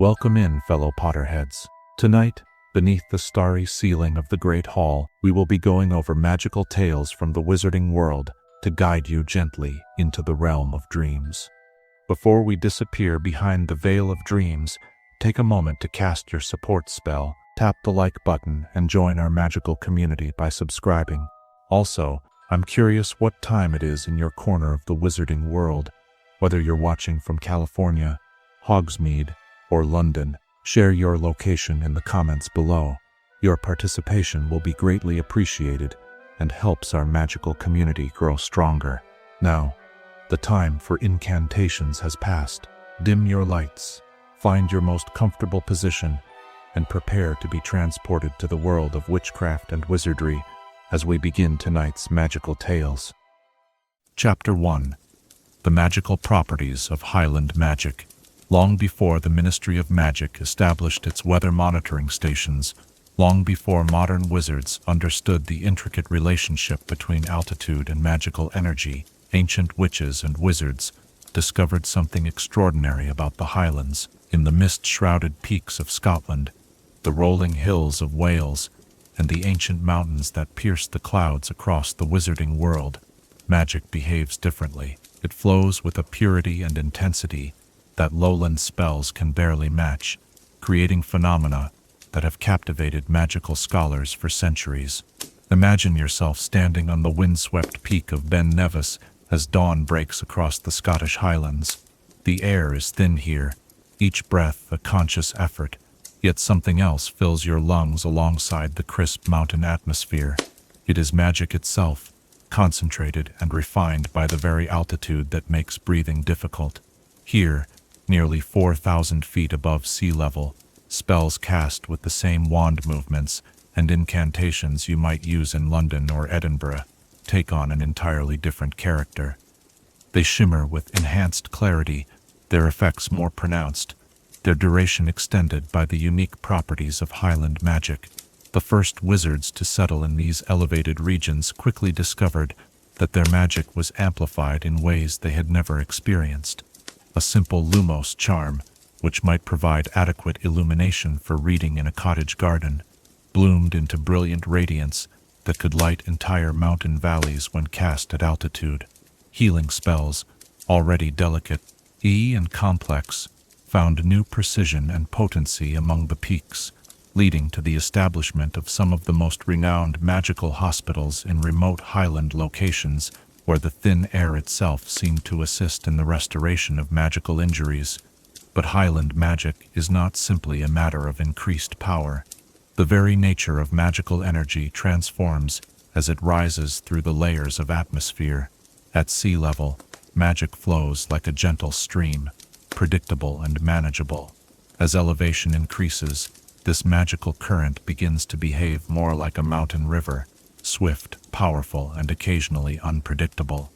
Welcome in, fellow Potterheads. Tonight, beneath the starry ceiling of the Great Hall, we will be going over magical tales from the wizarding world to guide you gently into the realm of dreams. Before we disappear behind the veil of dreams, take a moment to cast your support spell, tap the like button, and join our magical community by subscribing. Also, I'm curious what time it is in your corner of the wizarding world. Whether you're watching from California, Hogsmeade, or London, share your location in the comments below. Your participation will be greatly appreciated and helps our magical community grow stronger. Now, the time for incantations has passed. Dim your lights, find your most comfortable position, and prepare to be transported to the world of witchcraft and wizardry as we begin tonight's magical tales. Chapter 1. The Magical Properties of Highland Magic. Long before the Ministry of Magic established its weather monitoring stations, long before modern wizards understood the intricate relationship between altitude and magical energy, ancient witches and wizards discovered something extraordinary about the Highlands. In the mist-shrouded peaks of Scotland, the rolling hills of Wales, and the ancient mountains that pierce the clouds across the wizarding world, magic behaves differently. It flows with a purity and intensity that lowland spells can barely match, creating phenomena that have captivated magical scholars for centuries. Imagine yourself standing on the windswept peak of Ben Nevis as dawn breaks across the Scottish Highlands. The air is thin here, each breath a conscious effort, yet something else fills your lungs alongside the crisp mountain atmosphere. It is magic itself, concentrated and refined by the very altitude that makes breathing difficult. Here, nearly 4,000 feet above sea level, spells cast with the same wand movements and incantations you might use in London or Edinburgh take on an entirely different character. They shimmer with enhanced clarity, their effects more pronounced, their duration extended by the unique properties of Highland magic. The first wizards to settle in these elevated regions quickly discovered that their magic was amplified in ways they had never experienced. A simple lumos charm, which might provide adequate illumination for reading in a cottage garden, bloomed into brilliant radiance that could light entire mountain valleys when cast at altitude. Healing spells, already delicate and complex, found new precision and potency among the peaks, leading to the establishment of some of the most renowned magical hospitals in remote Highland locations where the thin air itself seemed to assist in the restoration of magical injuries. But Highland magic is not simply a matter of increased power. The very nature of magical energy transforms as it rises through the layers of atmosphere. At sea level, magic flows like a gentle stream, predictable and manageable. As elevation increases, this magical current begins to behave more like a mountain river, swift, powerful, and occasionally unpredictable.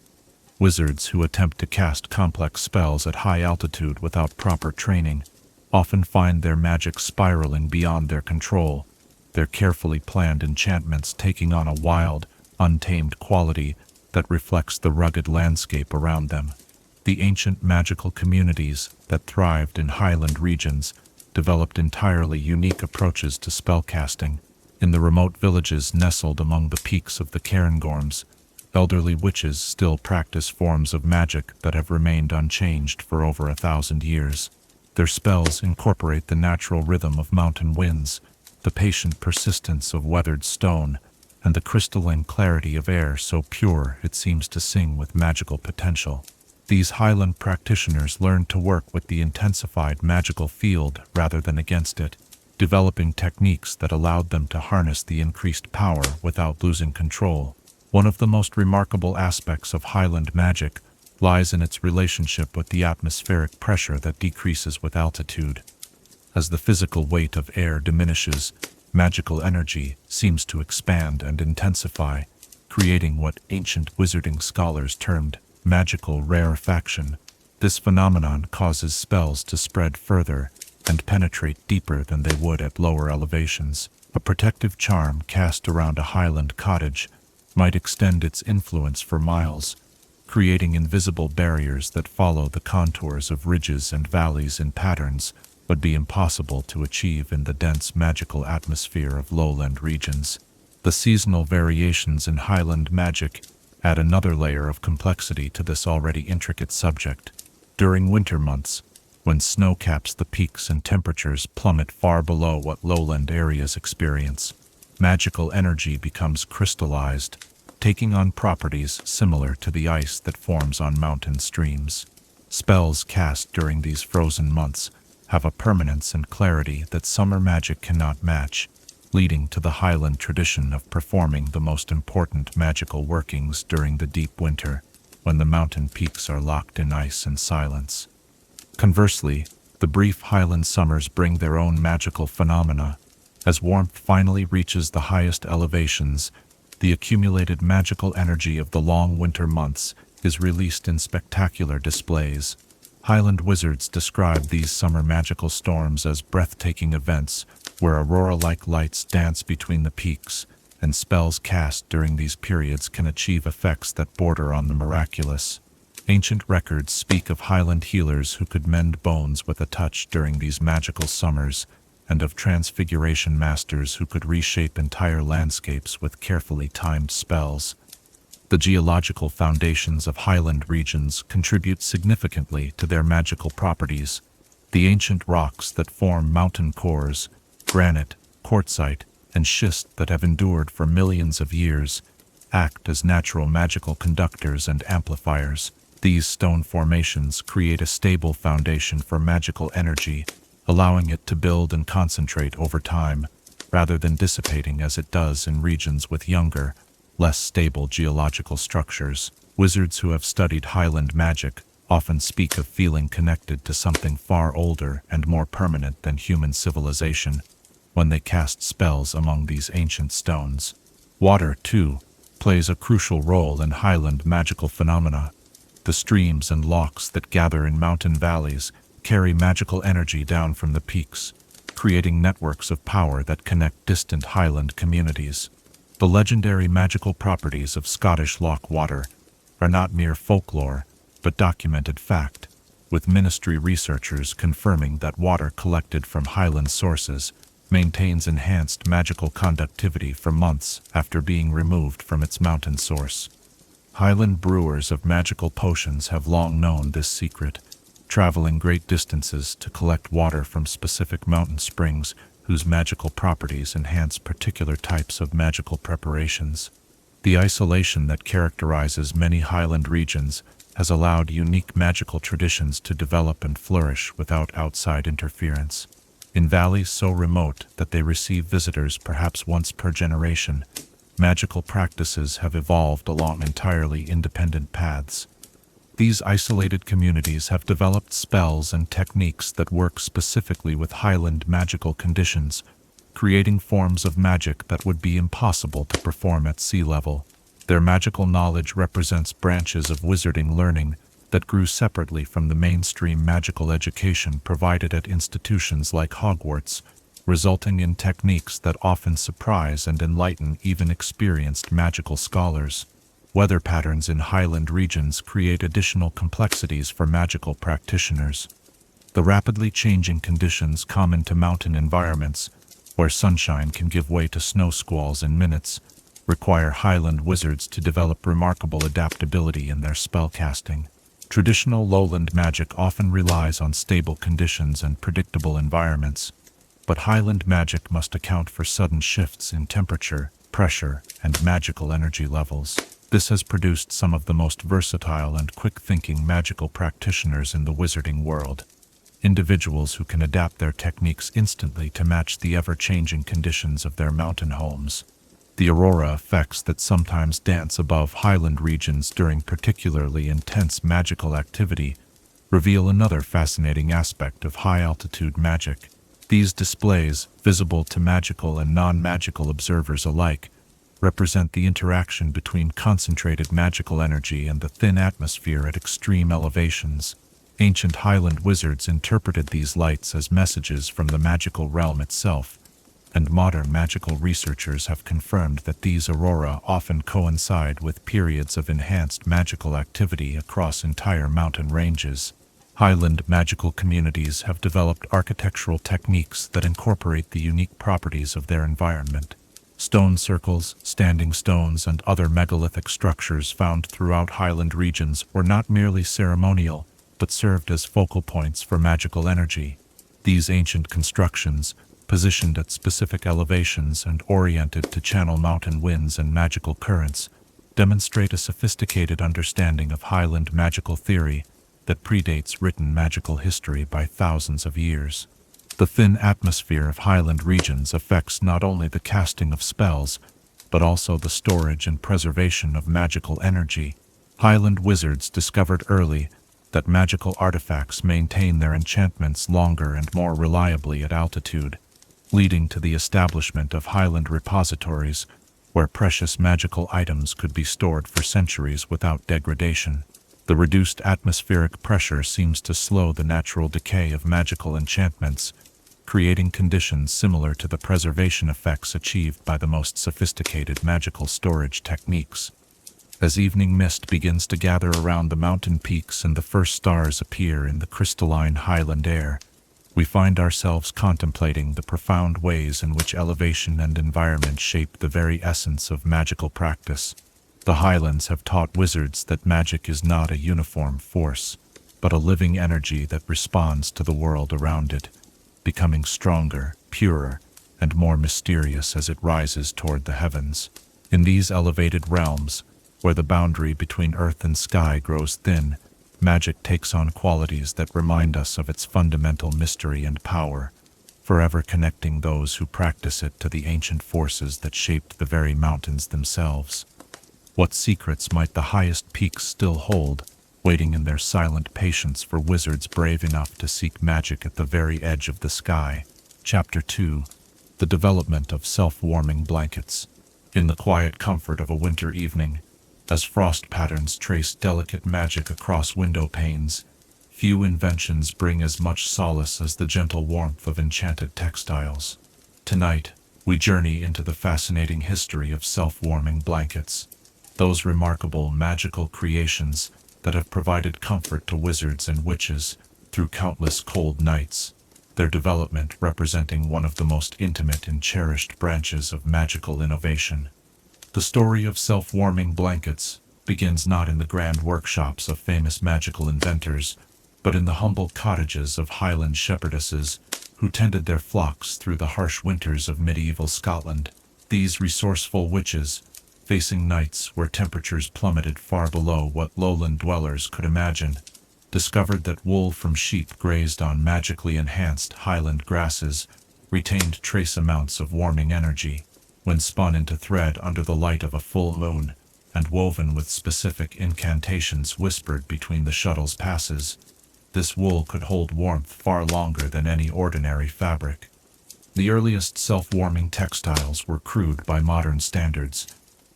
Wizards who attempt to cast complex spells at high altitude without proper training often find their magic spiraling beyond their control, their carefully planned enchantments taking on a wild, untamed quality that reflects the rugged landscape around them. The ancient magical communities that thrived in Highland regions developed entirely unique approaches to spellcasting. In the remote villages nestled among the peaks of the Cairngorms, elderly witches still practice forms of magic that have remained unchanged for over 1,000 years. Their spells incorporate the natural rhythm of mountain winds, the patient persistence of weathered stone, and the crystalline clarity of air so pure it seems to sing with magical potential. These Highland practitioners learned to work with the intensified magical field rather than against it, developing techniques that allowed them to harness the increased power without losing control. One of the most remarkable aspects of Highland magic lies in its relationship with the atmospheric pressure that decreases with altitude. As the physical weight of air diminishes, magical energy seems to expand and intensify, creating what ancient wizarding scholars termed magical rarefaction. This phenomenon causes spells to spread further and penetrate deeper than they would at lower elevations. A protective charm cast around a Highland cottage might extend its influence for miles, creating invisible barriers that follow the contours of ridges and valleys in patterns would be impossible to achieve in the dense magical atmosphere of lowland regions. The seasonal variations in Highland magic add another layer of complexity to this already intricate subject. During winter months, when snow caps the peaks and temperatures plummet far below what lowland areas experience, magical energy becomes crystallized, taking on properties similar to the ice that forms on mountain streams. Spells cast during these frozen months have a permanence and clarity that summer magic cannot match, leading to the Highland tradition of performing the most important magical workings during the deep winter, when the mountain peaks are locked in ice and silence. Conversely, the brief Highland summers bring their own magical phenomena. As warmth finally reaches the highest elevations, the accumulated magical energy of the long winter months is released in spectacular displays. Highland wizards describe these summer magical storms as breathtaking events where aurora-like lights dance between the peaks, and spells cast during these periods can achieve effects that border on the miraculous. Ancient records speak of Highland healers who could mend bones with a touch during these magical summers, and of transfiguration masters who could reshape entire landscapes with carefully timed spells. The geological foundations of Highland regions contribute significantly to their magical properties. The ancient rocks that form mountain cores, granite, quartzite, and schist that have endured for millions of years, act as natural magical conductors and amplifiers. These stone formations create a stable foundation for magical energy, allowing it to build and concentrate over time, rather than dissipating as it does in regions with younger, less stable geological structures. Wizards who have studied Highland magic often speak of feeling connected to something far older and more permanent than human civilization when they cast spells among these ancient stones. Water, too, plays a crucial role in Highland magical phenomena. The streams and lochs that gather in mountain valleys carry magical energy down from the peaks, creating networks of power that connect distant Highland communities. The legendary magical properties of Scottish loch water are not mere folklore, but documented fact, with ministry researchers confirming that water collected from Highland sources maintains enhanced magical conductivity for months after being removed from its mountain source. Highland brewers of magical potions have long known this secret, traveling great distances to collect water from specific mountain springs whose magical properties enhance particular types of magical preparations. The isolation that characterizes many Highland regions has allowed unique magical traditions to develop and flourish without outside interference. In valleys so remote that they receive visitors perhaps once per generation, magical practices have evolved along entirely independent paths. These isolated communities have developed spells and techniques that work specifically with Highland magical conditions, creating forms of magic that would be impossible to perform at sea level. Their magical knowledge represents branches of wizarding learning that grew separately from the mainstream magical education provided at institutions like Hogwarts, resulting in techniques that often surprise and enlighten even experienced magical scholars. Weather patterns in Highland regions create additional complexities for magical practitioners. The rapidly changing conditions common to mountain environments, where sunshine can give way to snow squalls in minutes, require Highland wizards to develop remarkable adaptability in their spellcasting. Traditional lowland magic often relies on stable conditions and predictable environments, but Highland magic must account for sudden shifts in temperature, pressure, and magical energy levels. This has produced some of the most versatile and quick-thinking magical practitioners in the wizarding world. Individuals who can adapt their techniques instantly to match the ever-changing conditions of their mountain homes. The aurora effects that sometimes dance above Highland regions during particularly intense magical activity reveal another fascinating aspect of high-altitude magic. These displays, visible to magical and non-magical observers alike, represent the interaction between concentrated magical energy and the thin atmosphere at extreme elevations. Ancient Highland wizards interpreted these lights as messages from the magical realm itself, and modern magical researchers have confirmed that these aurora often coincide with periods of enhanced magical activity across entire mountain ranges. Highland magical communities have developed architectural techniques that incorporate the unique properties of their environment. Stone circles, standing stones, and other megalithic structures found throughout Highland regions were not merely ceremonial, but served as focal points for magical energy. These ancient constructions, positioned at specific elevations and oriented to channel mountain winds and magical currents, demonstrate a sophisticated understanding of Highland magical theory that predates written magical history by thousands of years. The thin atmosphere of Highland regions affects not only the casting of spells, but also the storage and preservation of magical energy. Highland wizards discovered early that magical artifacts maintain their enchantments longer and more reliably at altitude, leading to the establishment of Highland repositories where precious magical items could be stored for centuries without degradation. The reduced atmospheric pressure seems to slow the natural decay of magical enchantments, creating conditions similar to the preservation effects achieved by the most sophisticated magical storage techniques. As evening mist begins to gather around the mountain peaks and the first stars appear in the crystalline Highland air, we find ourselves contemplating the profound ways in which elevation and environment shape the very essence of magical practice. The Highlands have taught wizards that magic is not a uniform force, but a living energy that responds to the world around it, becoming stronger, purer, and more mysterious as it rises toward the heavens. In these elevated realms, where the boundary between earth and sky grows thin, magic takes on qualities that remind us of its fundamental mystery and power, forever connecting those who practice it to the ancient forces that shaped the very mountains themselves. What secrets might the highest peaks still hold, waiting in their silent patience for wizards brave enough to seek magic at the very edge of the sky? Chapter 2. The Development of Self-Warming Blankets. In the quiet comfort of a winter evening, as frost patterns trace delicate magic across window panes, few inventions bring as much solace as the gentle warmth of enchanted textiles. Tonight, we journey into the fascinating history of self-warming blankets, those remarkable magical creations that have provided comfort to wizards and witches through countless cold nights, their development representing one of the most intimate and cherished branches of magical innovation. The story of self-warming blankets begins not in the grand workshops of famous magical inventors, but in the humble cottages of Highland shepherdesses who tended their flocks through the harsh winters of medieval Scotland. These resourceful witches, facing nights where temperatures plummeted far below what lowland dwellers could imagine, discovered that wool from sheep grazed on magically enhanced Highland grasses retained trace amounts of warming energy. When spun into thread under the light of a full moon, and woven with specific incantations whispered between the shuttle's passes, this wool could hold warmth far longer than any ordinary fabric. The earliest self-warming textiles were crude by modern standards,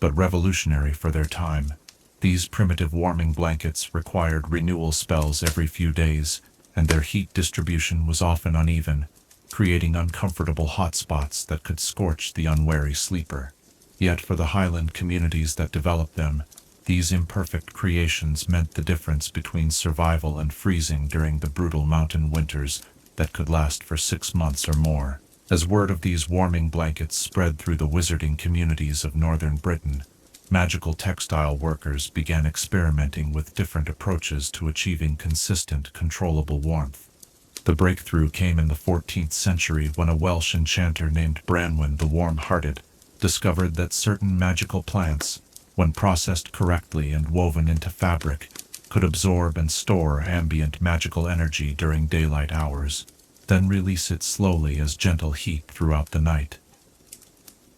but revolutionary for their time. These primitive warming blankets required renewal spells every few days, and their heat distribution was often uneven, creating uncomfortable hot spots that could scorch the unwary sleeper. Yet for the Highland communities that developed them, these imperfect creations meant the difference between survival and freezing during the brutal mountain winters that could last for 6 months or more. As word of these warming blankets spread through the wizarding communities of northern Britain, magical textile workers began experimenting with different approaches to achieving consistent, controllable warmth. The breakthrough came in the 14th century when a Welsh enchanter named Branwen the Warm-Hearted discovered that certain magical plants, when processed correctly and woven into fabric, could absorb and store ambient magical energy during daylight hours, then release it slowly as gentle heat throughout the night.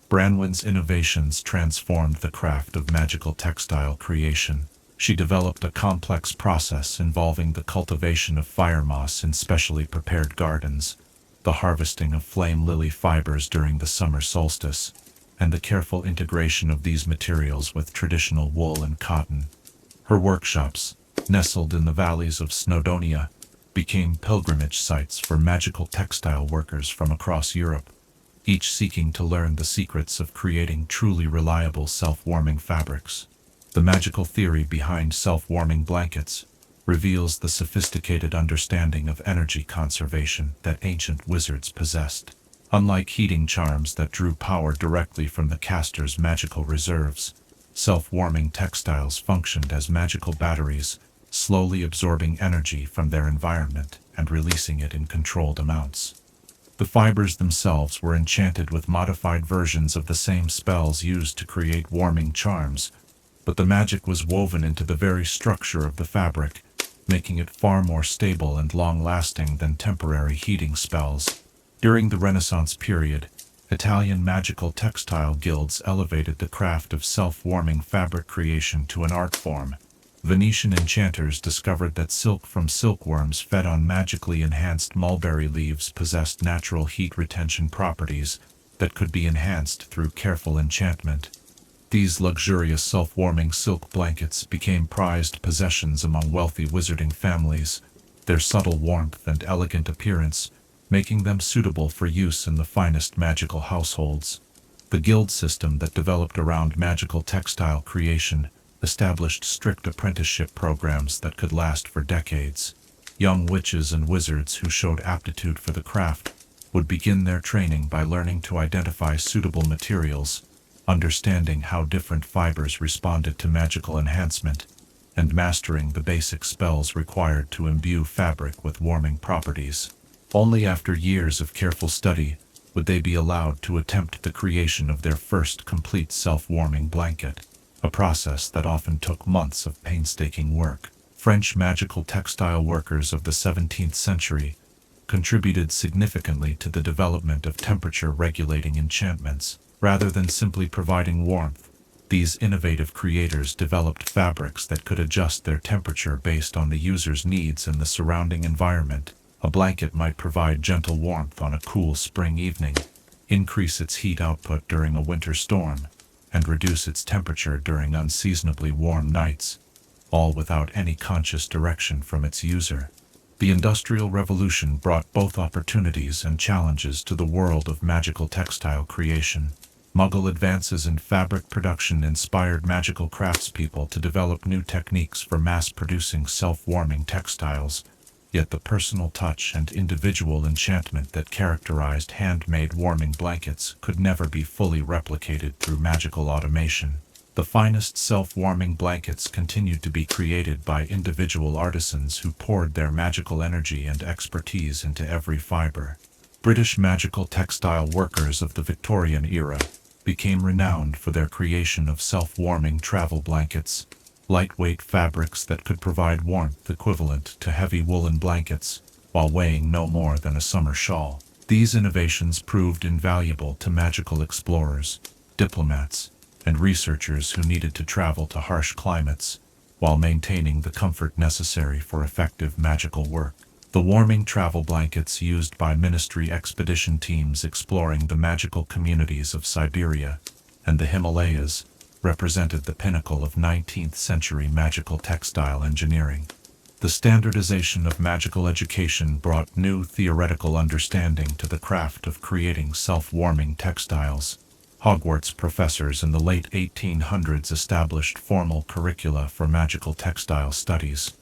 Branwen's innovations transformed the craft of magical textile creation. She developed a complex process involving the cultivation of fire moss in specially prepared gardens, the harvesting of flame lily fibers during the summer solstice, and the careful integration of these materials with traditional wool and cotton. Her workshops, nestled in the valleys of Snowdonia, became pilgrimage sites for magical textile workers from across Europe, each seeking to learn the secrets of creating truly reliable self-warming fabrics. The magical theory behind self-warming blankets reveals the sophisticated understanding of energy conservation that ancient wizards possessed. Unlike heating charms that drew power directly from the caster's magical reserves, self-warming textiles functioned as magical batteries, slowly absorbing energy from their environment and releasing it in controlled amounts. The fibers themselves were enchanted with modified versions of the same spells used to create warming charms, but the magic was woven into the very structure of the fabric, making it far more stable and long-lasting than temporary heating spells. During the Renaissance period, Italian magical textile guilds elevated the craft of self-warming fabric creation to an art form. Venetian enchanters discovered that silk from silkworms fed on magically enhanced mulberry leaves possessed natural heat retention properties that could be enhanced through careful enchantment. These luxurious self-warming silk blankets became prized possessions among wealthy wizarding families, their subtle warmth and elegant appearance making them suitable for use in the finest magical households. The guild system that developed around magical textile creation established strict apprenticeship programs that could last for decades. Young witches and wizards who showed aptitude for the craft would begin their training by learning to identify suitable materials, understanding how different fibers responded to magical enhancement, and mastering the basic spells required to imbue fabric with warming properties. Only after years of careful study would they be allowed to attempt the creation of their first complete self-warming blanket, a process that often took months of painstaking work. French magical textile workers of the 17th century contributed significantly to the development of temperature-regulating enchantments. Rather than simply providing warmth, these innovative creators developed fabrics that could adjust their temperature based on the user's needs and the surrounding environment. A blanket might provide gentle warmth on a cool spring evening, increase its heat output during a winter storm, and reduce its temperature during unseasonably warm nights, all without any conscious direction from its user. The Industrial Revolution brought both opportunities and challenges to the world of magical textile creation. Mughal advances in fabric production inspired magical craftspeople to develop new techniques for mass-producing self-warming textiles, yet the personal touch and individual enchantment that characterized handmade warming blankets could never be fully replicated through magical automation. The finest self-warming blankets continued to be created by individual artisans who poured their magical energy and expertise into every fiber. British magical textile workers of the Victorian era became renowned for their creation of self-warming travel blankets, lightweight fabrics that could provide warmth equivalent to heavy woolen blankets, while weighing no more than a summer shawl. These innovations proved invaluable to magical explorers, diplomats, and researchers who needed to travel to harsh climates, while maintaining the comfort necessary for effective magical work. The warming travel blankets used by ministry expedition teams exploring the magical communities of Siberia and the Himalayas represented the pinnacle of 19th-century magical textile engineering. The standardization of magical education brought new theoretical understanding to the craft of creating self-warming textiles. Hogwarts professors in the late 1800s established formal curricula for magical textile studies,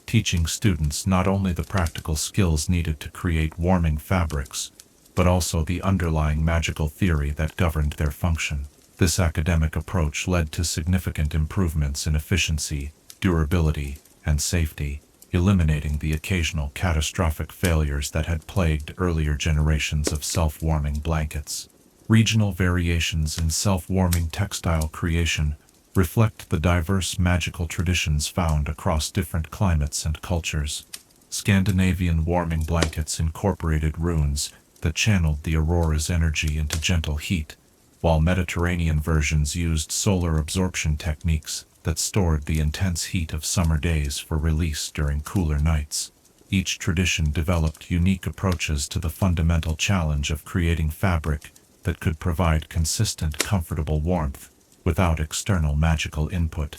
teaching students not only the practical skills needed to create warming fabrics, but also the underlying magical theory that governed their function. This academic approach led to significant improvements in efficiency, durability, and safety, eliminating the occasional catastrophic failures that had plagued earlier generations of self-warming blankets. Regional variations in self-warming textile creation reflect the diverse magical traditions found across different climates and cultures. Scandinavian warming blankets incorporated runes that channeled the aurora's energy into gentle heat, while Mediterranean versions used solar absorption techniques that stored the intense heat of summer days for release during cooler nights. Each tradition developed unique approaches to the fundamental challenge of creating fabric that could provide consistent, comfortable warmth without external magical input.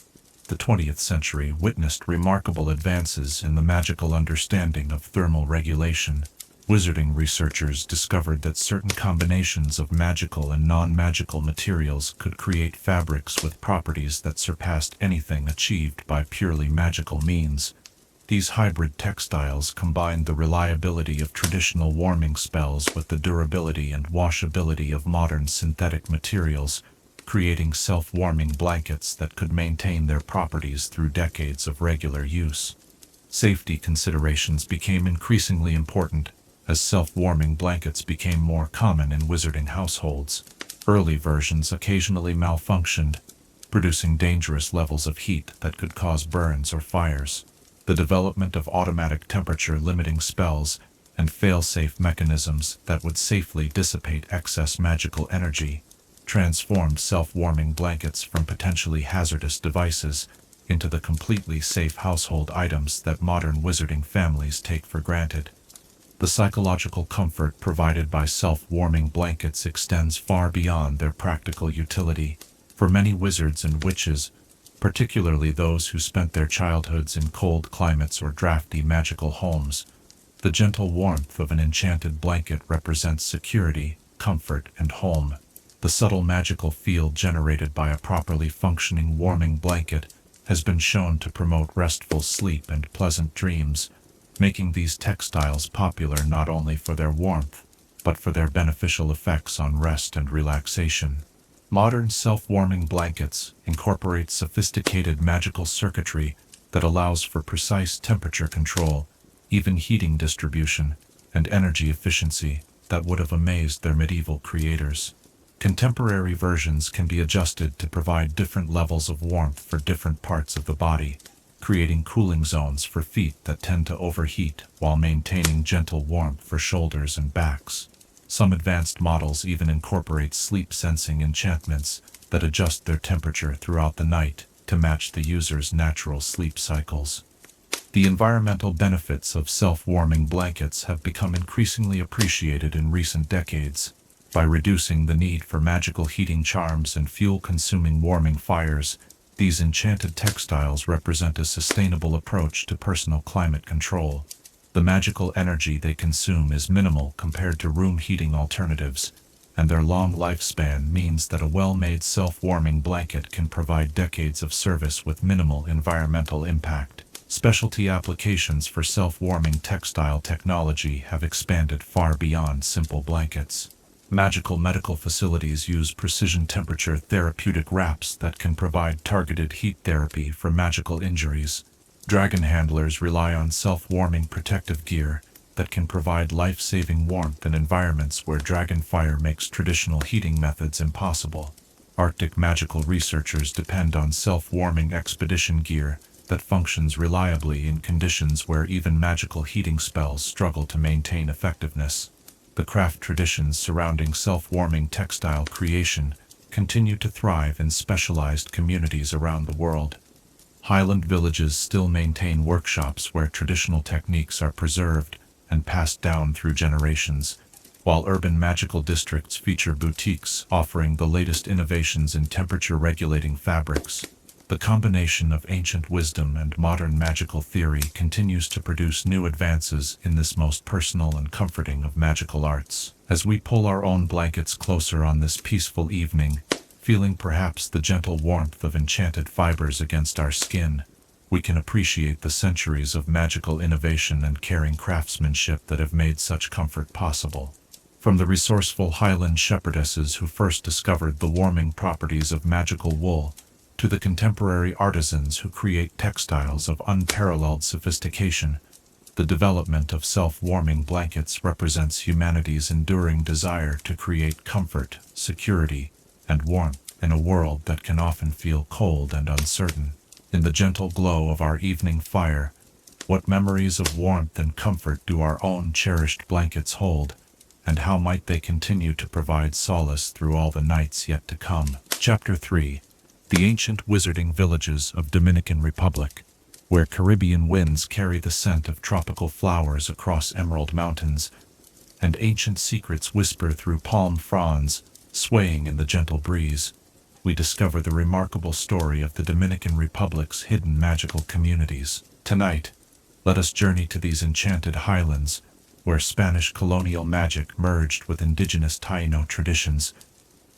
The 20th century witnessed remarkable advances in the magical understanding of thermal regulation. Wizarding researchers discovered that certain combinations of magical and non-magical materials could create fabrics with properties that surpassed anything achieved by purely magical means. These hybrid textiles combined the reliability of traditional warming spells with the durability and washability of modern synthetic materials, creating self-warming blankets that could maintain their properties through decades of regular use. Safety considerations became increasingly important as self-warming blankets became more common in wizarding households. Early versions occasionally malfunctioned, producing dangerous levels of heat that could cause burns or fires. The development of automatic temperature-limiting spells and fail-safe mechanisms that would safely dissipate excess magical energy transformed self-warming blankets from potentially hazardous devices into the completely safe household items that modern wizarding families take for granted. The psychological comfort provided by self-warming blankets extends far beyond their practical utility. For many wizards and witches, particularly those who spent their childhoods in cold climates or drafty magical homes, the gentle warmth of an enchanted blanket represents security, comfort, and home. The subtle magical field generated by a properly functioning warming blanket has been shown to promote restful sleep and pleasant dreams, making these textiles popular not only for their warmth, but for their beneficial effects on rest and relaxation. Modern self-warming blankets incorporate sophisticated magical circuitry that allows for precise temperature control, even heating distribution, and energy efficiency that would have amazed their medieval creators. Contemporary versions can be adjusted to provide different levels of warmth for different parts of the body, creating cooling zones for feet that tend to overheat while maintaining gentle warmth for shoulders and backs. Some advanced models even incorporate sleep-sensing enchantments that adjust their temperature throughout the night to match the user's natural sleep cycles. The environmental benefits of self-warming blankets have become increasingly appreciated in recent decades. By reducing the need for magical heating charms and fuel-consuming warming fires, these enchanted textiles represent a sustainable approach to personal climate control. The magical energy they consume is minimal compared to room heating alternatives, and their long lifespan means that a well-made self-warming blanket can provide decades of service with minimal environmental impact. Specialty applications for self-warming textile technology have expanded far beyond simple blankets. Magical medical facilities use precision temperature therapeutic wraps that can provide targeted heat therapy for magical injuries. Dragon handlers rely on self-warming protective gear that can provide life-saving warmth in environments where dragon fire makes traditional heating methods impossible. Arctic magical researchers depend on self-warming expedition gear that functions reliably in conditions where even magical heating spells struggle to maintain effectiveness. The craft traditions surrounding self-warming textile creation continue to thrive in specialized communities around the world. Highland villages still maintain workshops where traditional techniques are preserved and passed down through generations, while urban magical districts feature boutiques offering the latest innovations in temperature-regulating fabrics. The combination of ancient wisdom and modern magical theory continues to produce new advances in this most personal and comforting of magical arts. As we pull our own blankets closer on this peaceful evening, feeling perhaps the gentle warmth of enchanted fibers against our skin, we can appreciate the centuries of magical innovation and caring craftsmanship that have made such comfort possible. From the resourceful Highland shepherdesses who first discovered the warming properties of magical wool, to the contemporary artisans who create textiles of unparalleled sophistication, the development of self-warming blankets represents humanity's enduring desire to create comfort, security, and warmth in a world that can often feel cold and uncertain. In the gentle glow of our evening fire, what memories of warmth and comfort do our own cherished blankets hold, and how might they continue to provide solace through all the nights yet to come? Chapter 3. The ancient wizarding villages of Dominican Republic, where Caribbean winds carry the scent of tropical flowers across emerald mountains, and ancient secrets whisper through palm fronds, swaying in the gentle breeze, we discover the remarkable story of the Dominican Republic's hidden magical communities. Tonight, let us journey to these enchanted highlands, where Spanish colonial magic merged with indigenous Taino traditions,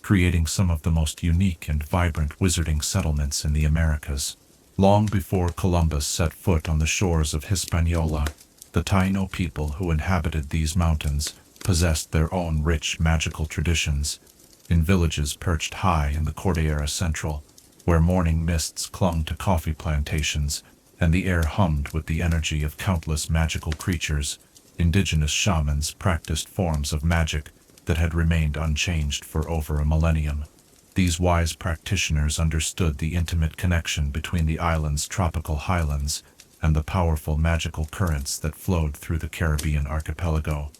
creating some of the most unique and vibrant wizarding settlements in the Americas. Long before Columbus set foot on the shores of Hispaniola, the Taino people who inhabited these mountains possessed their own rich magical traditions. In villages perched high in the Cordillera Central, where morning mists clung to coffee plantations and the air hummed with the energy of countless magical creatures, indigenous shamans practiced forms of magic that had remained unchanged for over a millennium. These wise practitioners understood the intimate connection between the island's tropical highlands and the powerful magical currents that flowed through the Caribbean archipelago.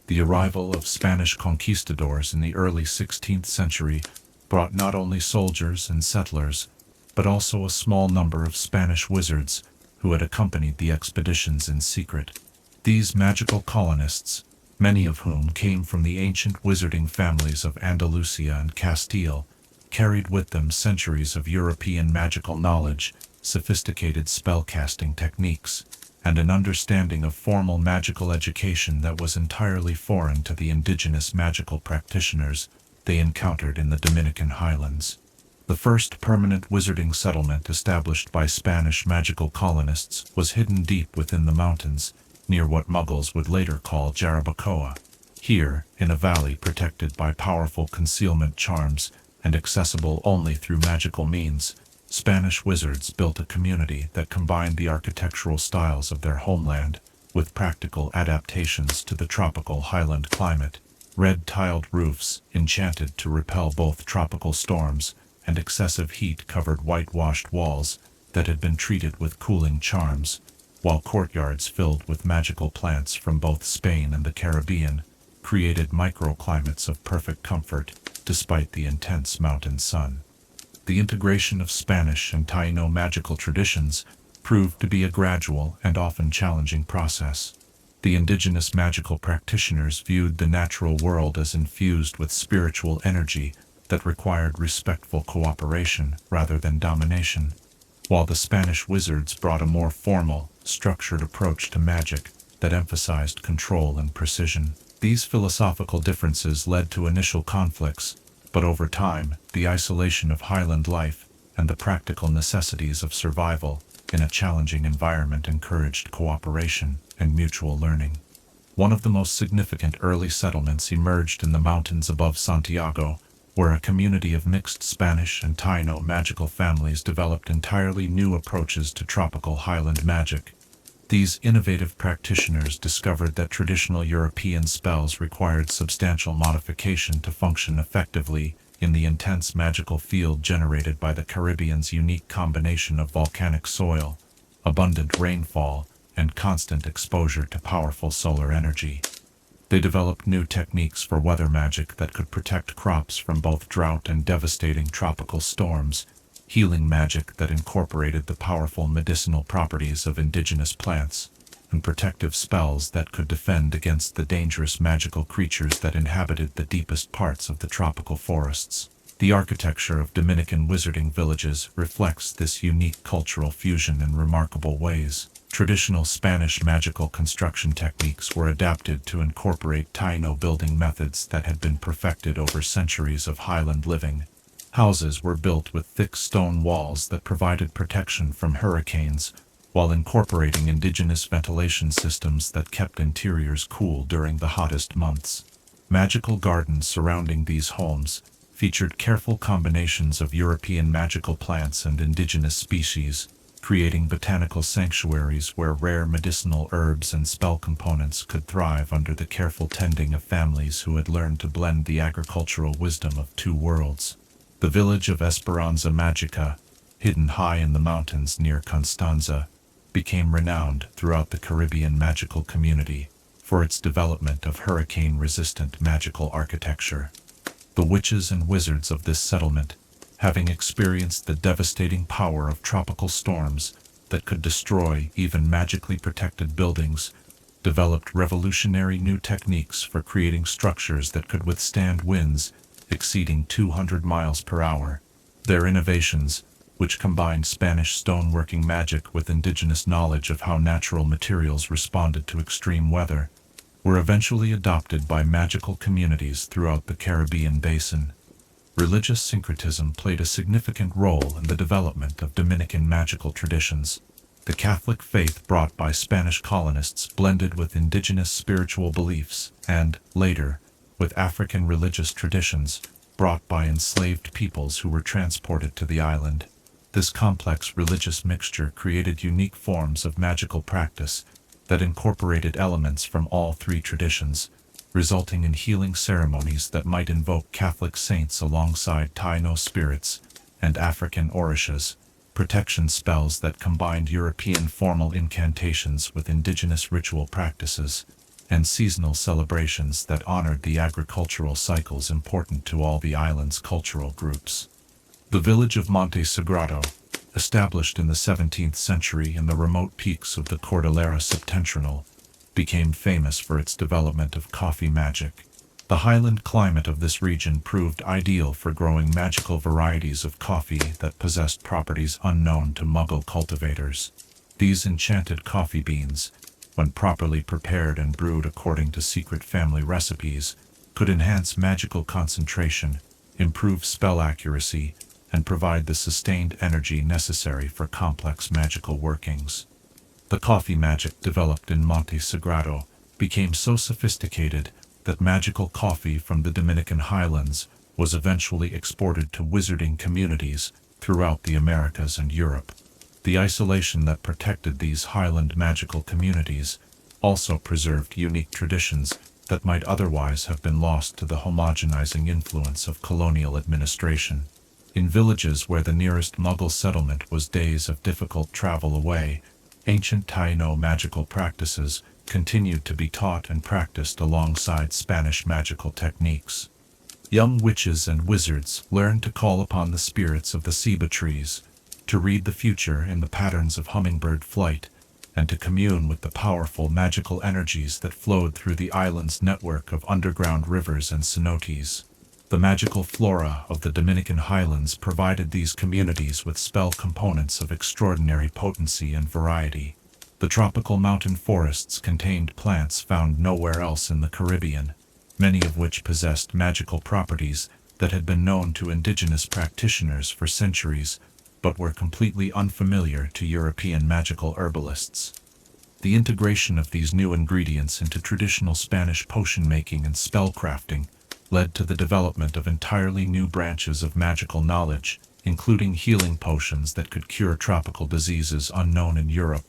The arrival of Spanish conquistadors in the early 16th century brought not only soldiers and settlers, but also a small number of Spanish wizards who had accompanied the expeditions in secret. These magical colonists, many of whom came from the ancient wizarding families of Andalusia and Castile, carried with them centuries of European magical knowledge, sophisticated spellcasting techniques, and an understanding of formal magical education that was entirely foreign to the indigenous magical practitioners they encountered in the Dominican Highlands. The first permanent wizarding settlement established by Spanish magical colonists was hidden deep within the mountains, near what Muggles would later call Jarabacoa. Here, in a valley protected by powerful concealment charms and accessible only through magical means, Spanish wizards built a community that combined the architectural styles of their homeland with practical adaptations to the tropical highland climate. Red-tiled roofs, enchanted to repel both tropical storms and excessive heat, covered whitewashed walls that had been treated with cooling charms, while courtyards filled with magical plants from both Spain and the Caribbean created microclimates of perfect comfort despite the intense mountain sun. The integration of Spanish and Taino magical traditions proved to be a gradual and often challenging process. The indigenous magical practitioners viewed the natural world as infused with spiritual energy that required respectful cooperation rather than domination, while the Spanish wizards brought a more formal, structured approach to magic that emphasized control and precision. These philosophical differences led to initial conflicts, but over time, the isolation of highland life and the practical necessities of survival in a challenging environment encouraged cooperation and mutual learning. One of the most significant early settlements emerged in the mountains above Santiago, where a community of mixed Spanish and Taino magical families developed entirely new approaches to tropical highland magic. These innovative practitioners discovered that traditional European spells required substantial modification to function effectively in the intense magical field generated by the Caribbean's unique combination of volcanic soil, abundant rainfall, and constant exposure to powerful solar energy. They developed new techniques for weather magic that could protect crops from both drought and devastating tropical storms, healing magic that incorporated the powerful medicinal properties of indigenous plants, and protective spells that could defend against the dangerous magical creatures that inhabited the deepest parts of the tropical forests. The architecture of Dominican wizarding villages reflects this unique cultural fusion in remarkable ways. Traditional Spanish magical construction techniques were adapted to incorporate Taino building methods that had been perfected over centuries of highland living. Houses were built with thick stone walls that provided protection from hurricanes, while incorporating indigenous ventilation systems that kept interiors cool during the hottest months. Magical gardens surrounding these homes featured careful combinations of European magical plants and indigenous species, creating botanical sanctuaries where rare medicinal herbs and spell components could thrive under the careful tending of families who had learned to blend the agricultural wisdom of two worlds. The village of Esperanza Magica, hidden high in the mountains near Constanza, became renowned throughout the Caribbean magical community for its development of hurricane-resistant magical architecture. The witches and wizards of this settlement, having experienced the devastating power of tropical storms that could destroy even magically protected buildings, developed revolutionary new techniques for creating structures that could withstand winds exceeding 200 miles per hour. Their innovations, which combined Spanish stoneworking magic with indigenous knowledge of how natural materials responded to extreme weather, were eventually adopted by magical communities throughout the Caribbean basin. Religious syncretism played a significant role in the development of Dominican magical traditions. The Catholic faith brought by Spanish colonists blended with indigenous spiritual beliefs and, later, with African religious traditions brought by enslaved peoples who were transported to the island. This complex religious mixture created unique forms of magical practice that incorporated elements from all three traditions, resulting in healing ceremonies that might invoke Catholic saints alongside Taino spirits and African orishas, protection spells that combined European formal incantations with indigenous ritual practices, and seasonal celebrations that honored the agricultural cycles important to all the island's cultural groups. The village of Monte Sagrado, established in the 17th century in the remote peaks of the Cordillera Septentrional, became famous for its development of coffee magic. The highland climate of this region proved ideal for growing magical varieties of coffee that possessed properties unknown to Muggle cultivators. These enchanted coffee beans, when properly prepared and brewed according to secret family recipes, could enhance magical concentration, improve spell accuracy, and provide the sustained energy necessary for complex magical workings. The coffee magic developed in Monte Sagrado became so sophisticated that magical coffee from the Dominican Highlands was eventually exported to wizarding communities throughout the Americas and Europe. The isolation that protected these highland magical communities also preserved unique traditions that might otherwise have been lost to the homogenizing influence of colonial administration. In villages where the nearest Muggle settlement was days of difficult travel away, ancient Taino magical practices continued to be taught and practiced alongside Spanish magical techniques. Young witches and wizards learned to call upon the spirits of the ceiba trees, to read the future in the patterns of hummingbird flight, and to commune with the powerful magical energies that flowed through the island's network of underground rivers and cenotes. The magical flora of the Dominican Highlands provided these communities with spell components of extraordinary potency and variety. The tropical mountain forests contained plants found nowhere else in the Caribbean, many of which possessed magical properties that had been known to indigenous practitioners for centuries, but were completely unfamiliar to European magical herbalists. The integration of these new ingredients into traditional Spanish potion making and spellcrafting led to the development of entirely new branches of magical knowledge, including healing potions that could cure tropical diseases unknown in Europe,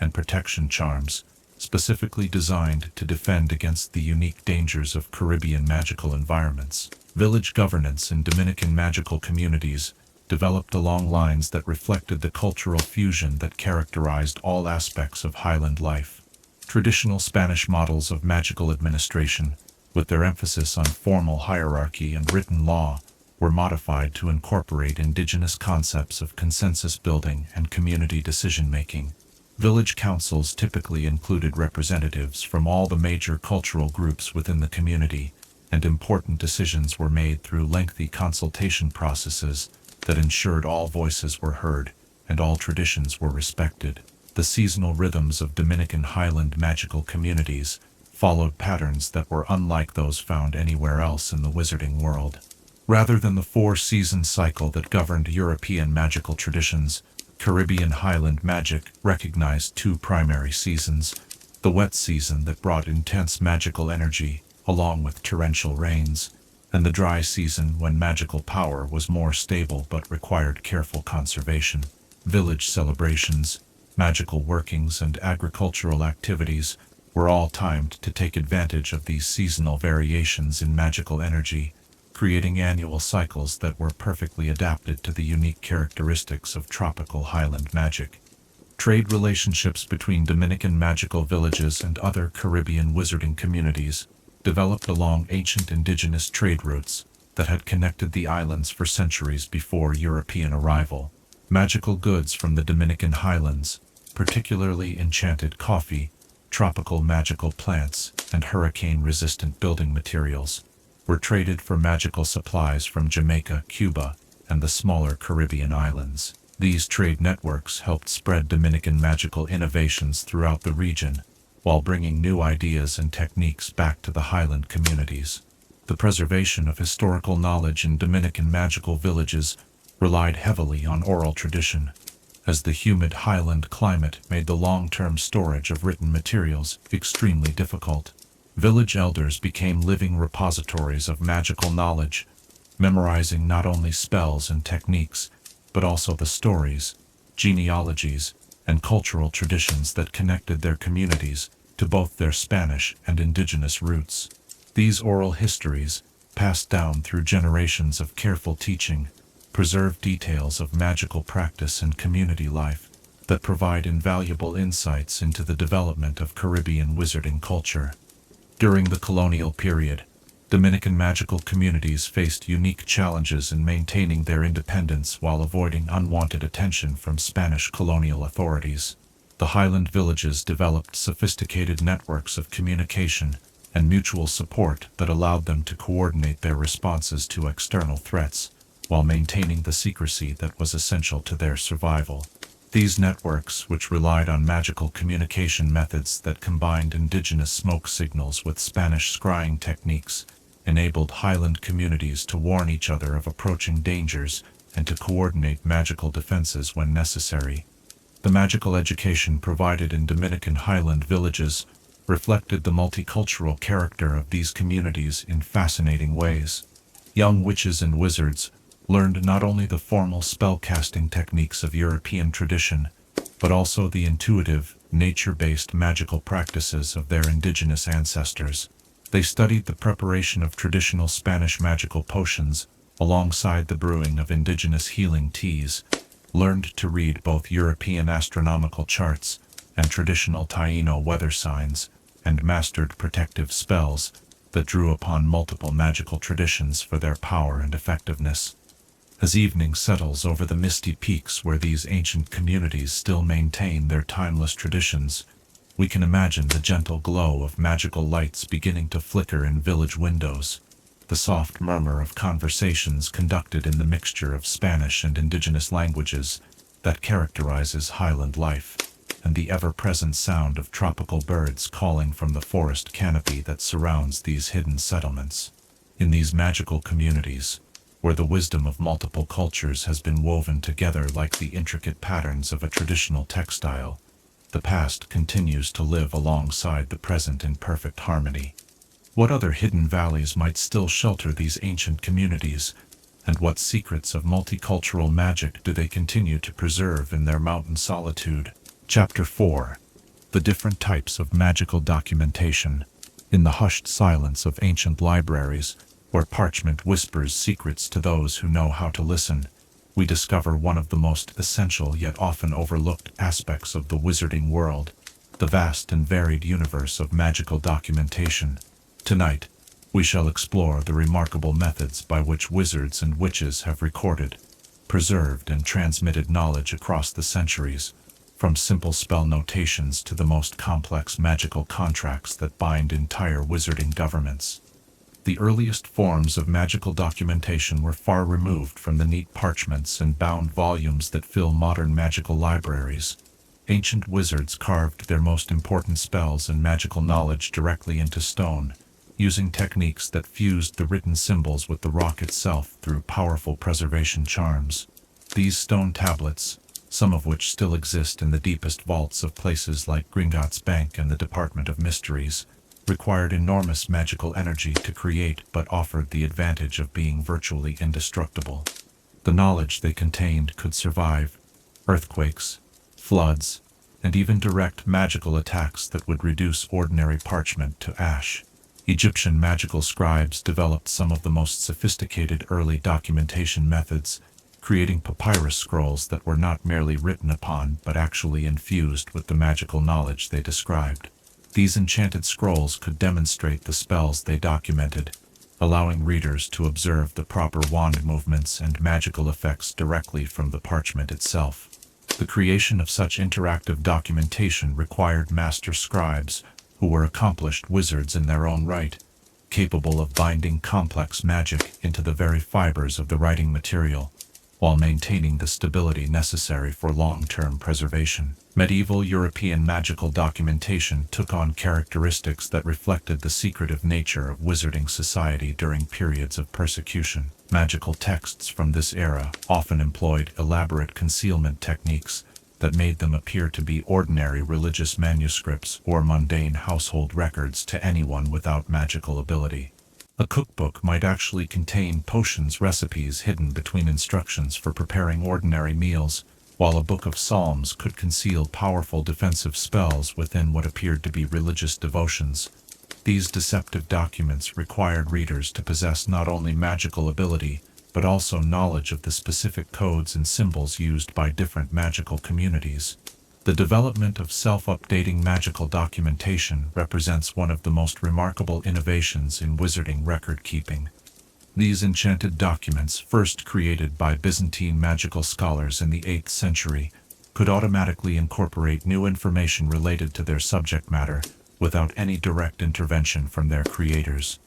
and protection charms, specifically designed to defend against the unique dangers of Caribbean magical environments. Village governance in Dominican magical communities developed along lines that reflected the cultural fusion that characterized all aspects of Highland life. Traditional Spanish models of magical administration, with their emphasis on formal hierarchy and written law, were modified to incorporate indigenous concepts of consensus building and community decision-making. Village councils typically included representatives from all the major cultural groups within the community, and important decisions were made through lengthy consultation processes that ensured all voices were heard and all traditions were respected. The seasonal rhythms of Dominican Highland magical communities followed patterns that were unlike those found anywhere else in the wizarding world. Rather than the four-season cycle that governed European magical traditions, Caribbean Highland magic recognized two primary seasons: the wet season that brought intense magical energy, along with torrential rains, and the dry season when magical power was more stable but required careful conservation. Village celebrations, magical workings, and agricultural activities were all timed to take advantage of these seasonal variations in magical energy, creating annual cycles that were perfectly adapted to the unique characteristics of tropical highland magic. Trade relationships between Dominican magical villages and other Caribbean wizarding communities developed along ancient indigenous trade routes that had connected the islands for centuries before European arrival. Magical goods from the Dominican Highlands, particularly enchanted coffee, tropical magical plants, and hurricane-resistant building materials, were traded for magical supplies from Jamaica, Cuba, and the smaller Caribbean islands. These trade networks helped spread Dominican magical innovations throughout the region, while bringing new ideas and techniques back to the Highland communities. The preservation of historical knowledge in Dominican magical villages relied heavily on oral tradition, as the humid Highland climate made the long-term storage of written materials extremely difficult. Village elders became living repositories of magical knowledge, memorizing not only spells and techniques, but also the stories, genealogies, and cultural traditions that connected their communities to both their Spanish and indigenous roots. These oral histories, passed down through generations of careful teaching, preserve details of magical practice and community life that provide invaluable insights into the development of Caribbean wizarding culture. During the colonial period, Dominican magical communities faced unique challenges in maintaining their independence while avoiding unwanted attention from Spanish colonial authorities. The Highland villages developed sophisticated networks of communication and mutual support that allowed them to coordinate their responses to external threats, while maintaining the secrecy that was essential to their survival. These networks, which relied on magical communication methods that combined indigenous smoke signals with Spanish scrying techniques, enabled Highland communities to warn each other of approaching dangers and to coordinate magical defenses when necessary. The magical education provided in Dominican Highland villages reflected the multicultural character of these communities in fascinating ways. Young witches and wizards learned not only the formal spell-casting techniques of European tradition, but also the intuitive, nature-based magical practices of their indigenous ancestors. They studied the preparation of traditional Spanish magical potions alongside the brewing of indigenous healing teas, learned to read both European astronomical charts and traditional Taino weather signs, and mastered protective spells that drew upon multiple magical traditions for their power and effectiveness. As evening settles over the misty peaks where these ancient communities still maintain their timeless traditions, we can imagine the gentle glow of magical lights beginning to flicker in village windows, the soft murmur of conversations conducted in the mixture of Spanish and indigenous languages that characterizes Highland life, and the ever-present sound of tropical birds calling from the forest canopy that surrounds these hidden settlements. In these magical communities, where the wisdom of multiple cultures has been woven together like the intricate patterns of a traditional textile, the past continues to live alongside the present in perfect harmony. What other hidden valleys might still shelter these ancient communities, and what secrets of multicultural magic do they continue to preserve in their mountain solitude? Chapter 4. The different types of magical documentation. In the hushed silence of ancient libraries, where parchment whispers secrets to those who know how to listen, we discover one of the most essential yet often overlooked aspects of the wizarding world, the vast and varied universe of magical documentation. Tonight, we shall explore the remarkable methods by which wizards and witches have recorded, preserved, and transmitted knowledge across the centuries, from simple spell notations to the most complex magical contracts that bind entire wizarding governments. The earliest forms of magical documentation were far removed from the neat parchments and bound volumes that fill modern magical libraries. Ancient wizards carved their most important spells and magical knowledge directly into stone, using techniques that fused the written symbols with the rock itself through powerful preservation charms. These stone tablets, some of which still exist in the deepest vaults of places like Gringotts Bank and the Department of Mysteries, required enormous magical energy to create but offered the advantage of being virtually indestructible. The knowledge they contained could survive earthquakes, floods, and even direct magical attacks that would reduce ordinary parchment to ash. Egyptian magical scribes developed some of the most sophisticated early documentation methods, creating papyrus scrolls that were not merely written upon but actually infused with the magical knowledge they described. These enchanted scrolls could demonstrate the spells they documented, allowing readers to observe the proper wand movements and magical effects directly from the parchment itself. The creation of such interactive documentation required master scribes, who were accomplished wizards in their own right, capable of binding complex magic into the very fibers of the writing material. while maintaining the stability necessary for long-term preservation. Medieval European magical documentation took on characteristics that reflected the secretive nature of wizarding society during periods of persecution. Magical texts from this era often employed elaborate concealment techniques that made them appear to be ordinary religious manuscripts or mundane household records to anyone without magical ability. A cookbook might actually contain potions recipes hidden between instructions for preparing ordinary meals, while a book of psalms could conceal powerful defensive spells within what appeared to be religious devotions. These deceptive documents required readers to possess not only magical ability, but also knowledge of the specific codes and symbols used by different magical communities. The development of self-updating magical documentation represents one of the most remarkable innovations in wizarding record-keeping. These enchanted documents, first created by Byzantine magical scholars in the 8th century, could automatically incorporate new information related to their subject matter without any direct intervention from their creators.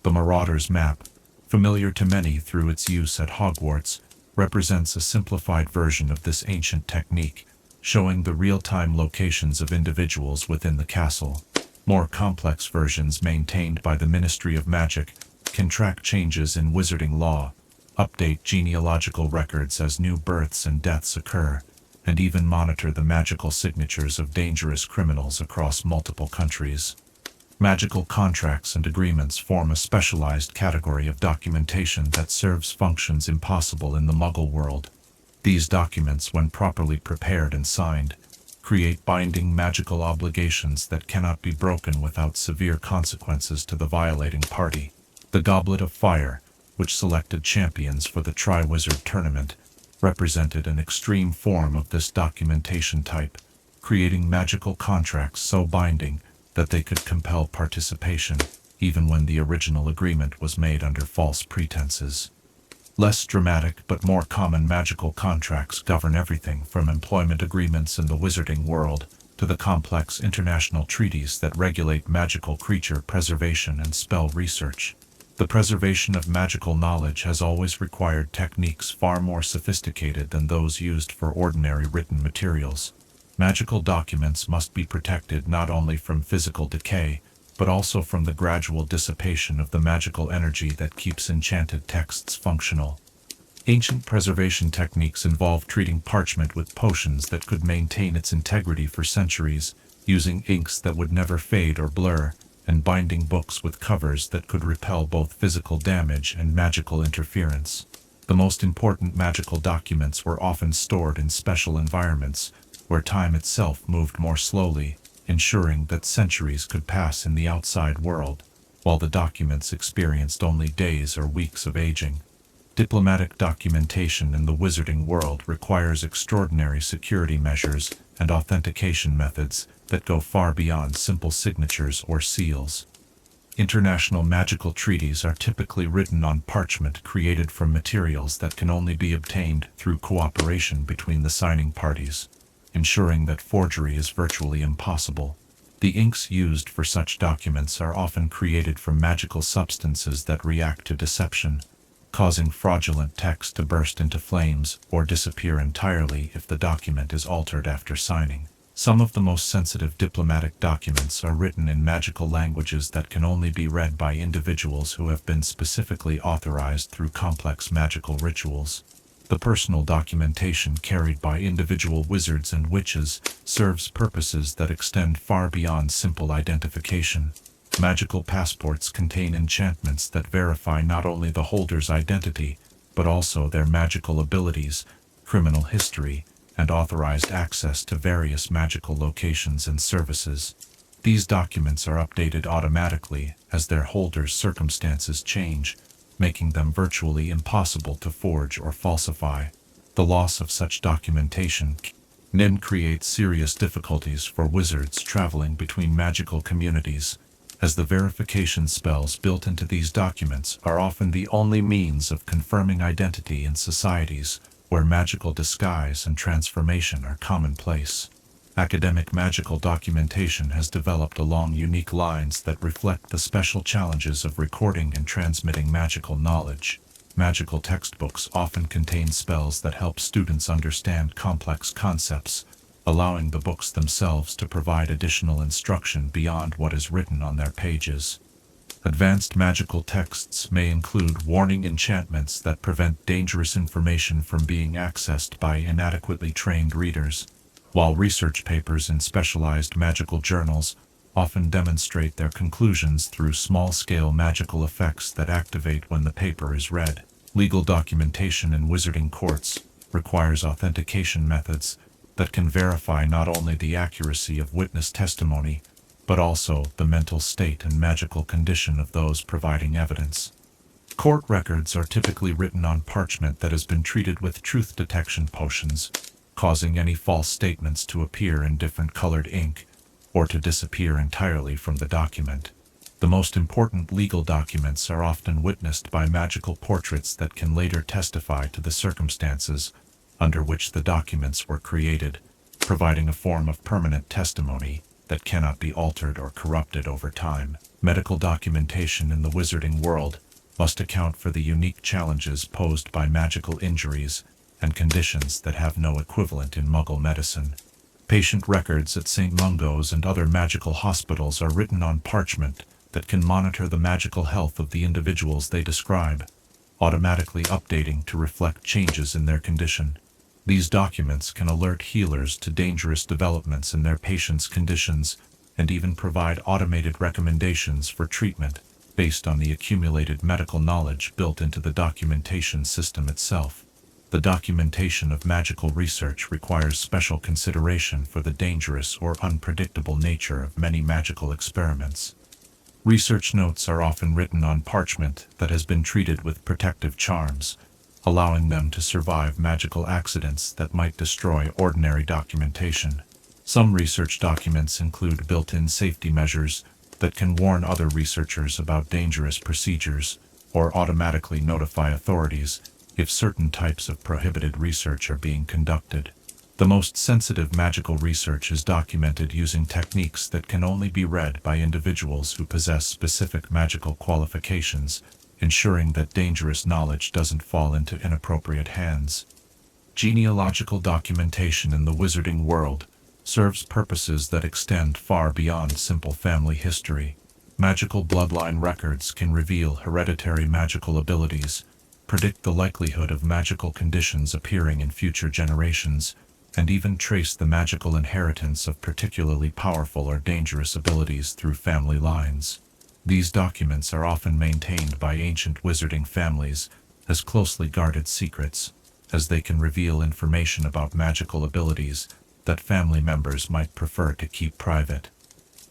The Marauder's Map, familiar to many through its use at Hogwarts, represents a simplified version of this ancient technique, showing the real-time locations of individuals within the castle. More complex versions maintained by the Ministry of Magic can track changes in wizarding law, update genealogical records as new births and deaths occur, and even monitor the magical signatures of dangerous criminals across multiple countries. Magical contracts and agreements form a specialized category of documentation that serves functions impossible in the Muggle world. These documents, when properly prepared and signed, create binding magical obligations that cannot be broken without severe consequences to the violating party. The Goblet of Fire, which selected champions for the Triwizard Tournament, represented an extreme form of this documentation type, creating magical contracts so binding that they could compel participation, even when the original agreement was made under false pretenses. Less dramatic but more common magical contracts govern everything from employment agreements in the wizarding world to the complex international treaties that regulate magical creature preservation and spell research. The preservation of magical knowledge has always required techniques far more sophisticated than those used for ordinary written materials. Magical documents must be protected not only from physical decay, but also from the gradual dissipation of the magical energy that keeps enchanted texts functional. Ancient preservation techniques involve treating parchment with potions that could maintain its integrity for centuries, using inks that would never fade or blur, and binding books with covers that could repel both physical damage and magical interference. The most important magical documents were often stored in special environments, where time itself moved more slowly, ensuring that centuries could pass in the outside world, while the documents experienced only days or weeks of aging. Diplomatic documentation in the wizarding world requires extraordinary security measures and authentication methods that go far beyond simple signatures or seals. International magical treaties are typically written on parchment created from materials that can only be obtained through cooperation between the signing parties, ensuring that forgery is virtually impossible. The inks used for such documents are often created from magical substances that react to deception, causing fraudulent text to burst into flames or disappear entirely if the document is altered after signing. Some of the most sensitive diplomatic documents are written in magical languages that can only be read by individuals who have been specifically authorized through complex magical rituals. The personal documentation carried by individual wizards and witches serves purposes that extend far beyond simple identification. Magical passports contain enchantments that verify not only the holder's identity, but also their magical abilities, criminal history, and authorized access to various magical locations and services. These documents are updated automatically as their holders' circumstances change, making them virtually impossible to forge or falsify. The loss of such documentation can create serious difficulties for wizards traveling between magical communities, as the verification spells built into these documents are often the only means of confirming identity in societies where magical disguise and transformation are commonplace. Academic magical documentation has developed along unique lines that reflect the special challenges of recording and transmitting magical knowledge. Magical textbooks often contain spells that help students understand complex concepts, allowing the books themselves to provide additional instruction beyond what is written on their pages. Advanced magical texts may include warning enchantments that prevent dangerous information from being accessed by inadequately trained readers, while research papers in specialized magical journals often demonstrate their conclusions through small-scale magical effects that activate when the paper is read. Legal documentation in wizarding courts requires authentication methods that can verify not only the accuracy of witness testimony, but also the mental state and magical condition of those providing evidence. Court records are typically written on parchment that has been treated with truth detection potions, causing any false statements to appear in different colored ink or to disappear entirely from the document. The most important legal documents are often witnessed by magical portraits that can later testify to the circumstances under which the documents were created, providing a form of permanent testimony that cannot be altered or corrupted over time. Medical documentation in the wizarding world must account for the unique challenges posed by magical injuries and conditions that have no equivalent in Muggle medicine. Patient records at St. Mungo's and other magical hospitals are written on parchment that can monitor the magical health of the individuals they describe, automatically updating to reflect changes in their condition. These documents can alert healers to dangerous developments in their patients' conditions and even provide automated recommendations for treatment based on the accumulated medical knowledge built into the documentation system itself. The documentation of magical research requires special consideration for the dangerous or unpredictable nature of many magical experiments. Research notes are often written on parchment that has been treated with protective charms, allowing them to survive magical accidents that might destroy ordinary documentation. Some research documents include built-in safety measures that can warn other researchers about dangerous procedures or automatically notify authorities if certain types of prohibited research are being conducted. The most sensitive magical research is documented using techniques that can only be read by individuals who possess specific magical qualifications, ensuring that dangerous knowledge doesn't fall into inappropriate hands. Genealogical documentation in the wizarding world serves purposes that extend far beyond simple family history. Magical bloodline records can reveal hereditary magical abilities, predict the likelihood of magical conditions appearing in future generations, and even trace the magical inheritance of particularly powerful or dangerous abilities through family lines. These documents are often maintained by ancient wizarding families as closely guarded secrets, as they can reveal information about magical abilities that family members might prefer to keep private.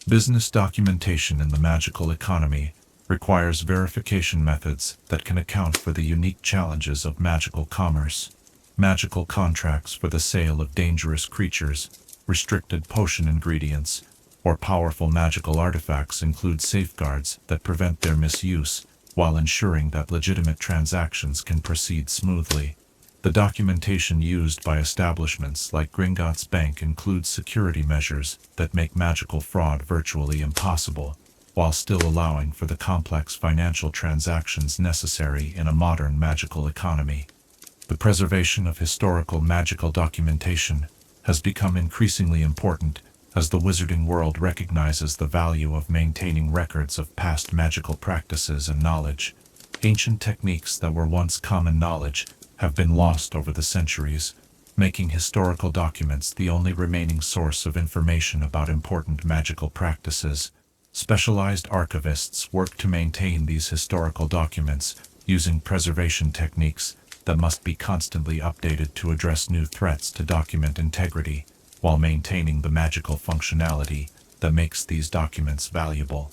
Business documentation in the magical economy requires verification methods that can account for the unique challenges of magical commerce. Magical contracts for the sale of dangerous creatures, restricted potion ingredients, or powerful magical artifacts include safeguards that prevent their misuse while ensuring that legitimate transactions can proceed smoothly. The documentation used by establishments like Gringotts Bank includes security measures that make magical fraud virtually impossible, while still allowing for the complex financial transactions necessary in a modern magical economy. The preservation of historical magical documentation has become increasingly important as the wizarding world recognizes the value of maintaining records of past magical practices and knowledge. Ancient techniques that were once common knowledge have been lost over the centuries, making historical documents the only remaining source of information about important magical practices. Specialized archivists work to maintain these historical documents using preservation techniques that must be constantly updated to address new threats to document integrity, while maintaining the magical functionality that makes these documents valuable.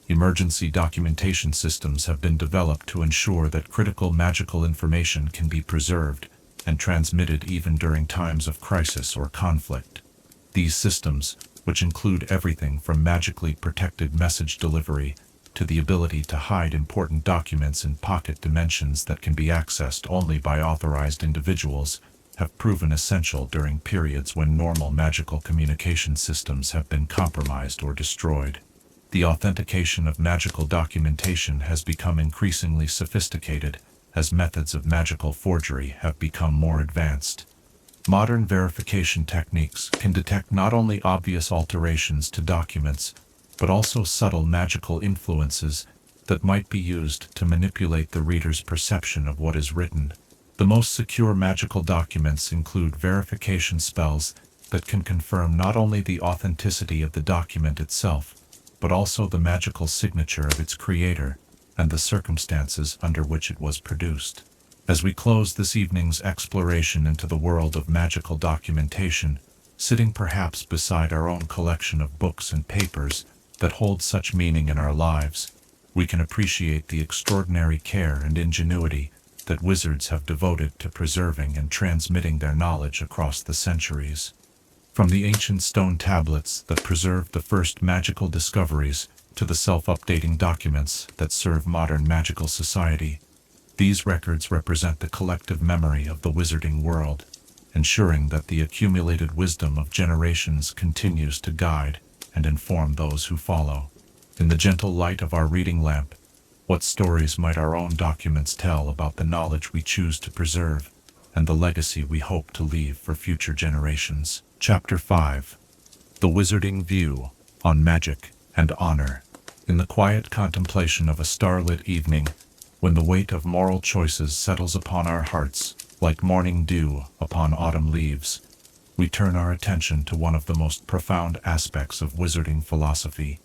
Emergency documentation systems have been developed to ensure that critical magical information can be preserved and transmitted even during times of crisis or conflict. These systems, which include everything from magically protected message delivery to the ability to hide important documents in pocket dimensions that can be accessed only by authorized individuals, have proven essential during periods when normal magical communication systems have been compromised or destroyed. The authentication of magical documentation has become increasingly sophisticated as methods of magical forgery have become more advanced. Modern verification techniques can detect not only obvious alterations to documents, but also subtle magical influences that might be used to manipulate the reader's perception of what is written. The most secure magical documents include verification spells that can confirm not only the authenticity of the document itself, but also the magical signature of its creator and the circumstances under which it was produced. As we close this evening's exploration into the world of magical documentation, sitting perhaps beside our own collection of books and papers that hold such meaning in our lives, we can appreciate the extraordinary care and ingenuity that wizards have devoted to preserving and transmitting their knowledge across the centuries. From the ancient stone tablets that preserved the first magical discoveries to the self-updating documents that serve modern magical society, these records represent the collective memory of the wizarding world, ensuring that the accumulated wisdom of generations continues to guide and inform those who follow. In the gentle light of our reading lamp, what stories might our own documents tell about the knowledge we choose to preserve and the legacy we hope to leave for future generations? Chapter 5. The Wizarding View, on Magic and Honor. In the quiet contemplation of a starlit evening, when the weight of moral choices settles upon our hearts like morning dew upon autumn leaves, we turn our attention to one of the most profound aspects of wizarding philosophy,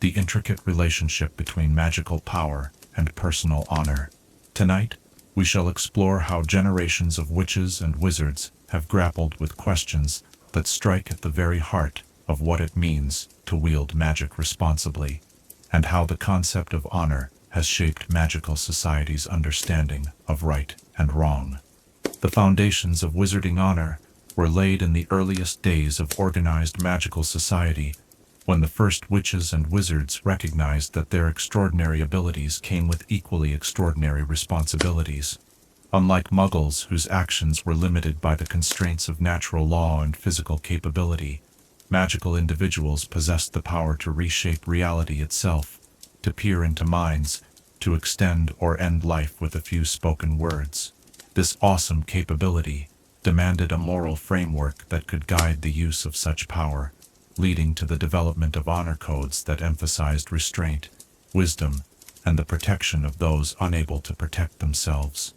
the intricate relationship between magical power and personal honor. Tonight, we shall explore how generations of witches and wizards have grappled with questions that strike at the very heart of what it means to wield magic responsibly, and how the concept of honor has shaped magical society's understanding of right and wrong. The foundations of wizarding honor were laid in the earliest days of organized magical society, when the first witches and wizards recognized that their extraordinary abilities came with equally extraordinary responsibilities. Unlike muggles whose actions were limited by the constraints of natural law and physical capability, magical individuals possessed the power to reshape reality itself, to peer into minds, to extend or end life with a few spoken words. This awesome capability demanded a moral framework that could guide the use of such power, leading to the development of honor codes that emphasized restraint, wisdom, and the protection of those unable to protect themselves.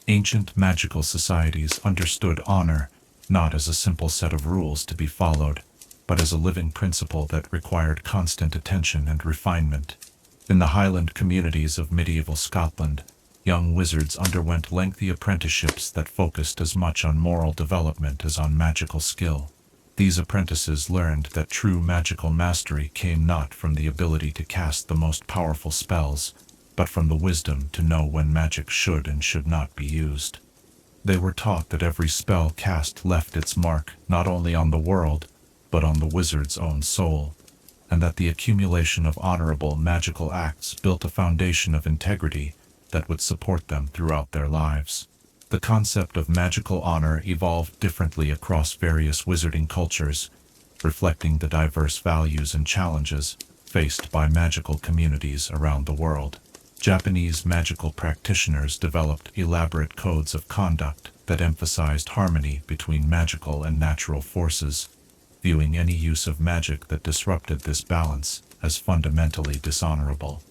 Ancient magical societies understood honor not as a simple set of rules to be followed, but as a living principle that required constant attention and refinement. In the Highland communities of medieval Scotland, young wizards underwent lengthy apprenticeships that focused as much on moral development as on magical skill. These apprentices learned that true magical mastery came not from the ability to cast the most powerful spells, but from the wisdom to know when magic should and should not be used. They were taught that every spell cast left its mark not only on the world, but on the wizard's own soul, and that the accumulation of honorable magical acts built a foundation of integrity that would support them throughout their lives. The concept of magical honor evolved differently across various wizarding cultures, reflecting the diverse values and challenges faced by magical communities around the world. Japanese magical practitioners developed elaborate codes of conduct that emphasized harmony between magical and natural forces, viewing any use of magic that disrupted this balance as fundamentally dishonorable.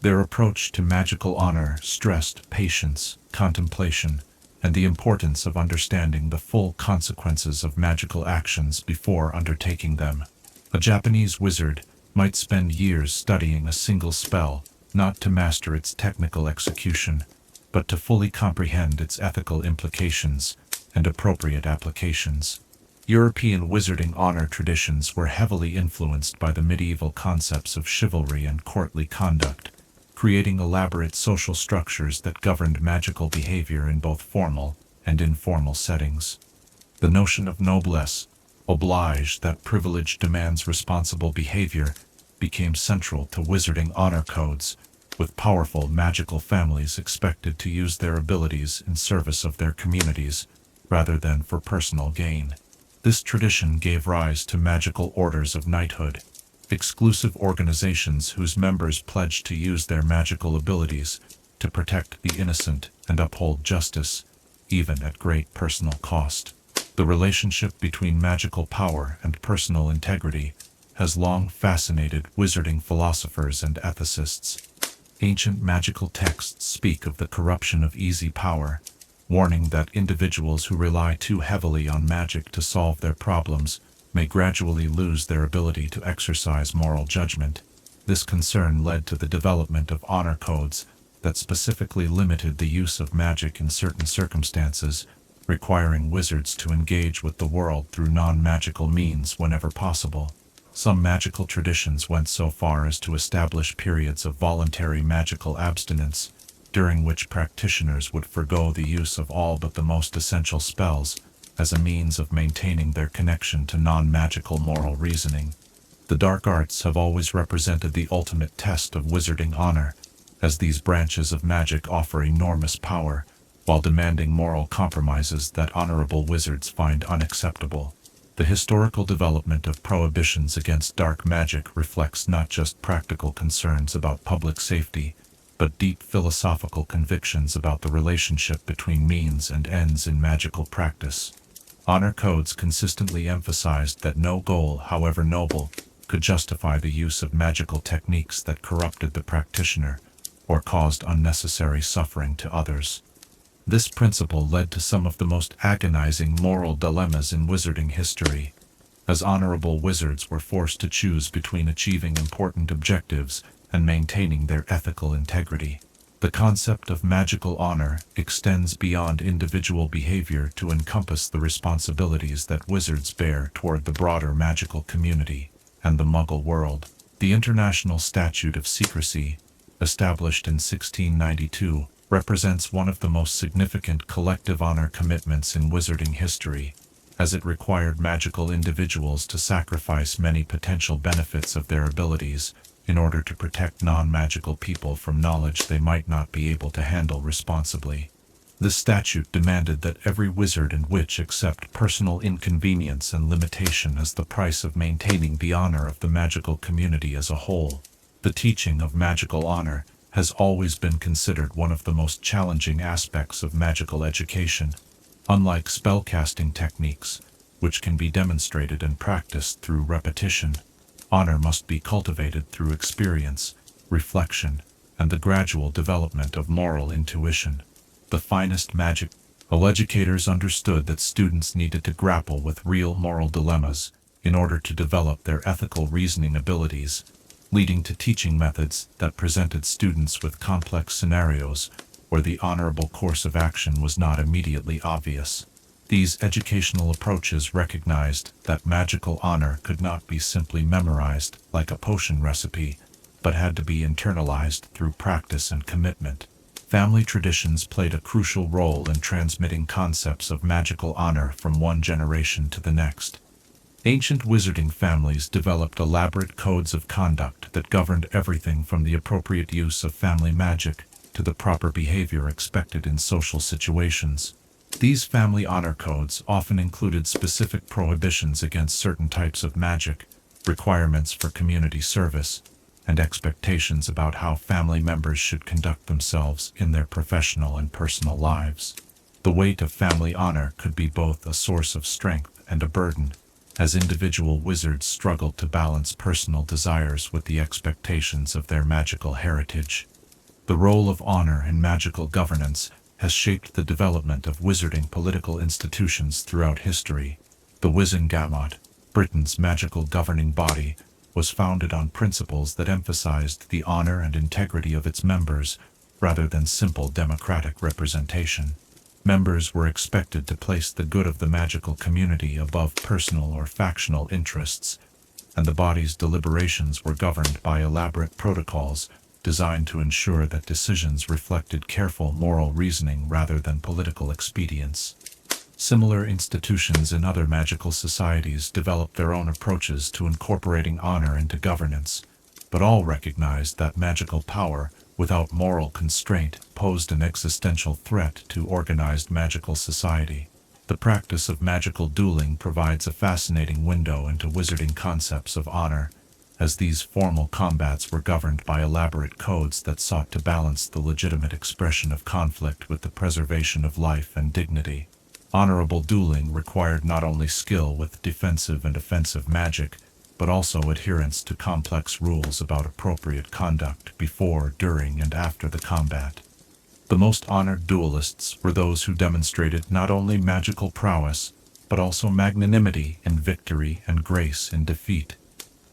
Their approach to magical honor stressed patience, contemplation, and the importance of understanding the full consequences of magical actions before undertaking them. A Japanese wizard might spend years studying a single spell, not to master its technical execution, but to fully comprehend its ethical implications and appropriate applications. European wizarding honor traditions were heavily influenced by the medieval concepts of chivalry and courtly conduct, creating elaborate social structures that governed magical behavior in both formal and informal settings. The notion of noblesse oblige, that privilege demands responsible behavior, became central to wizarding honor codes, with powerful magical families expected to use their abilities in service of their communities, rather than for personal gain. This tradition gave rise to magical orders of knighthood, exclusive organizations whose members pledged to use their magical abilities to to protect the innocent and uphold justice, even at great personal cost. The relationship between magical power and personal integrity has long fascinated wizarding philosophers and ethicists. Ancient magical texts speak of the corruption of easy power, warning that individuals who rely too heavily on magic to solve their problems may gradually lose their ability to exercise moral judgment. This concern led to the development of honor codes that specifically limited the use of magic in certain circumstances, requiring wizards to engage with the world through non-magical means whenever possible. Some magical traditions went so far as to establish periods of voluntary magical abstinence, during which practitioners would forego the use of all but the most essential spells, as a means of maintaining their connection to non-magical moral reasoning. The dark arts have always represented the ultimate test of wizarding honor, as these branches of magic offer enormous power, while demanding moral compromises that honorable wizards find unacceptable. The historical development of prohibitions against dark magic reflects not just practical concerns about public safety, but deep philosophical convictions about the relationship between means and ends in magical practice. Honor codes consistently emphasized that no goal, however noble, could justify the use of magical techniques that corrupted the practitioner or caused unnecessary suffering to others. This principle led to some of the most agonizing moral dilemmas in wizarding history, as honorable wizards were forced to choose between achieving important objectives and maintaining their ethical integrity. The concept of magical honor extends beyond individual behavior to encompass the responsibilities that wizards bear toward the broader magical community and the Muggle world. The International Statute of Secrecy, established in 1692, represents one of the most significant collective honor commitments in wizarding history, as it required magical individuals to sacrifice many potential benefits of their abilities in order to protect non-magical people from knowledge they might not be able to handle responsibly. This statute demanded that every wizard and witch accept personal inconvenience and limitation as the price of maintaining the honor of the magical community as a whole. The teaching of magical honor has always been considered one of the most challenging aspects of magical education. Unlike spellcasting techniques, which can be demonstrated and practiced through repetition, honor must be cultivated through experience, reflection, and the gradual development of moral intuition. The finest magic. Educators understood that students needed to grapple with real moral dilemmas in order to develop their ethical reasoning abilities, leading to teaching methods that presented students with complex scenarios where the honorable course of action was not immediately obvious. These educational approaches recognized that magical honor could not be simply memorized like a potion recipe, but had to be internalized through practice and commitment. Family traditions played a crucial role in transmitting concepts of magical honor from one generation to the next. Ancient wizarding families developed elaborate codes of conduct that governed everything from the appropriate use of family magic to the proper behavior expected in social situations. These family honor codes often included specific prohibitions against certain types of magic, requirements for community service, and expectations about how family members should conduct themselves in their professional and personal lives. The weight of family honor could be both a source of strength and a burden, as individual wizards struggled to balance personal desires with the expectations of their magical heritage. The role of honor in magical governance has shaped the development of wizarding political institutions throughout history. The Wizengamot, Britain's magical governing body, was founded on principles that emphasized the honor and integrity of its members rather than simple democratic representation. Members were expected to place the good of the magical community above personal or factional interests, and the body's deliberations were governed by elaborate protocols designed to ensure that decisions reflected careful moral reasoning rather than political expedience. Similar institutions in other magical societies developed their own approaches to incorporating honor into governance, but all recognized that magical power, without moral constraint, posed an existential threat to organized magical society. The practice of magical dueling provides a fascinating window into wizarding concepts of honor, as these formal combats were governed by elaborate codes that sought to balance the legitimate expression of conflict with the preservation of life and dignity. Honorable dueling required not only skill with defensive and offensive magic, but also adherence to complex rules about appropriate conduct before, during, and after the combat. The most honored duelists were those who demonstrated not only magical prowess, but also magnanimity in victory and grace in defeat,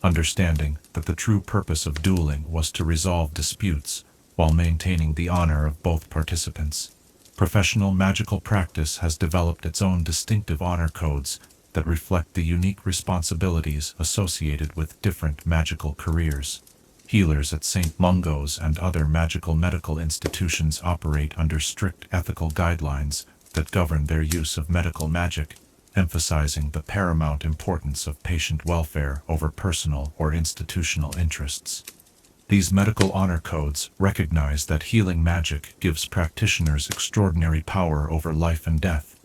understanding that the true purpose of dueling was to resolve disputes while maintaining the honor of both participants. Professional magical practice has developed its own distinctive honor codes that reflect the unique responsibilities associated with different magical careers. Healers at St. Mungo's and other magical medical institutions operate under strict ethical guidelines that govern their use of medical magic, emphasizing the paramount importance of patient welfare over personal or institutional interests. These medical honor codes recognize that healing magic gives practitioners extraordinary power over life and death,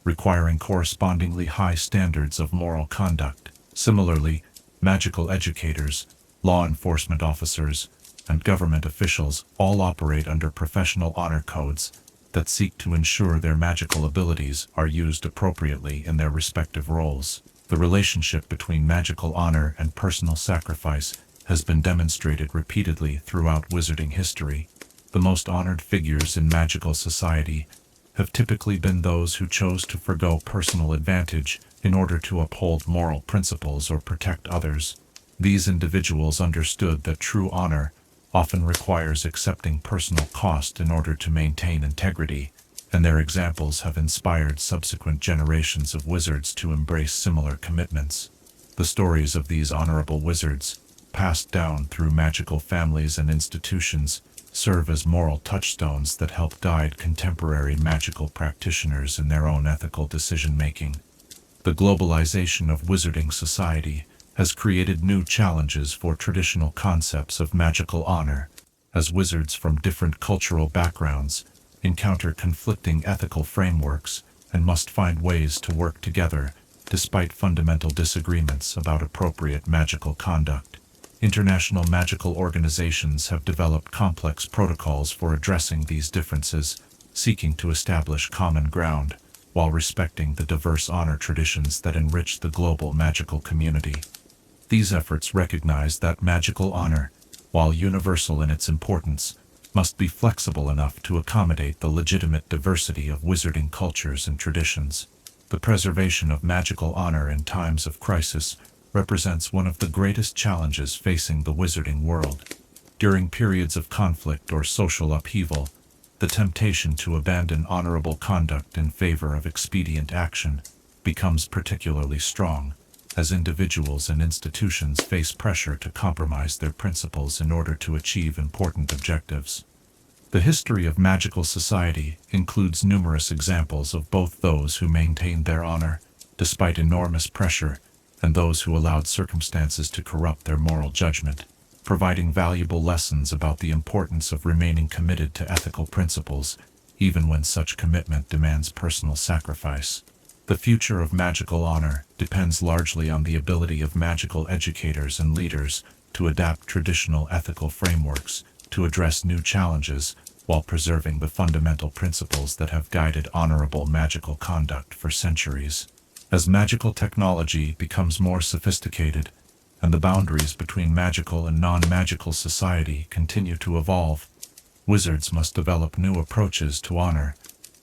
requiring correspondingly high standards of moral conduct. Similarly, magical educators, law enforcement officers, and government officials all operate under professional honor codes that seek to ensure their magical abilities are used appropriately in their respective roles. The relationship between magical honor and personal sacrifice has been demonstrated repeatedly throughout wizarding history. The most honored figures in magical society have typically been those who chose to forgo personal advantage in order to uphold moral principles or protect others. These individuals understood that true honor often requires accepting personal cost in order to maintain integrity, and their examples have inspired subsequent generations of wizards to embrace similar commitments. The stories of these honorable wizards, passed down through magical families and institutions, serve as moral touchstones that help guide contemporary magical practitioners in their own ethical decision-making. The globalization of wizarding society has created new challenges for traditional concepts of magical honor, as wizards from different cultural backgrounds encounter conflicting ethical frameworks and must find ways to work together despite fundamental disagreements about appropriate magical conduct. International magical organizations have developed complex protocols for addressing these differences, seeking to establish common ground while respecting the diverse honor traditions that enrich the global magical community. These efforts recognize that magical honor, while universal in its importance, must be flexible enough to accommodate the legitimate diversity of wizarding cultures and traditions. The preservation of magical honor in times of crisis represents one of the greatest challenges facing the wizarding world. During periods of conflict or social upheaval, the temptation to abandon honorable conduct in favor of expedient action becomes particularly strong, as individuals and institutions face pressure to compromise their principles in order to achieve important objectives. The history of magical society includes numerous examples of both those who maintained their honor, despite enormous pressure, and those who allowed circumstances to corrupt their moral judgment, providing valuable lessons about the importance of remaining committed to ethical principles, even when such commitment demands personal sacrifice. The future of magical honor depends largely on the ability of magical educators and leaders to adapt traditional ethical frameworks to address new challenges while preserving the fundamental principles that have guided honorable magical conduct for centuries. As magical technology becomes more sophisticated, and the boundaries between magical and non-magical society continue to evolve, wizards must develop new approaches to honor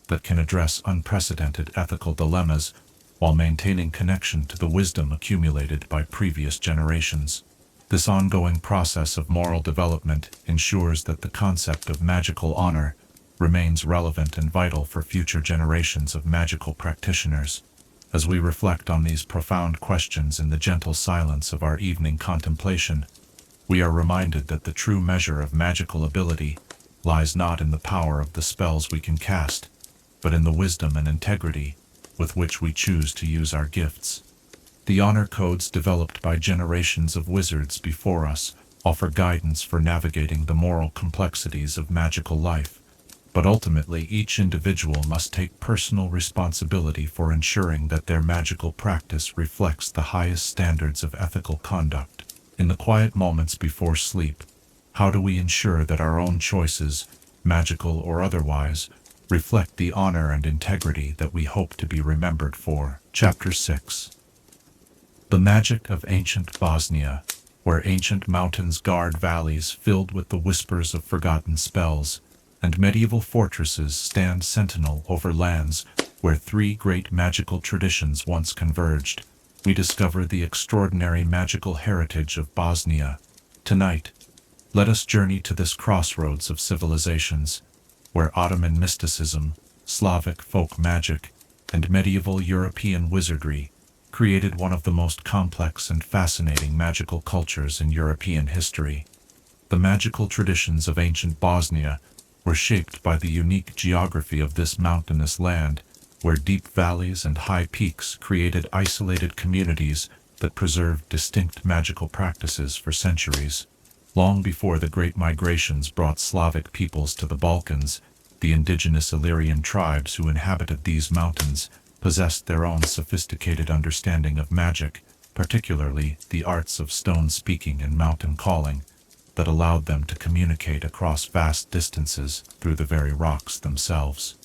that can address unprecedented ethical dilemmas while maintaining connection to the wisdom accumulated by previous generations. This ongoing process of moral development ensures that the concept of magical honor remains relevant and vital for future generations of magical practitioners. As we reflect on these profound questions in the gentle silence of our evening contemplation, we are reminded that the true measure of magical ability lies not in the power of the spells we can cast, but in the wisdom and integrity with which we choose to use our gifts. The honor codes developed by generations of wizards before us offer guidance for navigating the moral complexities of magical life, but ultimately each individual must take personal responsibility for ensuring that their magical practice reflects the highest standards of ethical conduct. In the quiet moments before sleep, how do we ensure that our own choices, magical or otherwise, reflect the honor and integrity that we hope to be remembered for? Chapter 6. The Magic of Ancient Bosnia, where ancient mountains guard valleys filled with the whispers of forgotten spells, and medieval fortresses stand sentinel over lands where three great magical traditions once converged, we discover the extraordinary magical heritage of Bosnia. Tonight, let us journey to this crossroads of civilizations, where Ottoman mysticism, Slavic folk magic, and medieval European wizardry created one of the most complex and fascinating magical cultures in European history. The magical traditions of ancient Bosnia were shaped by the unique geography of this mountainous land, where deep valleys and high peaks created isolated communities that preserved distinct magical practices for centuries. Long before the Great Migrations brought Slavic peoples to the Balkans, the indigenous Illyrian tribes who inhabited these mountains possessed their own sophisticated understanding of magic, particularly the arts of stone speaking and mountain calling, that allowed them to communicate across vast distances through the very rocks themselves.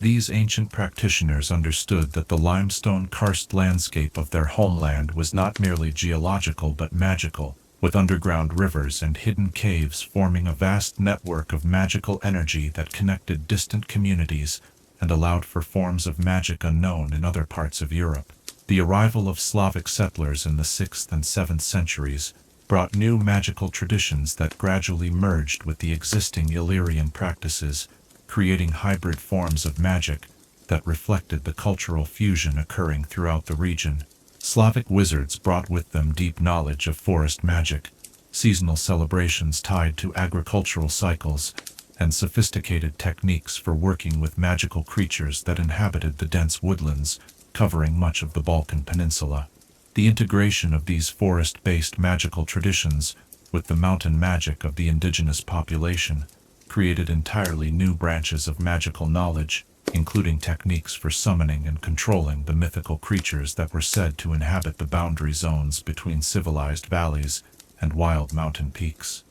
These ancient practitioners understood that the limestone-karst landscape of their homeland was not merely geological but magical, with underground rivers and hidden caves forming a vast network of magical energy that connected distant communities and allowed for forms of magic unknown in other parts of Europe. The arrival of Slavic settlers in the 6th and 7th centuries brought new magical traditions that gradually merged with the existing Illyrian practices, creating hybrid forms of magic that reflected the cultural fusion occurring throughout the region. Slavic wizards brought with them deep knowledge of forest magic, seasonal celebrations tied to agricultural cycles, and sophisticated techniques for working with magical creatures that inhabited the dense woodlands covering much of the Balkan Peninsula. The integration of these forest-based magical traditions with the mountain magic of the indigenous population created entirely new branches of magical knowledge, including techniques for summoning and controlling the mythical creatures that were said to inhabit the boundary zones between civilized valleys and wild mountain peaks.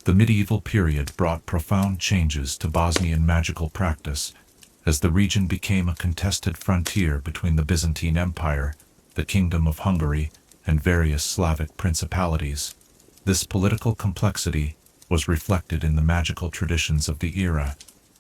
The medieval period brought profound changes to Bosnian magical practice, as the region became a contested frontier between the Byzantine Empire, the Kingdom of Hungary, and various Slavic principalities. This political complexity was reflected in the magical traditions of the era,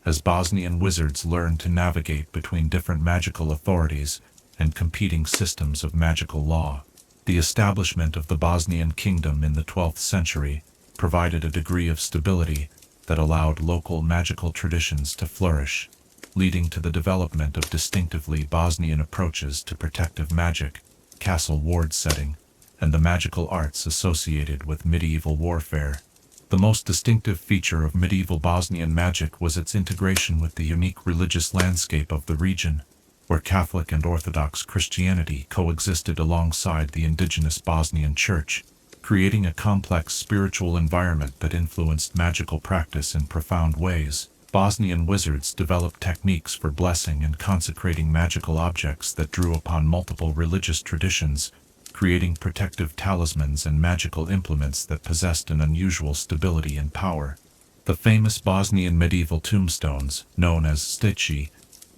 as Bosnian wizards learned to navigate between different magical authorities and competing systems of magical law. The establishment of the Bosnian kingdom in the 12th century provided a degree of stability that allowed local magical traditions to flourish, leading to the development of distinctively Bosnian approaches to protective magic, castle ward setting, and the magical arts associated with medieval warfare. The most distinctive feature of medieval Bosnian magic was its integration with the unique religious landscape of the region, where Catholic and Orthodox Christianity coexisted alongside the indigenous Bosnian Church, creating a complex spiritual environment that influenced magical practice in profound ways. Bosnian wizards developed techniques for blessing and consecrating magical objects that drew upon multiple religious traditions, creating protective talismans and magical implements that possessed an unusual stability and power. The famous Bosnian medieval tombstones, known as stici,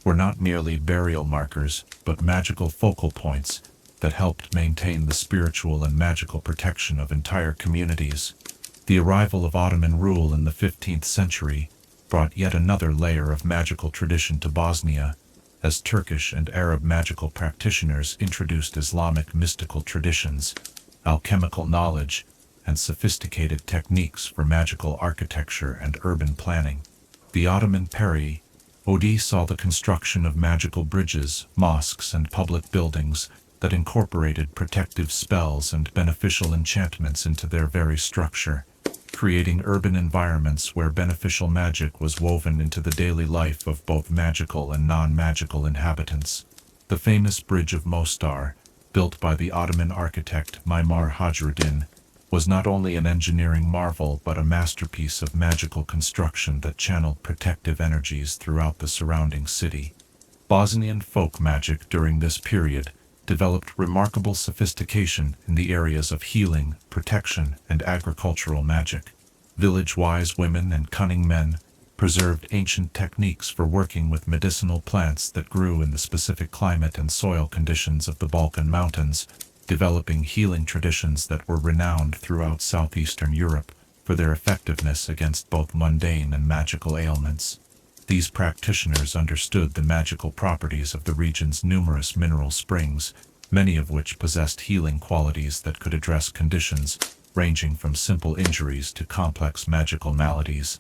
were not merely burial markers, but magical focal points that helped maintain the spiritual and magical protection of entire communities. The arrival of Ottoman rule in the 15th century brought yet another layer of magical tradition to Bosnia, as Turkish and Arab magical practitioners introduced Islamic mystical traditions, alchemical knowledge, and sophisticated techniques for magical architecture and urban planning. The Ottoman period saw the construction of magical bridges, mosques, and public buildings that incorporated protective spells and beneficial enchantments into their very structure, creating urban environments where beneficial magic was woven into the daily life of both magical and non-magical inhabitants. The famous Bridge of Mostar, built by the Ottoman architect Mimar Hajruddin, was not only an engineering marvel but a masterpiece of magical construction that channeled protective energies throughout the surrounding city. Bosnian folk magic during this period developed remarkable sophistication in the areas of healing, protection, and agricultural magic. Village-wise women and cunning men preserved ancient techniques for working with medicinal plants that grew in the specific climate and soil conditions of the Balkan Mountains, developing healing traditions that were renowned throughout southeastern Europe for their effectiveness against both mundane and magical ailments. These practitioners understood the magical properties of the region's numerous mineral springs, many of which possessed healing qualities that could address conditions ranging from simple injuries to complex magical maladies.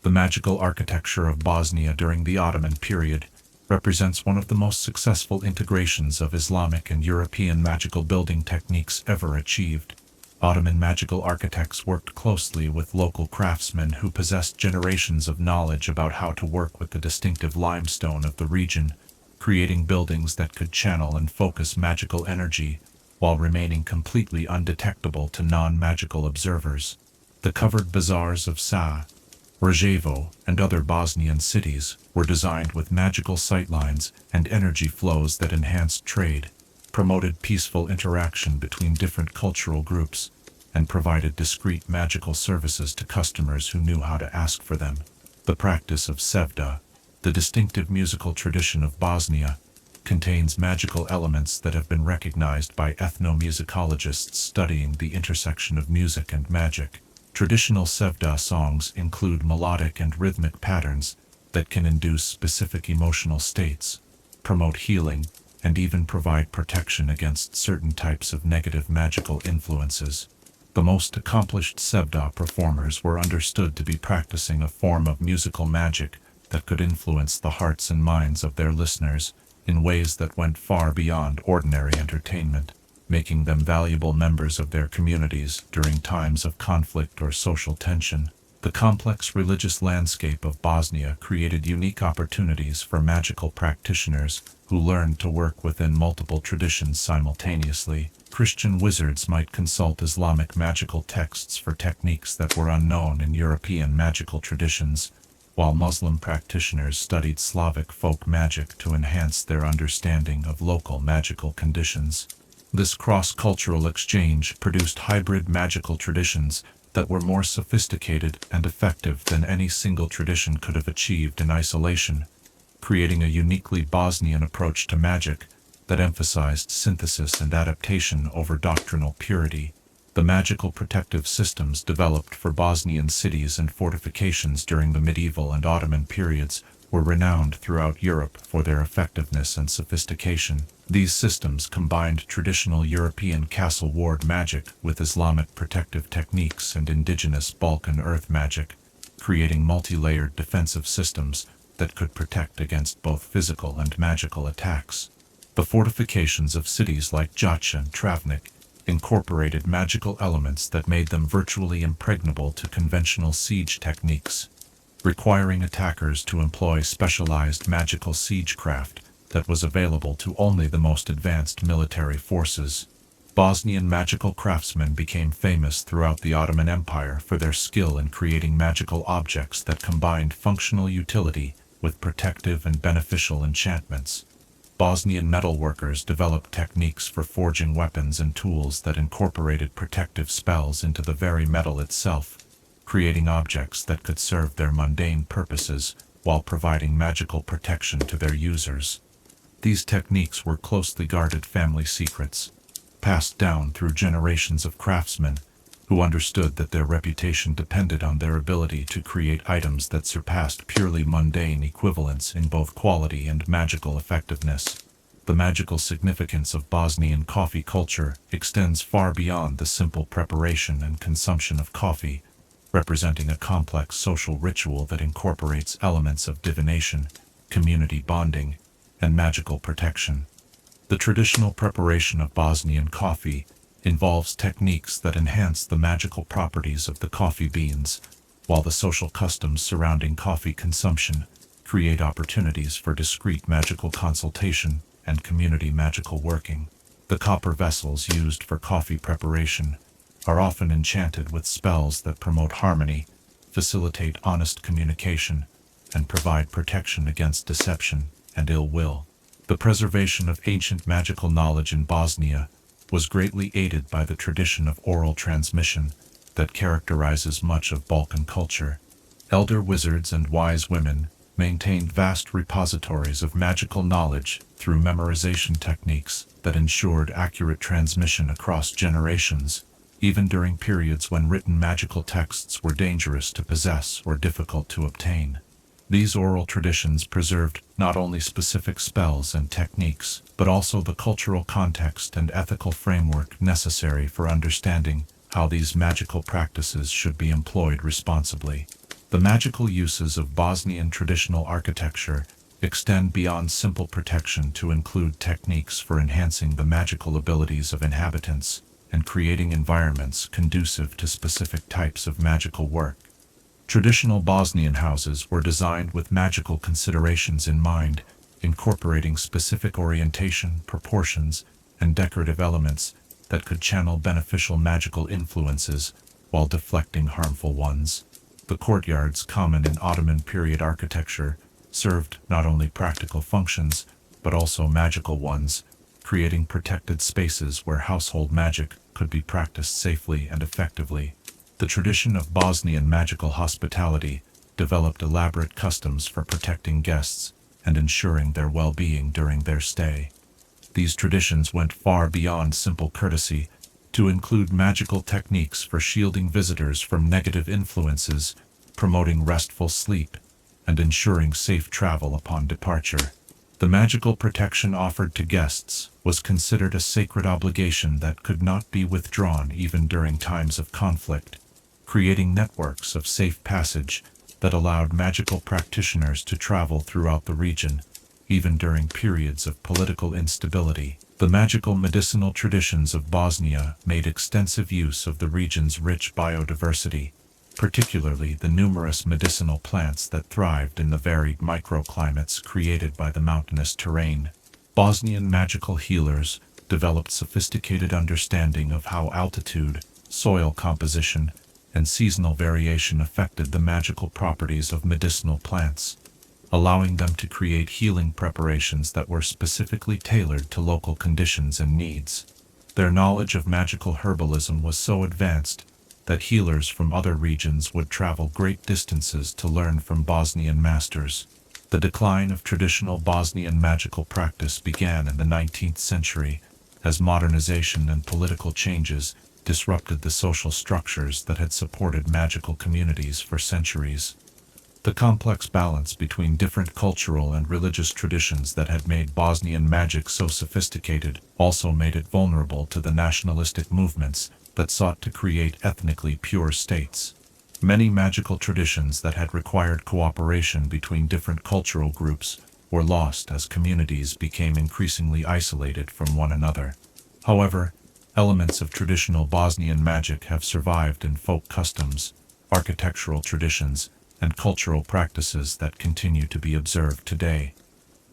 The magical architecture of Bosnia during the Ottoman period represents one of the most successful integrations of Islamic and European magical building techniques ever achieved. Ottoman magical architects worked closely with local craftsmen who possessed generations of knowledge about how to work with the distinctive limestone of the region, creating buildings that could channel and focus magical energy while remaining completely undetectable to non-magical observers. The covered bazaars of Sarajevo and other Bosnian cities were designed with magical sightlines and energy flows that enhanced trade, promoted peaceful interaction between different cultural groups, and provided discreet magical services to customers who knew how to ask for them. The practice of sevda, the distinctive musical tradition of Bosnia, contains magical elements that have been recognized by ethnomusicologists studying the intersection of music and magic. Traditional sevda songs include melodic and rhythmic patterns that can induce specific emotional states, promote healing, and even provide protection against certain types of negative magical influences. The most accomplished sevda performers were understood to be practicing a form of musical magic that could influence the hearts and minds of their listeners in ways that went far beyond ordinary entertainment, making them valuable members of their communities during times of conflict or social tension. The complex religious landscape of Bosnia created unique opportunities for magical practitioners who learned to work within multiple traditions simultaneously. Christian wizards might consult Islamic magical texts for techniques that were unknown in European magical traditions, while Muslim practitioners studied Slavic folk magic to enhance their understanding of local magical conditions. This cross-cultural exchange produced hybrid magical traditions that were more sophisticated and effective than any single tradition could have achieved in isolation, creating a uniquely Bosnian approach to magic that emphasized synthesis and adaptation over doctrinal purity. The magical protective systems developed for Bosnian cities and fortifications during the medieval and Ottoman periods were renowned throughout Europe for their effectiveness and sophistication. These systems combined traditional European castle ward magic with Islamic protective techniques and indigenous Balkan earth magic, creating multi-layered defensive systems that could protect against both physical and magical attacks. The fortifications of cities like Jacha and Travnik incorporated magical elements that made them virtually impregnable to conventional siege techniques, requiring attackers to employ specialized magical siegecraft that was available to only the most advanced military forces. Bosnian magical craftsmen became famous throughout the Ottoman Empire for their skill in creating magical objects that combined functional utility with protective and beneficial enchantments. Bosnian metalworkers developed techniques for forging weapons and tools that incorporated protective spells into the very metal itself, creating objects that could serve their mundane purposes while providing magical protection to their users. These techniques were closely guarded family secrets, passed down through generations of craftsmen who understood that their reputation depended on their ability to create items that surpassed purely mundane equivalents in both quality and magical effectiveness. The magical significance of Bosnian coffee culture extends far beyond the simple preparation and consumption of coffee, representing a complex social ritual that incorporates elements of divination, community bonding, and magical protection. The traditional preparation of Bosnian coffee involves techniques that enhance the magical properties of the coffee beans, while the social customs surrounding coffee consumption create opportunities for discreet magical consultation and community magical working. The copper vessels used for coffee preparation are often enchanted with spells that promote harmony, facilitate honest communication, and provide protection against deception and ill will. The preservation of ancient magical knowledge in Bosnia was greatly aided by the tradition of oral transmission that characterizes much of Balkan culture. Elder wizards and wise women maintained vast repositories of magical knowledge through memorization techniques that ensured accurate transmission across generations, even during periods when written magical texts were dangerous to possess or difficult to obtain. These oral traditions preserved not only specific spells and techniques, but also the cultural context and ethical framework necessary for understanding how these magical practices should be employed responsibly. The magical uses of Bosnian traditional architecture extend beyond simple protection to include techniques for enhancing the magical abilities of inhabitants and creating environments conducive to specific types of magical work. Traditional Bosnian houses were designed with magical considerations in mind, incorporating specific orientation, proportions, and decorative elements that could channel beneficial magical influences while deflecting harmful ones. The courtyards, common in Ottoman period architecture, served not only practical functions, but also magical ones, creating protected spaces where household magic could be practiced safely and effectively. The tradition of Bosnian magical hospitality developed elaborate customs for protecting guests and ensuring their well-being during their stay. These traditions went far beyond simple courtesy to include magical techniques for shielding visitors from negative influences, promoting restful sleep, and ensuring safe travel upon departure. The magical protection offered to guests was considered a sacred obligation that could not be withdrawn even during times of conflict, creating networks of safe passage that allowed magical practitioners to travel throughout the region, even during periods of political instability. The magical medicinal traditions of Bosnia made extensive use of the region's rich biodiversity, particularly the numerous medicinal plants that thrived in the varied microclimates created by the mountainous terrain. Bosnian magical healers developed sophisticated understanding of how altitude, soil composition, and seasonal variation affected the magical properties of medicinal plants, allowing them to create healing preparations that were specifically tailored to local conditions and needs. Their knowledge of magical herbalism was so advanced that healers from other regions would travel great distances to learn from Bosnian masters. The decline of traditional Bosnian magical practice began in the 19th century, as modernization and political changes disrupted the social structures that had supported magical communities for centuries. The complex balance between different cultural and religious traditions that had made Bosnian magic so sophisticated also made it vulnerable to the nationalistic movements that sought to create ethnically pure states. Many magical traditions that had required cooperation between different cultural groups were lost as communities became increasingly isolated from one another. However, elements of traditional Bosnian magic have survived in folk customs, architectural traditions, and cultural practices that continue to be observed today.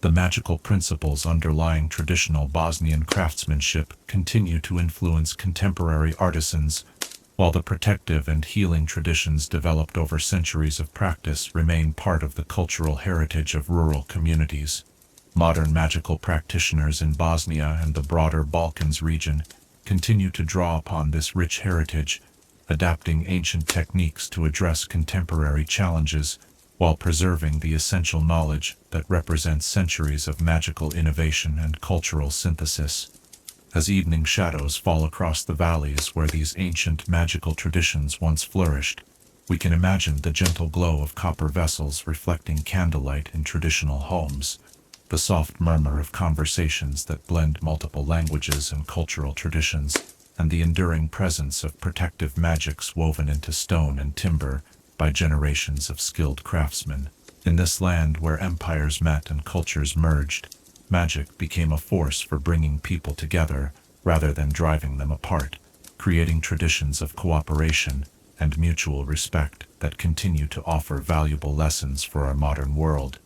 The magical principles underlying traditional Bosnian craftsmanship continue to influence contemporary artisans, while the protective and healing traditions developed over centuries of practice remain part of the cultural heritage of rural communities. Modern magical practitioners in Bosnia and the broader Balkans region continue to draw upon this rich heritage, adapting ancient techniques to address contemporary challenges while preserving the essential knowledge that represents centuries of magical innovation and cultural synthesis. As evening shadows fall across the valleys where these ancient magical traditions once flourished, we can imagine the gentle glow of copper vessels reflecting candlelight in traditional homes, the soft murmur of conversations that blend multiple languages and cultural traditions, and the enduring presence of protective magics woven into stone and timber by generations of skilled craftsmen. In this land where empires met and cultures merged, magic became a force for bringing people together rather than driving them apart, creating traditions of cooperation and mutual respect that continue to offer valuable lessons for our modern world.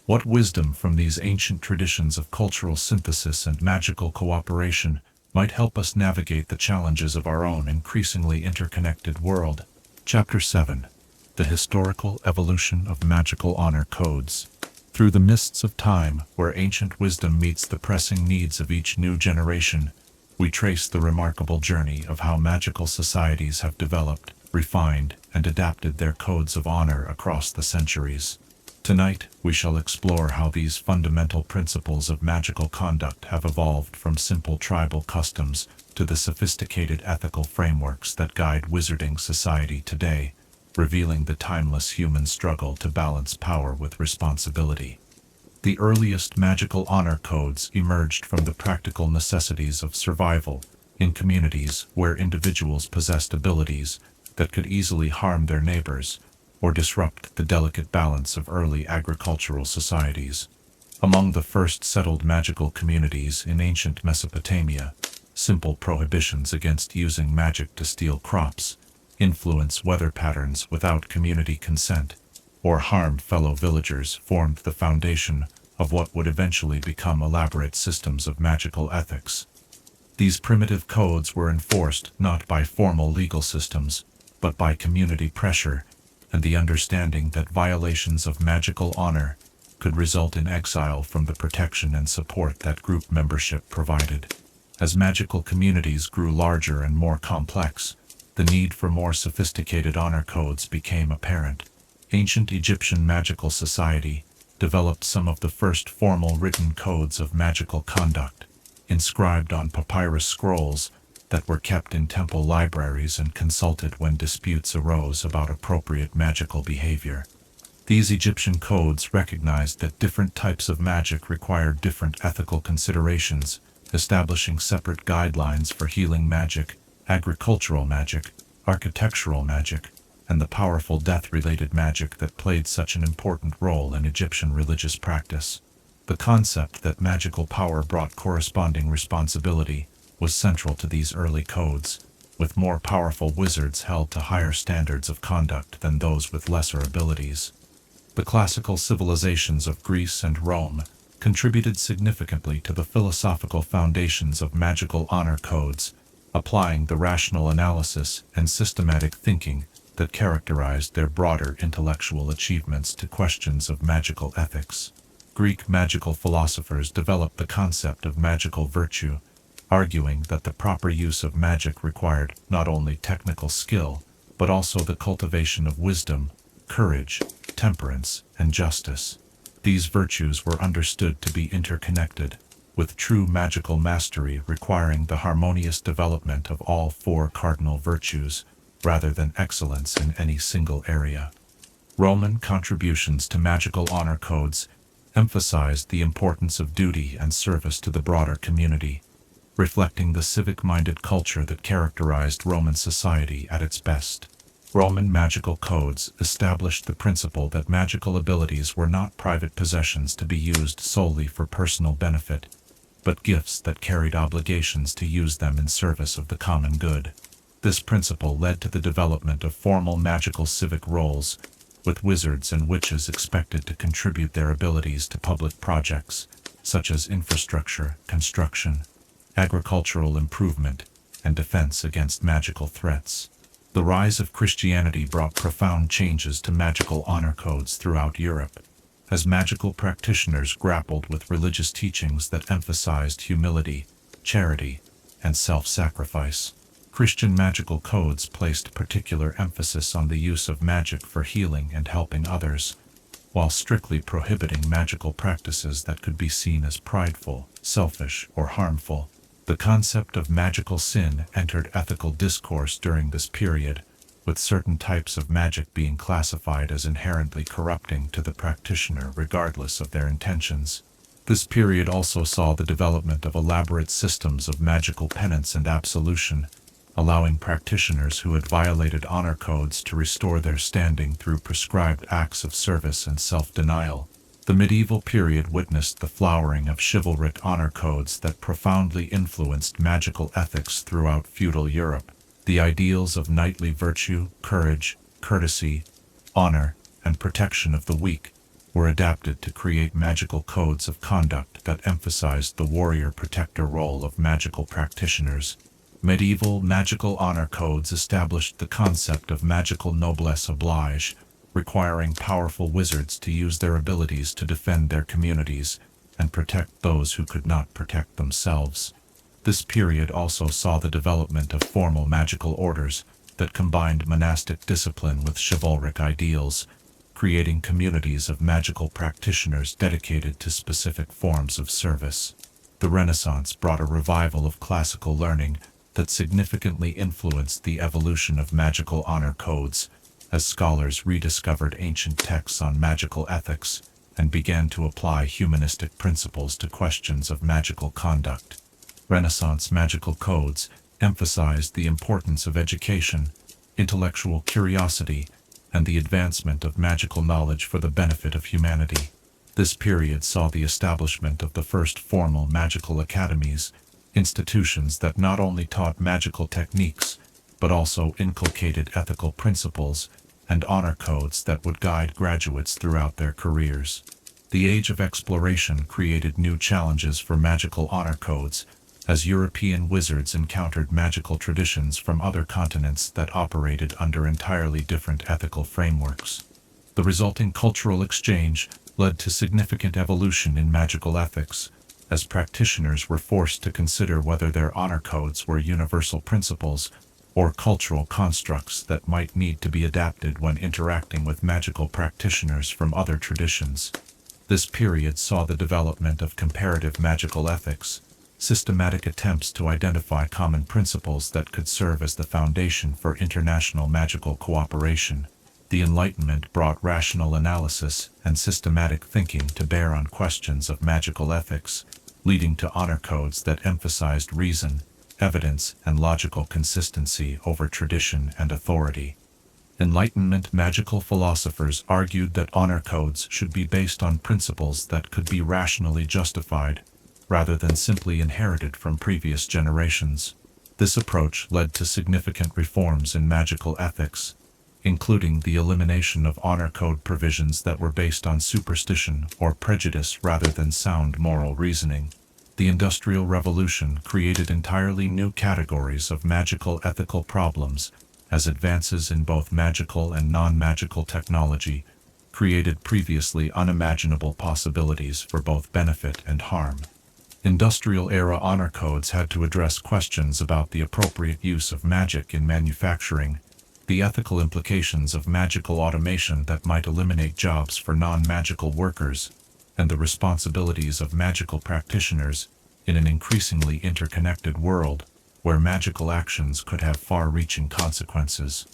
What wisdom from these ancient traditions of cultural synthesis and magical cooperation might help us navigate the challenges of our own increasingly interconnected world? Chapter 7. The Historical Evolution of Magical Honor Codes. Through the mists of time, where ancient wisdom meets the pressing needs of each new generation, we trace the remarkable journey of how magical societies have developed, refined, and adapted their codes of honor across the centuries. Tonight, we shall explore how these fundamental principles of magical conduct have evolved from simple tribal customs to the sophisticated ethical frameworks that guide wizarding society today, revealing the timeless human struggle to balance power with responsibility. The earliest magical honor codes emerged from the practical necessities of survival in communities where individuals possessed abilities that could easily harm their neighbors or disrupt the delicate balance of early agricultural societies. Among the first settled magical communities in ancient Mesopotamia, simple prohibitions against using magic to steal crops, influence weather patterns without community consent, or harm fellow villagers formed the foundation of what would eventually become elaborate systems of magical ethics. These primitive codes were enforced not by formal legal systems, but by community pressure and the understanding that violations of magical honor could result in exile from the protection and support that group membership provided. As magical communities grew larger and more complex, the need for more sophisticated honor codes became apparent. Ancient Egyptian magical society developed some of the first formal written codes of magical conduct, inscribed on papyrus scrolls that were kept in temple libraries and consulted when disputes arose about appropriate magical behavior. These Egyptian codes recognized that different types of magic required different ethical considerations, establishing separate guidelines for healing magic, agricultural magic, architectural magic, and the powerful death-related magic that played such an important role in Egyptian religious practice. The concept that magical power brought corresponding responsibility was central to these early codes, with more powerful wizards held to higher standards of conduct than those with lesser abilities. The classical civilizations of Greece and Rome contributed significantly to the philosophical foundations of magical honor codes, applying the rational analysis and systematic thinking that characterized their broader intellectual achievements to questions of magical ethics. Greek magical philosophers developed the concept of magical virtue, arguing that the proper use of magic required not only technical skill, but also the cultivation of wisdom, courage, temperance, and justice. These virtues were understood to be interconnected, with true magical mastery requiring the harmonious development of all four cardinal virtues, rather than excellence in any single area. Roman contributions to magical honor codes emphasized the importance of duty and service to the broader community, reflecting the civic-minded culture that characterized Roman society at its best. Roman magical codes established the principle that magical abilities were not private possessions to be used solely for personal benefit, but gifts that carried obligations to use them in service of the common good. This principle led to the development of formal magical civic roles, with wizards and witches expected to contribute their abilities to public projects, such as infrastructure, construction, agricultural improvement, and defense against magical threats. The rise of Christianity brought profound changes to magical honor codes throughout Europe, as magical practitioners grappled with religious teachings that emphasized humility, charity, and self-sacrifice. Christian magical codes placed particular emphasis on the use of magic for healing and helping others, while strictly prohibiting magical practices that could be seen as prideful, selfish, or harmful. The concept of magical sin entered ethical discourse during this period, with certain types of magic being classified as inherently corrupting to the practitioner regardless of their intentions. This period also saw the development of elaborate systems of magical penance and absolution, allowing practitioners who had violated honor codes to restore their standing through prescribed acts of service and self-denial. The medieval period witnessed the flowering of chivalric honor codes that profoundly influenced magical ethics throughout feudal Europe. The ideals of knightly virtue, courage, courtesy, honor, and protection of the weak were adapted to create magical codes of conduct that emphasized the warrior-protector role of magical practitioners. Medieval magical honor codes established the concept of magical noblesse oblige, requiring powerful wizards to use their abilities to defend their communities and protect those who could not protect themselves. This period also saw the development of formal magical orders that combined monastic discipline with chivalric ideals, creating communities of magical practitioners dedicated to specific forms of service. The Renaissance brought a revival of classical learning that significantly influenced the evolution of magical honor codes, as scholars rediscovered ancient texts on magical ethics and began to apply humanistic principles to questions of magical conduct. Renaissance magical codes emphasized the importance of education, intellectual curiosity, and the advancement of magical knowledge for the benefit of humanity. This period saw the establishment of the first formal magical academies, institutions that not only taught magical techniques, but also inculcated ethical principles and honor codes that would guide graduates throughout their careers. The Age of Exploration created new challenges for magical honor codes, as European wizards encountered magical traditions from other continents that operated under entirely different ethical frameworks. The resulting cultural exchange led to significant evolution in magical ethics, as practitioners were forced to consider whether their honor codes were universal principles or cultural constructs that might need to be adapted when interacting with magical practitioners from other traditions. This period saw the development of comparative magical ethics, systematic attempts to identify common principles that could serve as the foundation for international magical cooperation. The Enlightenment brought rational analysis and systematic thinking to bear on questions of magical ethics, leading to honor codes that emphasized reason, evidence, and logical consistency over tradition and authority. Enlightenment magical philosophers argued that honor codes should be based on principles that could be rationally justified, rather than simply inherited from previous generations. This approach led to significant reforms in magical ethics, including the elimination of honor code provisions that were based on superstition or prejudice rather than sound moral reasoning. The Industrial Revolution created entirely new categories of magical ethical problems, as advances in both magical and non-magical technology created previously unimaginable possibilities for both benefit and harm. Industrial-era honor codes had to address questions about the appropriate use of magic in manufacturing, the ethical implications of magical automation that might eliminate jobs for non-magical workers, and the responsibilities of magical practitioners in an increasingly interconnected world where magical actions could have far-reaching consequences.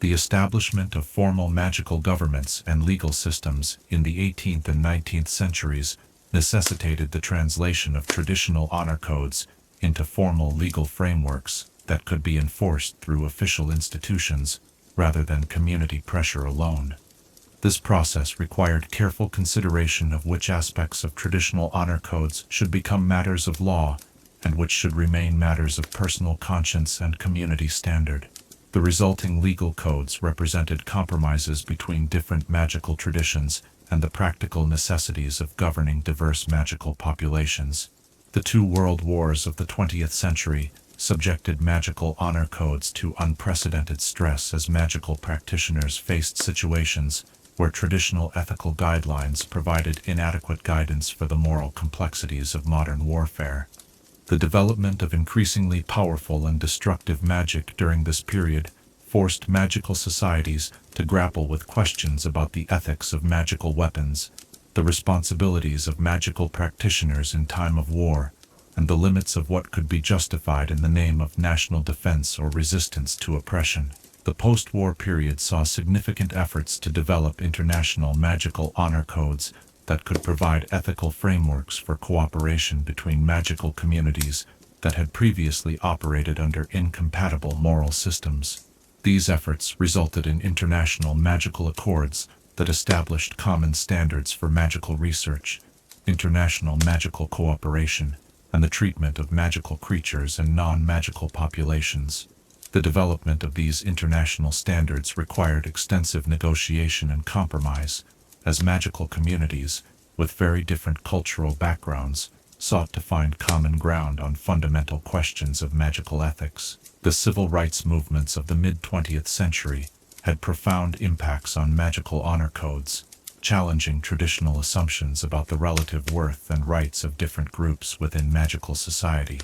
The establishment of formal magical governments and legal systems in the 18th and 19th centuries necessitated the translation of traditional honor codes into formal legal frameworks that could be enforced through official institutions rather than community pressure alone. This process required careful consideration of which aspects of traditional honor codes should become matters of law and which should remain matters of personal conscience and community standard. The resulting legal codes represented compromises between different magical traditions and the practical necessities of governing diverse magical populations. The two world wars of the 20th century subjected magical honor codes to unprecedented stress as magical practitioners faced situations where traditional ethical guidelines provided inadequate guidance for the moral complexities of modern warfare. The development of increasingly powerful and destructive magic during this period forced magical societies to grapple with questions about the ethics of magical weapons, the responsibilities of magical practitioners in time of war, and the limits of what could be justified in the name of national defense or resistance to oppression. The post-war period saw significant efforts to develop international magical honor codes that could provide ethical frameworks for cooperation between magical communities that had previously operated under incompatible moral systems. These efforts resulted in international magical accords that established common standards for magical research, international magical cooperation, and the treatment of magical creatures and non-magical populations. The development of these international standards required extensive negotiation and compromise, as magical communities, with very different cultural backgrounds, sought to find common ground on fundamental questions of magical ethics. The civil rights movements of the mid-20th century had profound impacts on magical honor codes, challenging traditional assumptions about the relative worth and rights of different groups within magical society.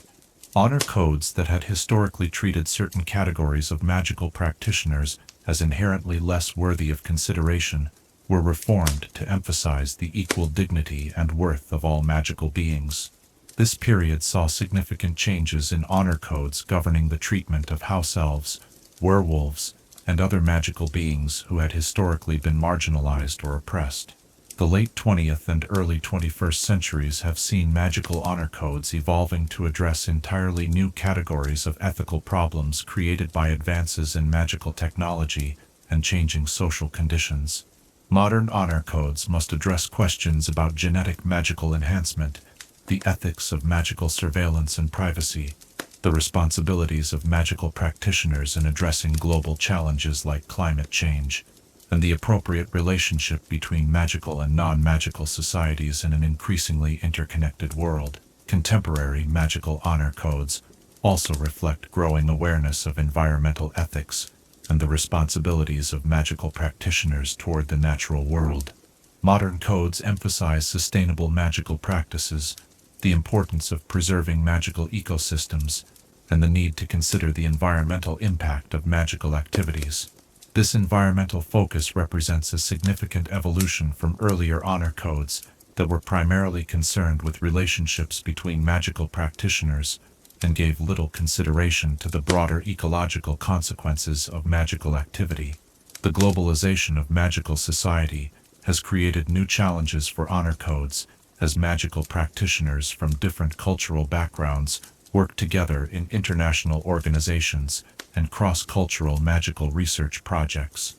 Honor codes that had historically treated certain categories of magical practitioners as inherently less worthy of consideration were reformed to emphasize the equal dignity and worth of all magical beings. This period saw significant changes in honor codes governing the treatment of house elves, werewolves, and other magical beings who had historically been marginalized or oppressed. The late 20th and early 21st centuries have seen magical honor codes evolving to address entirely new categories of ethical problems created by advances in magical technology and changing social conditions. Modern honor codes must address questions about genetic magical enhancement, the ethics of magical surveillance and privacy, the responsibilities of magical practitioners in addressing global challenges like climate change, and the appropriate relationship between magical and non-magical societies in an increasingly interconnected world. Contemporary magical honor codes also reflect growing awareness of environmental ethics and the responsibilities of magical practitioners toward the natural world. Modern codes emphasize sustainable magical practices, the importance of preserving magical ecosystems, and the need to consider the environmental impact of magical activities. This environmental focus represents a significant evolution from earlier honor codes that were primarily concerned with relationships between magical practitioners and gave little consideration to the broader ecological consequences of magical activity. The globalization of magical society has created new challenges for honor codes as magical practitioners from different cultural backgrounds work together in international organizations and cross-cultural magical research projects.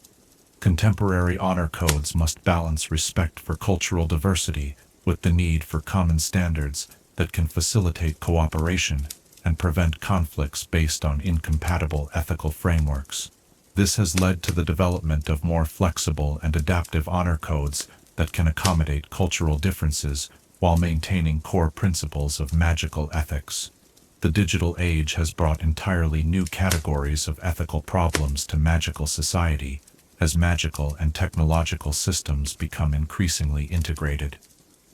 Contemporary honor codes must balance respect for cultural diversity with the need for common standards that can facilitate cooperation and prevent conflicts based on incompatible ethical frameworks. This has led to the development of more flexible and adaptive honor codes that can accommodate cultural differences while maintaining core principles of magical ethics. The digital age has brought entirely new categories of ethical problems to magical society, as magical and technological systems become increasingly integrated.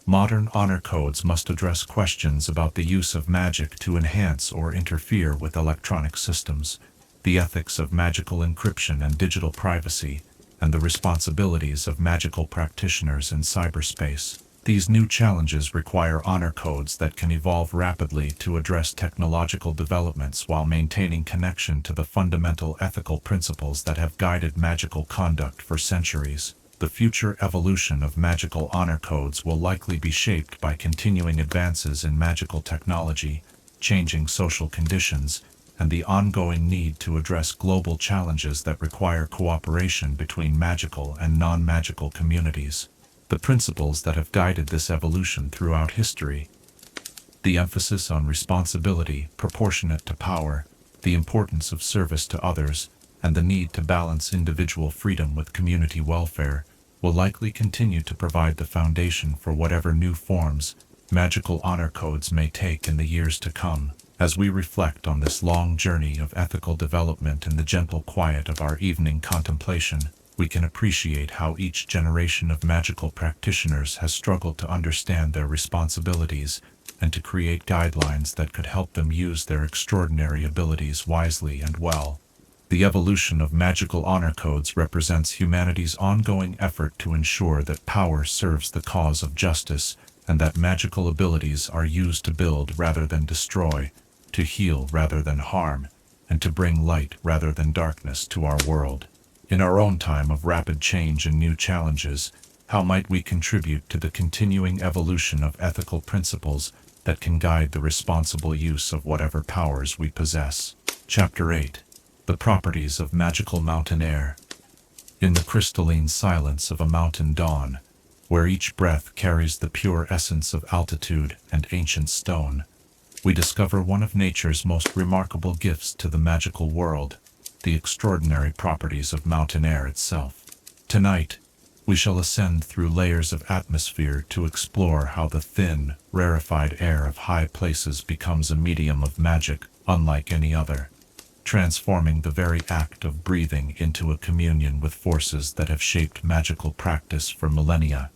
Modern honor codes must address questions about the use of magic to enhance or interfere with electronic systems, the ethics of magical encryption and digital privacy, and the responsibilities of magical practitioners in cyberspace. These new challenges require honor codes that can evolve rapidly to address technological developments while maintaining connection to the fundamental ethical principles that have guided magical conduct for centuries. The future evolution of magical honor codes will likely be shaped by continuing advances in magical technology, changing social conditions, and the ongoing need to address global challenges that require cooperation between magical and non-magical communities. The principles that have guided this evolution throughout history, the emphasis on responsibility proportionate to power, the importance of service to others, and the need to balance individual freedom with community welfare, will likely continue to provide the foundation for whatever new forms magical honor codes may take in the years to come. As we reflect on this long journey of ethical development in the gentle quiet of our evening contemplation, we can appreciate how each generation of magical practitioners has struggled to understand their responsibilities and to create guidelines that could help them use their extraordinary abilities wisely and well. The evolution of magical honor codes represents humanity's ongoing effort to ensure that power serves the cause of justice and that magical abilities are used to build rather than destroy, to heal rather than harm, and to bring light rather than darkness to our world. In our own time of rapid change and new challenges, how might we contribute to the continuing evolution of ethical principles that can guide the responsible use of whatever powers we possess? Chapter 8. The Properties of Magical Mountain Air. In the crystalline silence of a mountain dawn, where each breath carries the pure essence of altitude and ancient stone, we discover one of nature's most remarkable gifts to the magical world, the extraordinary properties of mountain air itself. Tonight, we shall ascend through layers of atmosphere to explore how the thin, rarefied air of high places becomes a medium of magic unlike any other. transforming the very act of breathing into a communion with forces that have shaped magical practice for millennia.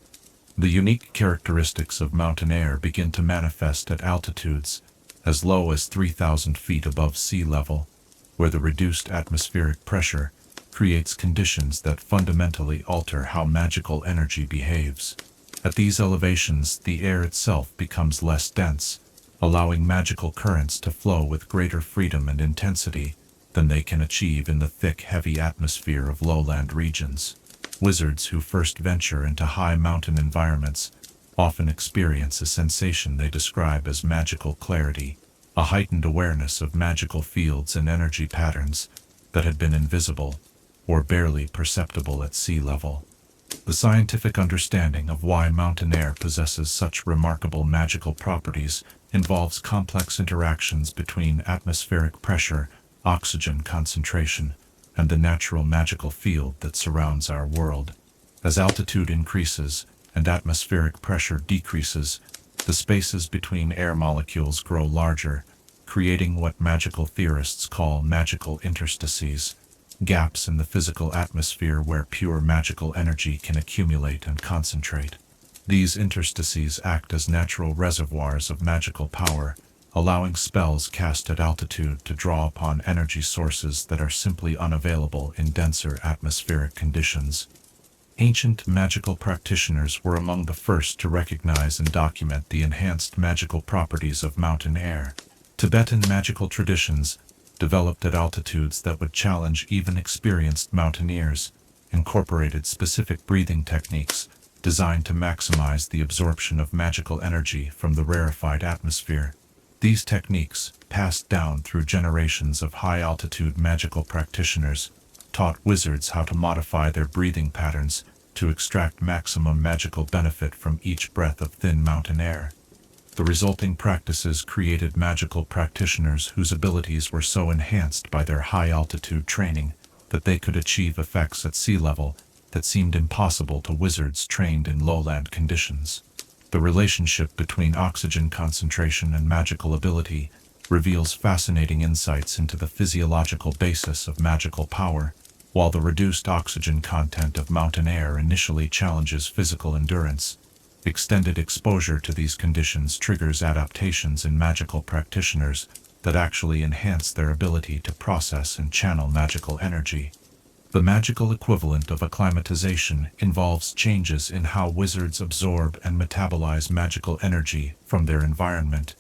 The unique characteristics of mountain air begin to manifest at altitudes as low as 3,000 feet above sea level, where the reduced atmospheric pressure creates conditions that fundamentally alter how magical energy behaves. At these elevations, the air itself becomes less dense, allowing magical currents to flow with greater freedom and intensity than they can achieve in the thick, heavy atmosphere of lowland regions. Wizards who first venture into high mountain environments often experience a sensation they describe as magical clarity, a heightened awareness of magical fields and energy patterns that had been invisible or barely perceptible at sea level. The scientific understanding of why mountain air possesses such remarkable magical properties involves complex interactions between atmospheric pressure, oxygen concentration, and the natural magical field that surrounds our world. As altitude increases and atmospheric pressure decreases, the spaces between air molecules grow larger, creating what magical theorists call magical interstices, gaps in the physical atmosphere where pure magical energy can accumulate and concentrate. These interstices act as natural reservoirs of magical power, allowing spells cast at altitude to draw upon energy sources that are simply unavailable in denser atmospheric conditions. Ancient magical practitioners were among the first to recognize and document the enhanced magical properties of mountain air. Tibetan magical traditions, developed at altitudes that would challenge even experienced mountaineers, incorporated specific breathing techniques designed to maximize the absorption of magical energy from the rarefied atmosphere. These techniques, passed down through generations of high-altitude magical practitioners, taught wizards how to modify their breathing patterns to extract maximum magical benefit from each breath of thin mountain air. The resulting practices created magical practitioners whose abilities were so enhanced by their high-altitude training that they could achieve effects at sea level that seemed impossible to wizards trained in lowland conditions. The relationship between oxygen concentration and magical ability reveals fascinating insights into the physiological basis of magical power. While the reduced oxygen content of mountain air initially challenges physical endurance, extended exposure to these conditions triggers adaptations in magical practitioners that actually enhance their ability to process and channel magical energy. The magical equivalent of acclimatization involves changes in how wizards absorb and metabolize magical energy from their environment,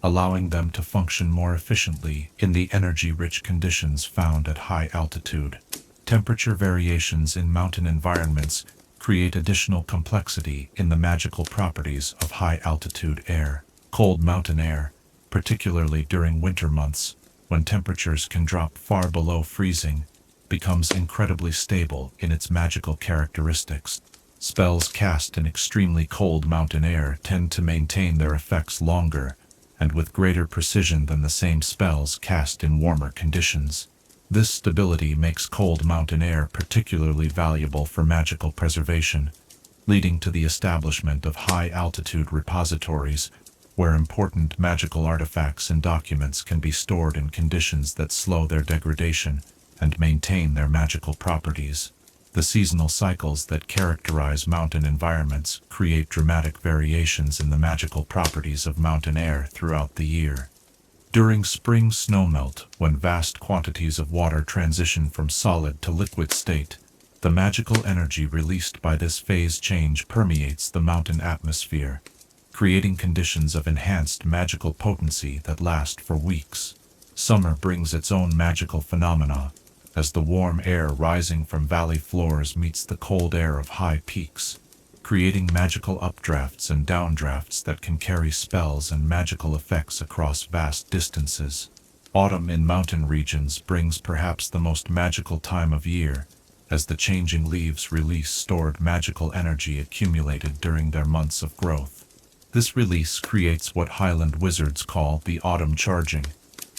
allowing them to function more efficiently in the energy-rich conditions found at high altitude. Temperature variations in mountain environments create additional complexity in the magical properties of high-altitude air. Cold mountain air, particularly during winter months, when temperatures can drop far below freezing, becomes incredibly stable in its magical characteristics. Spells cast in extremely cold mountain air tend to maintain their effects longer and with greater precision than the same spells cast in warmer conditions. This stability makes cold mountain air particularly valuable for magical preservation, leading to the establishment of high-altitude repositories where important magical artifacts and documents can be stored in conditions that slow their degradation and maintain their magical properties. The seasonal cycles that characterize mountain environments create dramatic variations in the magical properties of mountain air throughout the year. During spring snowmelt, when vast quantities of water transition from solid to liquid state, the magical energy released by this phase change permeates the mountain atmosphere, creating conditions of enhanced magical potency that last for weeks. Summer brings its own magical phenomena, as the warm air rising from valley floors meets the cold air of high peaks, creating magical updrafts and downdrafts that can carry spells and magical effects across vast distances. Autumn in mountain regions brings perhaps the most magical time of year, as the changing leaves release stored magical energy accumulated during their months of growth. This release creates what Highland wizards call the autumn charging,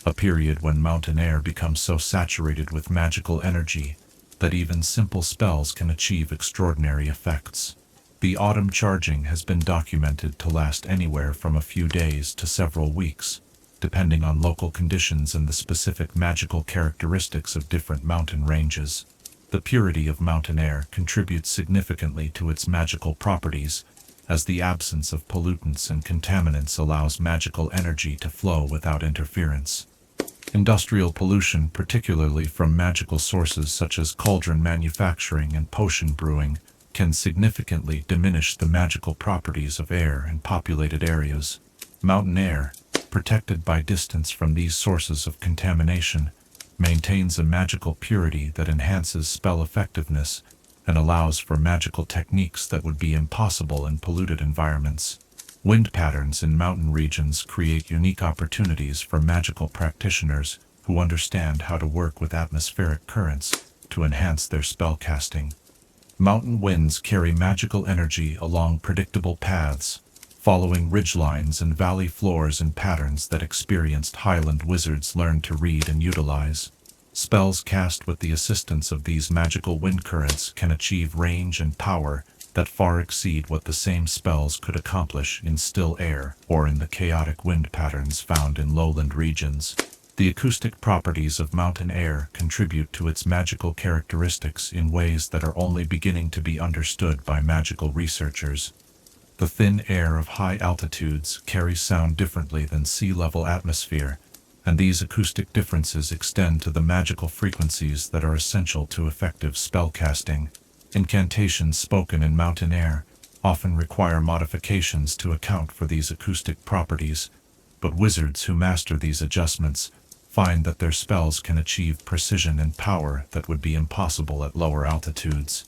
a period when mountain air becomes so saturated with magical energy that even simple spells can achieve extraordinary effects. The autumn charging has been documented to last anywhere from a few days to several weeks, depending on local conditions and the specific magical characteristics of different mountain ranges. The purity of mountain air contributes significantly to its magical properties, as the absence of pollutants and contaminants allows magical energy to flow without interference. Industrial pollution, particularly from magical sources such as cauldron manufacturing and potion brewing, can significantly diminish the magical properties of air in populated areas. Mountain air, protected by distance from these sources of contamination, maintains a magical purity that enhances spell effectiveness and allows for magical techniques that would be impossible in polluted environments. Wind patterns in mountain regions create unique opportunities for magical practitioners who understand how to work with atmospheric currents to enhance their spellcasting. Mountain winds carry magical energy along predictable paths, following ridgelines and valley floors in patterns that experienced Highland wizards learned to read and utilize. Spells cast with the assistance of these magical wind currents can achieve range and power that far exceed what the same spells could accomplish in still air or in the chaotic wind patterns found in lowland regions. The acoustic properties of mountain air contribute to its magical characteristics in ways that are only beginning to be understood by magical researchers. The thin air of high altitudes carries sound differently than sea-level atmosphere, and these acoustic differences extend to the magical frequencies that are essential to effective spellcasting. Incantations spoken in mountain air often require modifications to account for these acoustic properties, but wizards who master these adjustments find that their spells can achieve precision and power that would be impossible at lower altitudes.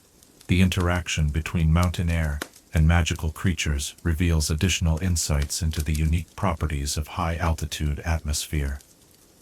The interaction between mountain air and magical creatures reveals additional insights into the unique properties of high-altitude atmosphere.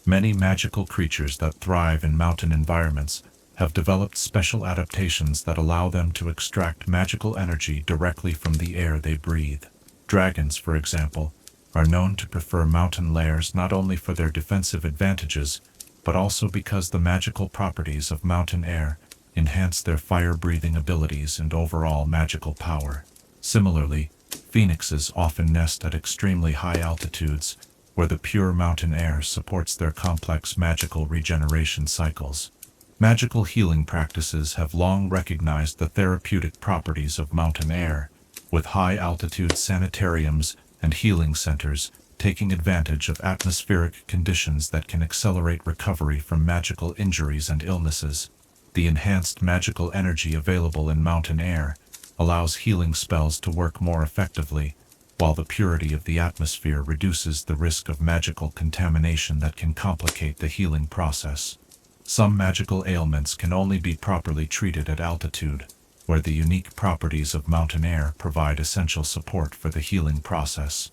Many magical creatures that thrive in mountain environments have developed special adaptations that allow them to extract magical energy directly from the air they breathe. Dragons, for example, are known to prefer mountain layers not only for their defensive advantages, but also because the magical properties of mountain air enhance their fire-breathing abilities and overall magical power. Similarly, phoenixes often nest at extremely high altitudes, where the pure mountain air supports their complex magical regeneration cycles. Magical healing practices have long recognized the therapeutic properties of mountain air, with high-altitude sanitariums and healing centers taking advantage of atmospheric conditions that can accelerate recovery from magical injuries and illnesses. The enhanced magical energy available in mountain air allows healing spells to work more effectively, while the purity of the atmosphere reduces the risk of magical contamination that can complicate the healing process. Some magical ailments can only be properly treated at altitude, where the unique properties of mountain air provide essential support for the healing process.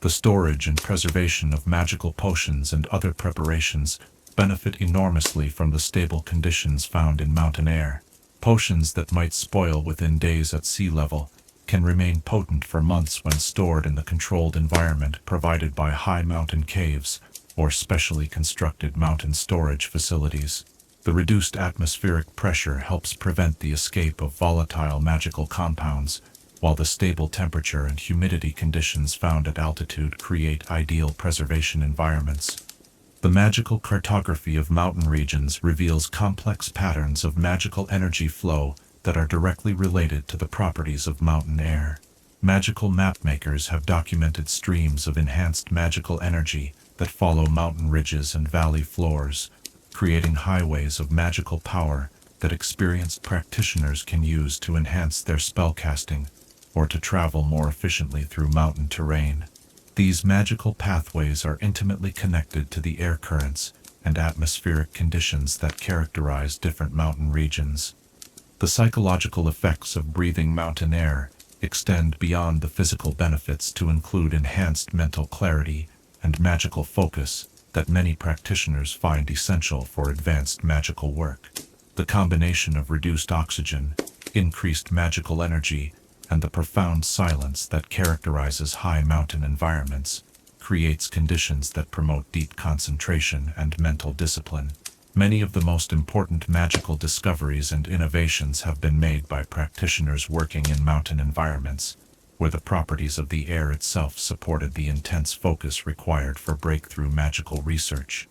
The storage and preservation of magical potions and other preparations benefit enormously from the stable conditions found in mountain air. Potions that might spoil within days at sea level can remain potent for months when stored in the controlled environment provided by high mountain caves or specially constructed mountain storage facilities. The reduced atmospheric pressure helps prevent the escape of volatile magical compounds, while the stable temperature and humidity conditions found at altitude create ideal preservation environments. The magical cartography of mountain regions reveals complex patterns of magical energy flow that are directly related to the properties of mountain air. Magical mapmakers have documented streams of enhanced magical energy that follow mountain ridges and valley floors, creating highways of magical power that experienced practitioners can use to enhance their spellcasting or to travel more efficiently through mountain terrain. These magical pathways are intimately connected to the air currents and atmospheric conditions that characterize different mountain regions. The psychological effects of breathing mountain air extend beyond the physical benefits to include enhanced mental clarity and magical focus that many practitioners find essential for advanced magical work. The combination of reduced oxygen, increased magical energy, and the profound silence that characterizes high mountain environments creates conditions that promote deep concentration and mental discipline. Many of the most important magical discoveries and innovations have been made by practitioners working in mountain environments, where the properties of the air itself supported the intense focus required for breakthrough magical research.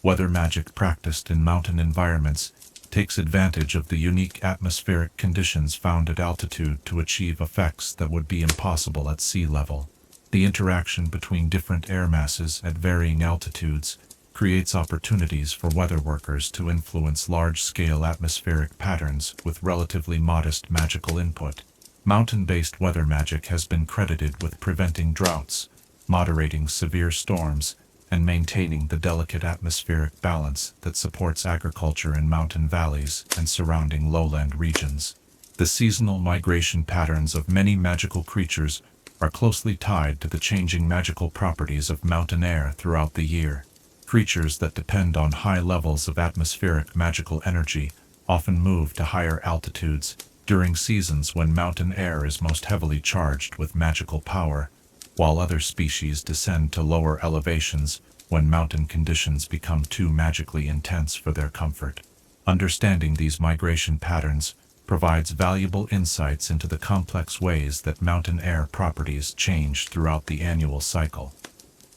Weather magic practiced in mountain environments takes advantage of the unique atmospheric conditions found at altitude to achieve effects that would be impossible at sea level. The interaction between different air masses at varying altitudes creates opportunities for weather workers to influence large-scale atmospheric patterns with relatively modest magical input. Mountain-based weather magic has been credited with preventing droughts, moderating severe storms, and maintaining the delicate atmospheric balance that supports agriculture in mountain valleys and surrounding lowland regions. The seasonal migration patterns of many magical creatures are closely tied to the changing magical properties of mountain air throughout the year. Creatures that depend on high levels of atmospheric magical energy often move to higher altitudes during seasons when mountain air is most heavily charged with magical power, while other species descend to lower elevations when mountain conditions become too magically intense for their comfort. Understanding these migration patterns provides valuable insights into the complex ways that mountain air properties change throughout the annual cycle.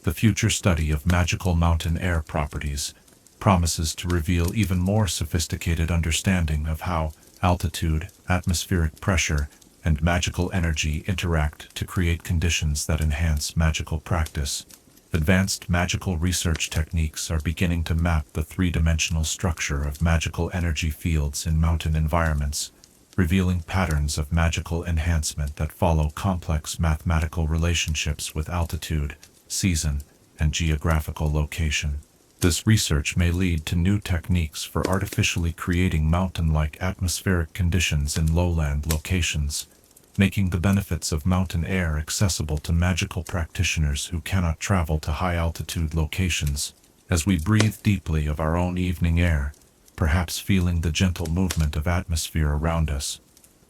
The future study of magical mountain air properties promises to reveal even more sophisticated understanding of how altitude, atmospheric pressure, and magical energy interact to create conditions that enhance magical practice. Advanced magical research techniques are beginning to map the three-dimensional structure of magical energy fields in mountain environments, revealing patterns of magical enhancement that follow complex mathematical relationships with altitude, season, and geographical location. This research may lead to new techniques for artificially creating mountain-like atmospheric conditions in lowland locations, making the benefits of mountain air accessible to magical practitioners who cannot travel to high-altitude locations. As we breathe deeply of our own evening air, perhaps feeling the gentle movement of atmosphere around us,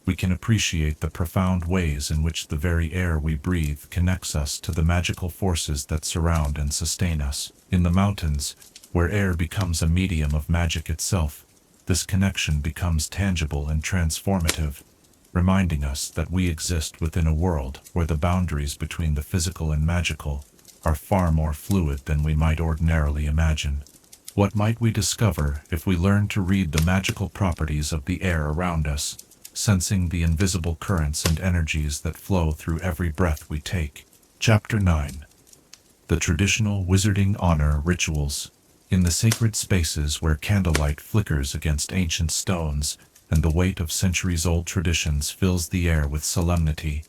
we can appreciate the profound ways in which the very air we breathe connects us to the magical forces that surround and sustain us. In the mountains, where air becomes a medium of magic itself, this connection becomes tangible and transformative, reminding us that we exist within a world where the boundaries between the physical and magical are far more fluid than we might ordinarily imagine. What might we discover if we learn to read the magical properties of the air around us, sensing the invisible currents and energies that flow through every breath we take? Chapter 9. The Traditional Wizarding Honor Rituals. In the sacred spaces where candlelight flickers against ancient stones and the weight of centuries-old traditions fills the air with solemnity,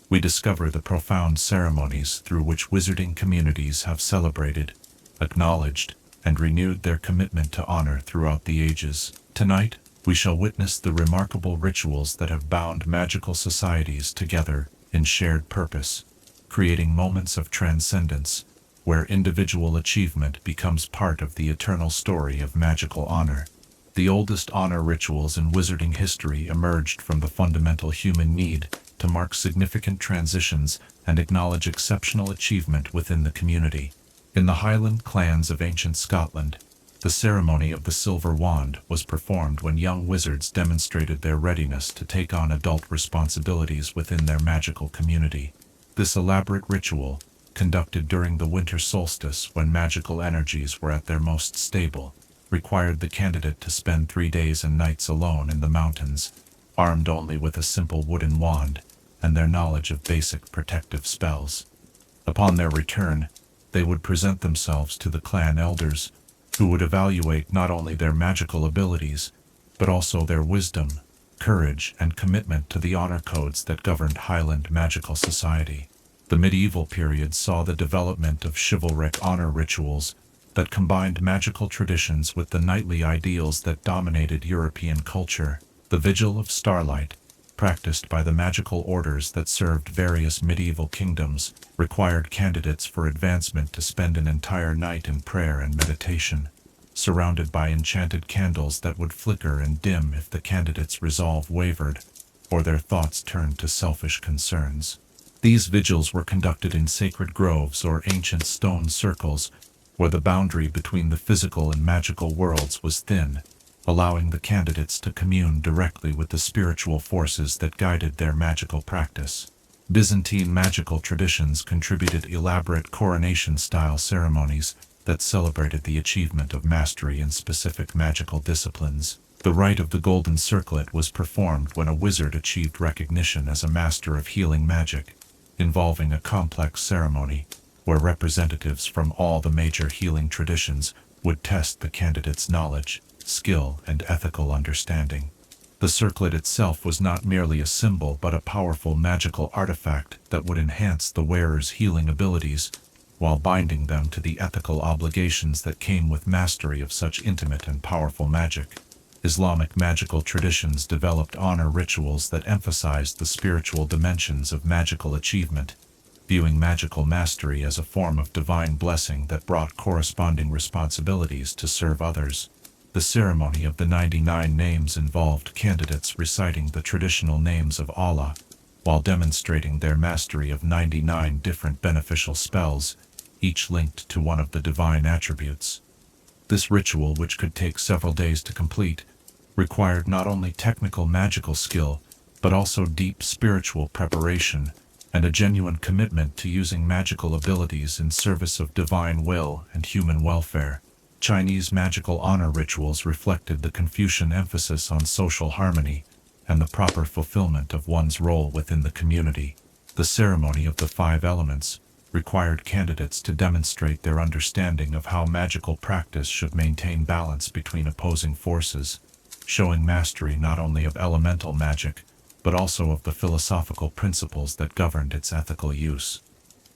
we discover the profound ceremonies through which wizarding communities have celebrated, acknowledged, and renewed their commitment to honor throughout the ages. Tonight, we shall witness the remarkable rituals that have bound magical societies together in shared purpose, creating moments of transcendence, where individual achievement becomes part of the eternal story of magical honor. The oldest honor rituals in wizarding history emerged from the fundamental human need to mark significant transitions and acknowledge exceptional achievement within the community. In the Highland clans of ancient Scotland, the ceremony of the Silver Wand was performed when young wizards demonstrated their readiness to take on adult responsibilities within their magical community. This elaborate ritual, conducted during the winter solstice when magical energies were at their most stable, required the candidate to spend 3 days and nights alone in the mountains, armed only with a simple wooden wand and their knowledge of basic protective spells. Upon their return, they would present themselves to the clan elders, who would evaluate not only their magical abilities, but also their wisdom, courage, and commitment to the honor codes that governed Highland magical society. The medieval period saw the development of chivalric honor rituals that combined magical traditions with the knightly ideals that dominated European culture. The Vigil of Starlight, practiced by the magical orders that served various medieval kingdoms, required candidates for advancement to spend an entire night in prayer and meditation, surrounded by enchanted candles that would flicker and dim if the candidate's resolve wavered or their thoughts turned to selfish concerns. These vigils were conducted in sacred groves or ancient stone circles, where the boundary between the physical and magical worlds was thin, allowing the candidates to commune directly with the spiritual forces that guided their magical practice. Byzantine magical traditions contributed elaborate coronation-style ceremonies that celebrated the achievement of mastery in specific magical disciplines. The rite of the Golden Circlet was performed when a wizard achieved recognition as a master of healing magic, involving a complex ceremony where representatives from all the major healing traditions would test the candidate's knowledge, skill, and ethical understanding. The circlet itself was not merely a symbol but a powerful magical artifact that would enhance the wearer's healing abilities while binding them to the ethical obligations that came with mastery of such intimate and powerful magic. Islamic magical traditions developed honor rituals that emphasized the spiritual dimensions of magical achievement, viewing magical mastery as a form of divine blessing that brought corresponding responsibilities to serve others. The ceremony of the 99 names involved candidates reciting the traditional names of Allah, while demonstrating their mastery of 99 different beneficial spells, each linked to one of the divine attributes. This ritual, which could take several days to complete, required not only technical magical skill, but also deep spiritual preparation and a genuine commitment to using magical abilities in service of divine will and human welfare. Chinese magical honor rituals reflected the Confucian emphasis on social harmony and the proper fulfillment of one's role within the community. The ceremony of the 5 elements required candidates to demonstrate their understanding of how magical practice should maintain balance between opposing forces, showing mastery not only of elemental magic, but also of the philosophical principles that governed its ethical use.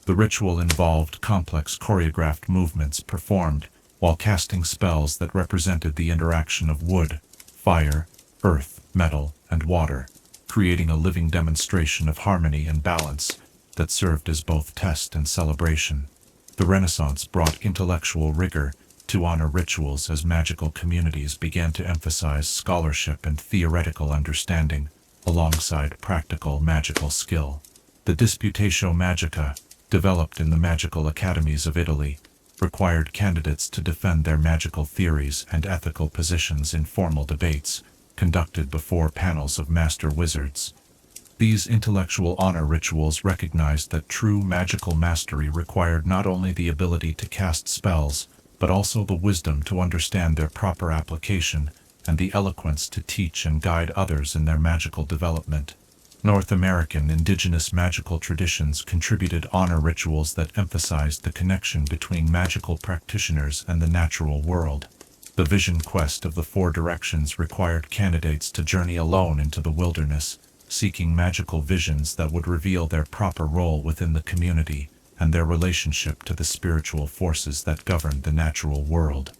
The ritual involved complex choreographed movements performed while casting spells that represented the interaction of wood, fire, earth, metal, and water, creating a living demonstration of harmony and balance that served as both test and celebration. The Renaissance brought intellectual rigor to honor rituals as magical communities began to emphasize scholarship and theoretical understanding alongside practical magical skill. The Disputatio Magica, developed in the magical academies of Italy, required candidates to defend their magical theories and ethical positions in formal debates conducted before panels of master wizards. These intellectual honor rituals recognized that true magical mastery required not only the ability to cast spells, but also the wisdom to understand their proper application and the eloquence to teach and guide others in their magical development. North American indigenous magical traditions contributed honor rituals that emphasized the connection between magical practitioners and the natural world. The vision quest of the 4 directions required candidates to journey alone into the wilderness, seeking magical visions that would reveal their proper role within the community and their relationship to the spiritual forces that govern the natural world.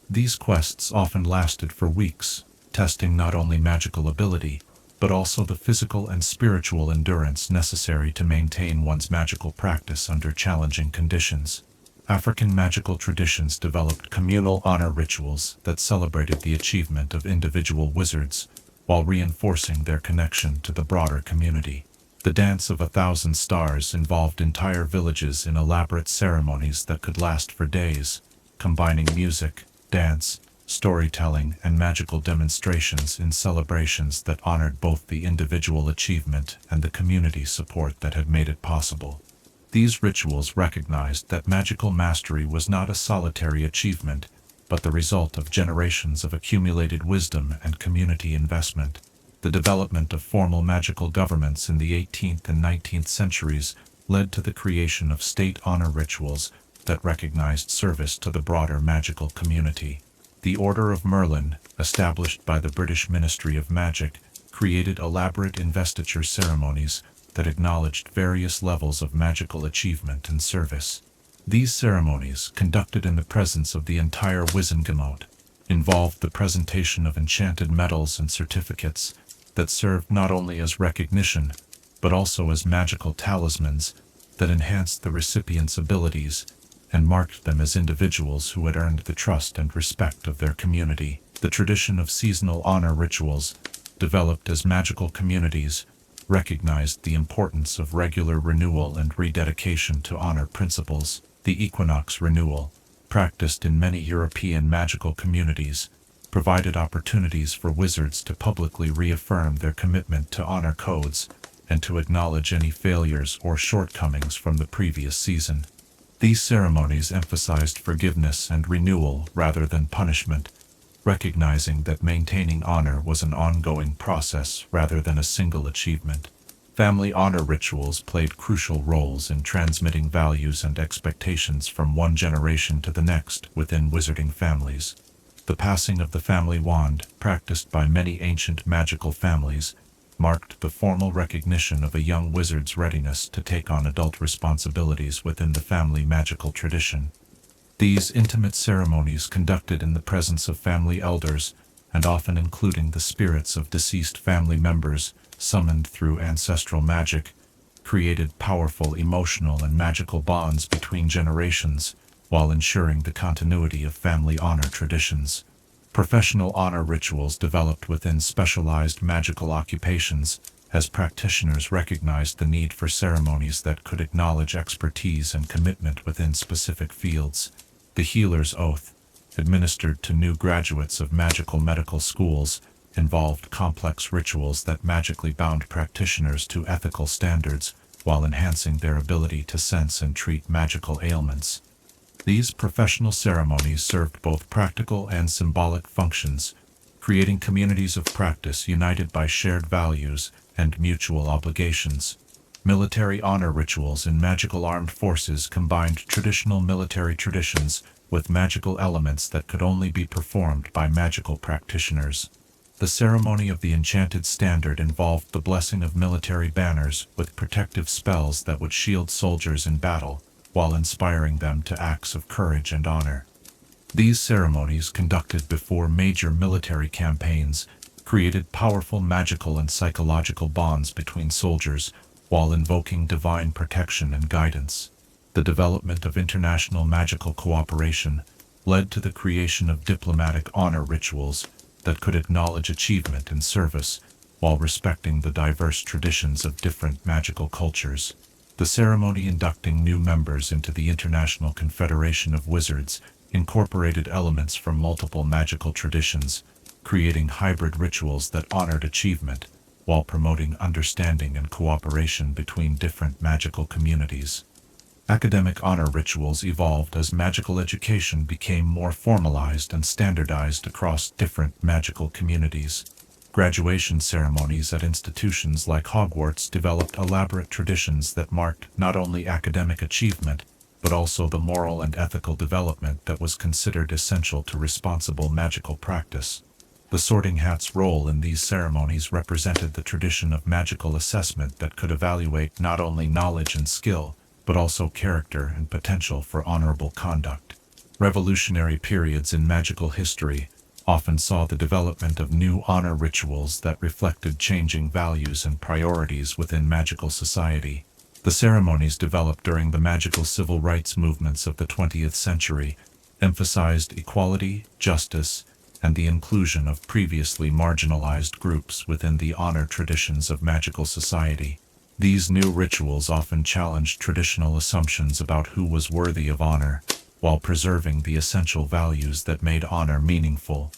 These quests often lasted for weeks, testing not only magical ability, but also the physical and spiritual endurance necessary to maintain one's magical practice under challenging conditions. African magical traditions developed communal honor rituals that celebrated the achievement of individual wizards, while reinforcing their connection to the broader community. The Dance of 1,000 Stars involved entire villages in elaborate ceremonies that could last for days, combining music, dance, storytelling, and magical demonstrations in celebrations that honored both the individual achievement and the community support that had made it possible. These rituals recognized that magical mastery was not a solitary achievement, but the result of generations of accumulated wisdom and community investment. The development of formal magical governments in the 18th and 19th centuries led to the creation of state honor rituals that recognized service to the broader magical community. The Order of Merlin, established by the British Ministry of Magic, created elaborate investiture ceremonies that acknowledged various levels of magical achievement and service. These ceremonies, conducted in the presence of the entire Wizengamot, involved the presentation of enchanted medals and certificates that served not only as recognition, but also as magical talismans that enhanced the recipient's abilities and marked them as individuals who had earned the trust and respect of their community. The tradition of seasonal honor rituals, developed as magical communities, recognized the importance of regular renewal and rededication to honor principles. The equinox renewal, practiced in many European magical communities, provided opportunities for wizards to publicly reaffirm their commitment to honor codes and to acknowledge any failures or shortcomings from the previous season. These ceremonies emphasized forgiveness and renewal rather than punishment, recognizing that maintaining honor was an ongoing process rather than a single achievement. Family honor rituals played crucial roles in transmitting values and expectations from one generation to the next within wizarding families. The passing of the family wand, practiced by many ancient magical families, marked the formal recognition of a young wizard's readiness to take on adult responsibilities within the family magical tradition. These intimate ceremonies, conducted in the presence of family elders, and often including the spirits of deceased family members summoned through ancestral magic, created powerful emotional and magical bonds between generations, while ensuring the continuity of family honor traditions. Professional honor rituals developed within specialized magical occupations, as practitioners recognized the need for ceremonies that could acknowledge expertise and commitment within specific fields. The Healer's Oath, administered to new graduates of magical medical schools, involved complex rituals that magically bound practitioners to ethical standards while enhancing their ability to sense and treat magical ailments. These professional ceremonies served both practical and symbolic functions, creating communities of practice united by shared values and mutual obligations. Military honor rituals in magical armed forces combined traditional military traditions with magical elements that could only be performed by magical practitioners. The ceremony of the Enchanted Standard involved the blessing of military banners with protective spells that would shield soldiers in battle, while inspiring them to acts of courage and honor. These ceremonies, conducted before major military campaigns, created powerful magical and psychological bonds between soldiers, while invoking divine protection and guidance. The development of international magical cooperation led to the creation of diplomatic honor rituals that could acknowledge achievement and service, while respecting the diverse traditions of different magical cultures. The ceremony inducting new members into the International Confederation of Wizards incorporated elements from multiple magical traditions, creating hybrid rituals that honored achievement, while promoting understanding and cooperation between different magical communities. Academic honor rituals evolved as magical education became more formalized and standardized across different magical communities. Graduation ceremonies at institutions like Hogwarts developed elaborate traditions that marked not only academic achievement, but also the moral and ethical development that was considered essential to responsible magical practice. The Sorting Hat's role in these ceremonies represented the tradition of magical assessment that could evaluate not only knowledge and skill, but also character and potential for honorable conduct. Revolutionary periods in magical history often saw the development of new honor rituals that reflected changing values and priorities within magical society. The ceremonies developed during the magical civil rights movements of the 20th century emphasized equality, justice, and the inclusion of previously marginalized groups within the honor traditions of magical society. These new rituals often challenged traditional assumptions about who was worthy of honor, while preserving the essential values that made honor meaningful.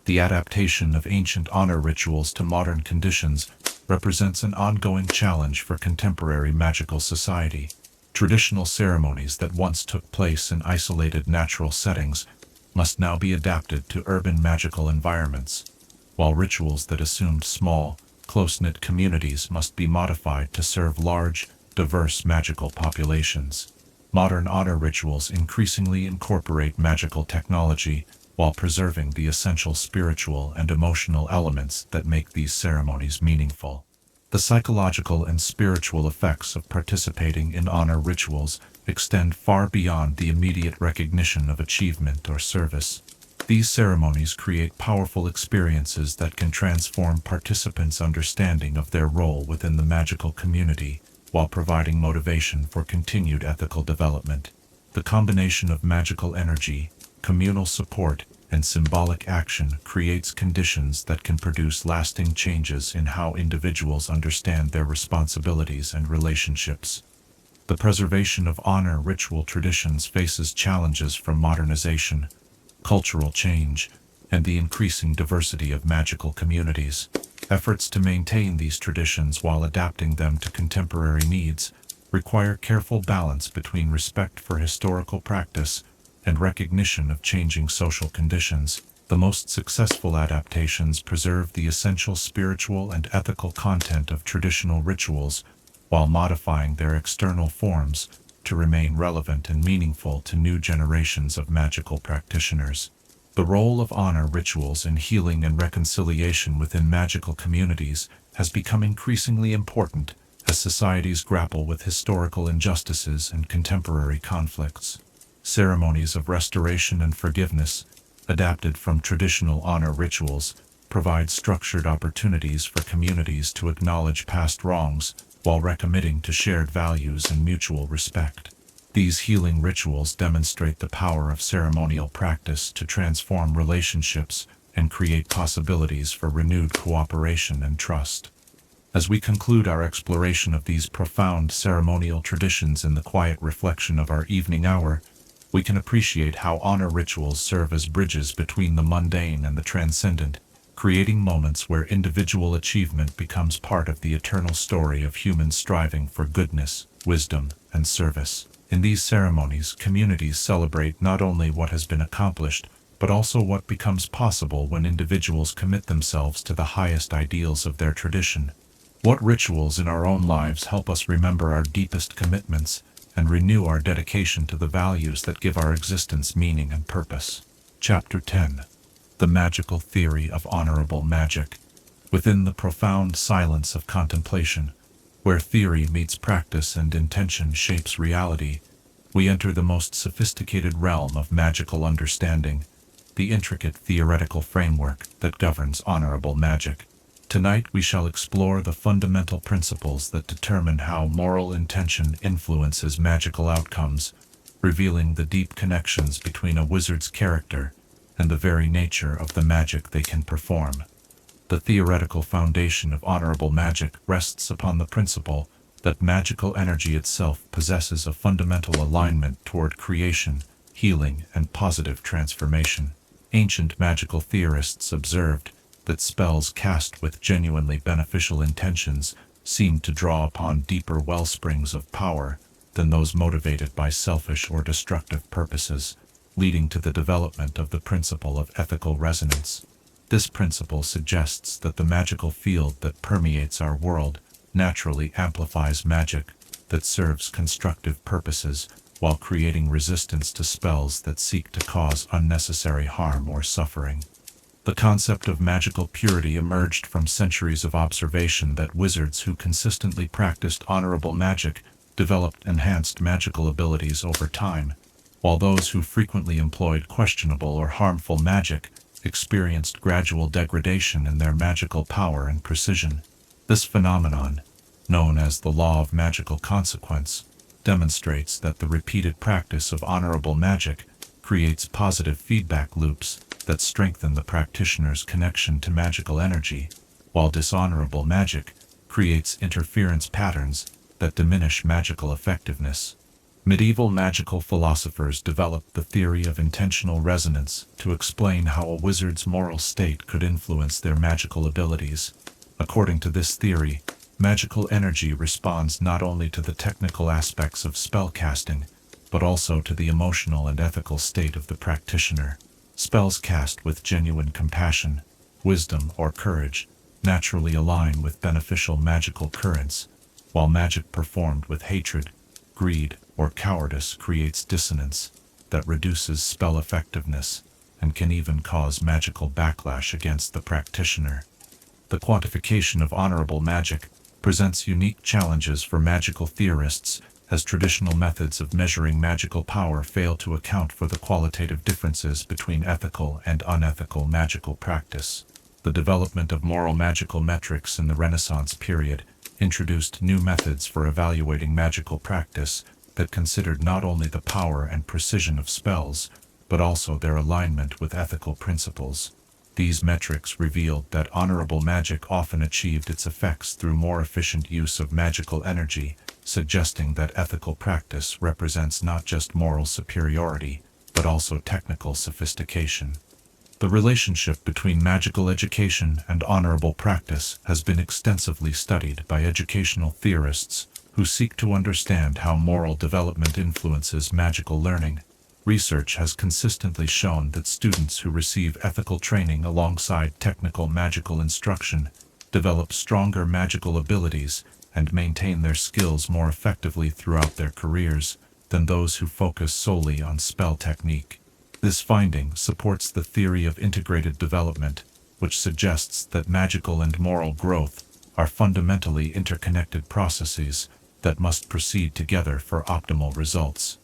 The adaptation of ancient honor rituals to modern conditions represents an ongoing challenge for contemporary magical society. Traditional ceremonies that once took place in isolated natural settings must now be adapted to urban magical environments, while rituals that assumed small, close-knit communities must be modified to serve large, diverse magical populations. Modern honor rituals increasingly incorporate magical technology while preserving the essential spiritual and emotional elements that make these ceremonies meaningful. The psychological and spiritual effects of participating in honor rituals extend far beyond the immediate recognition of achievement or service. These ceremonies create powerful experiences that can transform participants' understanding of their role within the magical community, while providing motivation for continued ethical development. The combination of magical energy, communal support, and symbolic action creates conditions that can produce lasting changes in how individuals understand their responsibilities and relationships. The preservation of honor ritual traditions faces challenges from modernization, cultural change, and the increasing diversity of magical communities. Efforts to maintain these traditions while adapting them to contemporary needs require careful balance between respect for historical practice and recognition of changing social conditions. The most successful adaptations preserve the essential spiritual and ethical content of traditional rituals while modifying their external forms to remain relevant and meaningful to new generations of magical practitioners. The role of honor rituals in healing and reconciliation within magical communities has become increasingly important as societies grapple with historical injustices and contemporary conflicts. Ceremonies of restoration and forgiveness, adapted from traditional honor rituals, provide structured opportunities for communities to acknowledge past wrongs while recommitting to shared values and mutual respect. These healing rituals demonstrate the power of ceremonial practice to transform relationships and create possibilities for renewed cooperation and trust. As we conclude our exploration of these profound ceremonial traditions in the quiet reflection of our evening hour, we can appreciate how honor rituals serve as bridges between the mundane and the transcendent, creating moments where individual achievement becomes part of the eternal story of humans striving for goodness, wisdom, and service. In these ceremonies, communities celebrate not only what has been accomplished, but also what becomes possible when individuals commit themselves to the highest ideals of their tradition. What rituals in our own lives help us remember our deepest commitments and renew our dedication to the values that give our existence meaning and purpose? Chapter 10. The Magical Theory of Honorable Magic. Within the profound silence of contemplation, where theory meets practice and intention shapes reality, we enter the most sophisticated realm of magical understanding, the intricate theoretical framework that governs honorable magic. Tonight we shall explore the fundamental principles that determine how moral intention influences magical outcomes, revealing the deep connections between a wizard's character and the very nature of the magic they can perform. The theoretical foundation of honorable magic rests upon the principle that magical energy itself possesses a fundamental alignment toward creation, healing, and positive transformation. Ancient magical theorists observed that spells cast with genuinely beneficial intentions seemed to draw upon deeper wellsprings of power than those motivated by selfish or destructive purposes, leading to the development of the principle of ethical resonance. This principle suggests that the magical field that permeates our world naturally amplifies magic that serves constructive purposes while creating resistance to spells that seek to cause unnecessary harm or suffering. The concept of magical purity emerged from centuries of observation that wizards who consistently practiced honorable magic developed enhanced magical abilities over time, while those who frequently employed questionable or harmful magic experienced gradual degradation in their magical power and precision. This phenomenon, known as the law of magical consequence, demonstrates that the repeated practice of honorable magic creates positive feedback loops that strengthen the practitioner's connection to magical energy, while dishonorable magic creates interference patterns that diminish magical effectiveness. Medieval magical philosophers developed the theory of intentional resonance to explain how a wizard's moral state could influence their magical abilities. According to this theory, magical energy responds not only to the technical aspects of spellcasting, but also to the emotional and ethical state of the practitioner. Spells cast with genuine compassion, wisdom, or courage naturally align with beneficial magical currents, while magic performed with hatred, greed, or cowardice creates dissonance that reduces spell effectiveness and can even cause magical backlash against the practitioner. The quantification of honorable magic presents unique challenges for magical theorists, as traditional methods of measuring magical power fail to account for the qualitative differences between ethical and unethical magical practice. The development of moral magical metrics in the Renaissance period introduced new methods for evaluating magical practice that considered not only the power and precision of spells, but also their alignment with ethical principles. These metrics revealed that honorable magic often achieved its effects through more efficient use of magical energy, suggesting that ethical practice represents not just moral superiority, but also technical sophistication. The relationship between magical education and honorable practice has been extensively studied by educational theorists who seek to understand how moral development influences magical learning. Research has consistently shown that students who receive ethical training alongside technical magical instruction develop stronger magical abilities and maintain their skills more effectively throughout their careers than those who focus solely on spell technique. This finding supports the theory of integrated development, which suggests that magical and moral growth are fundamentally interconnected processes that must proceed together for optimal results.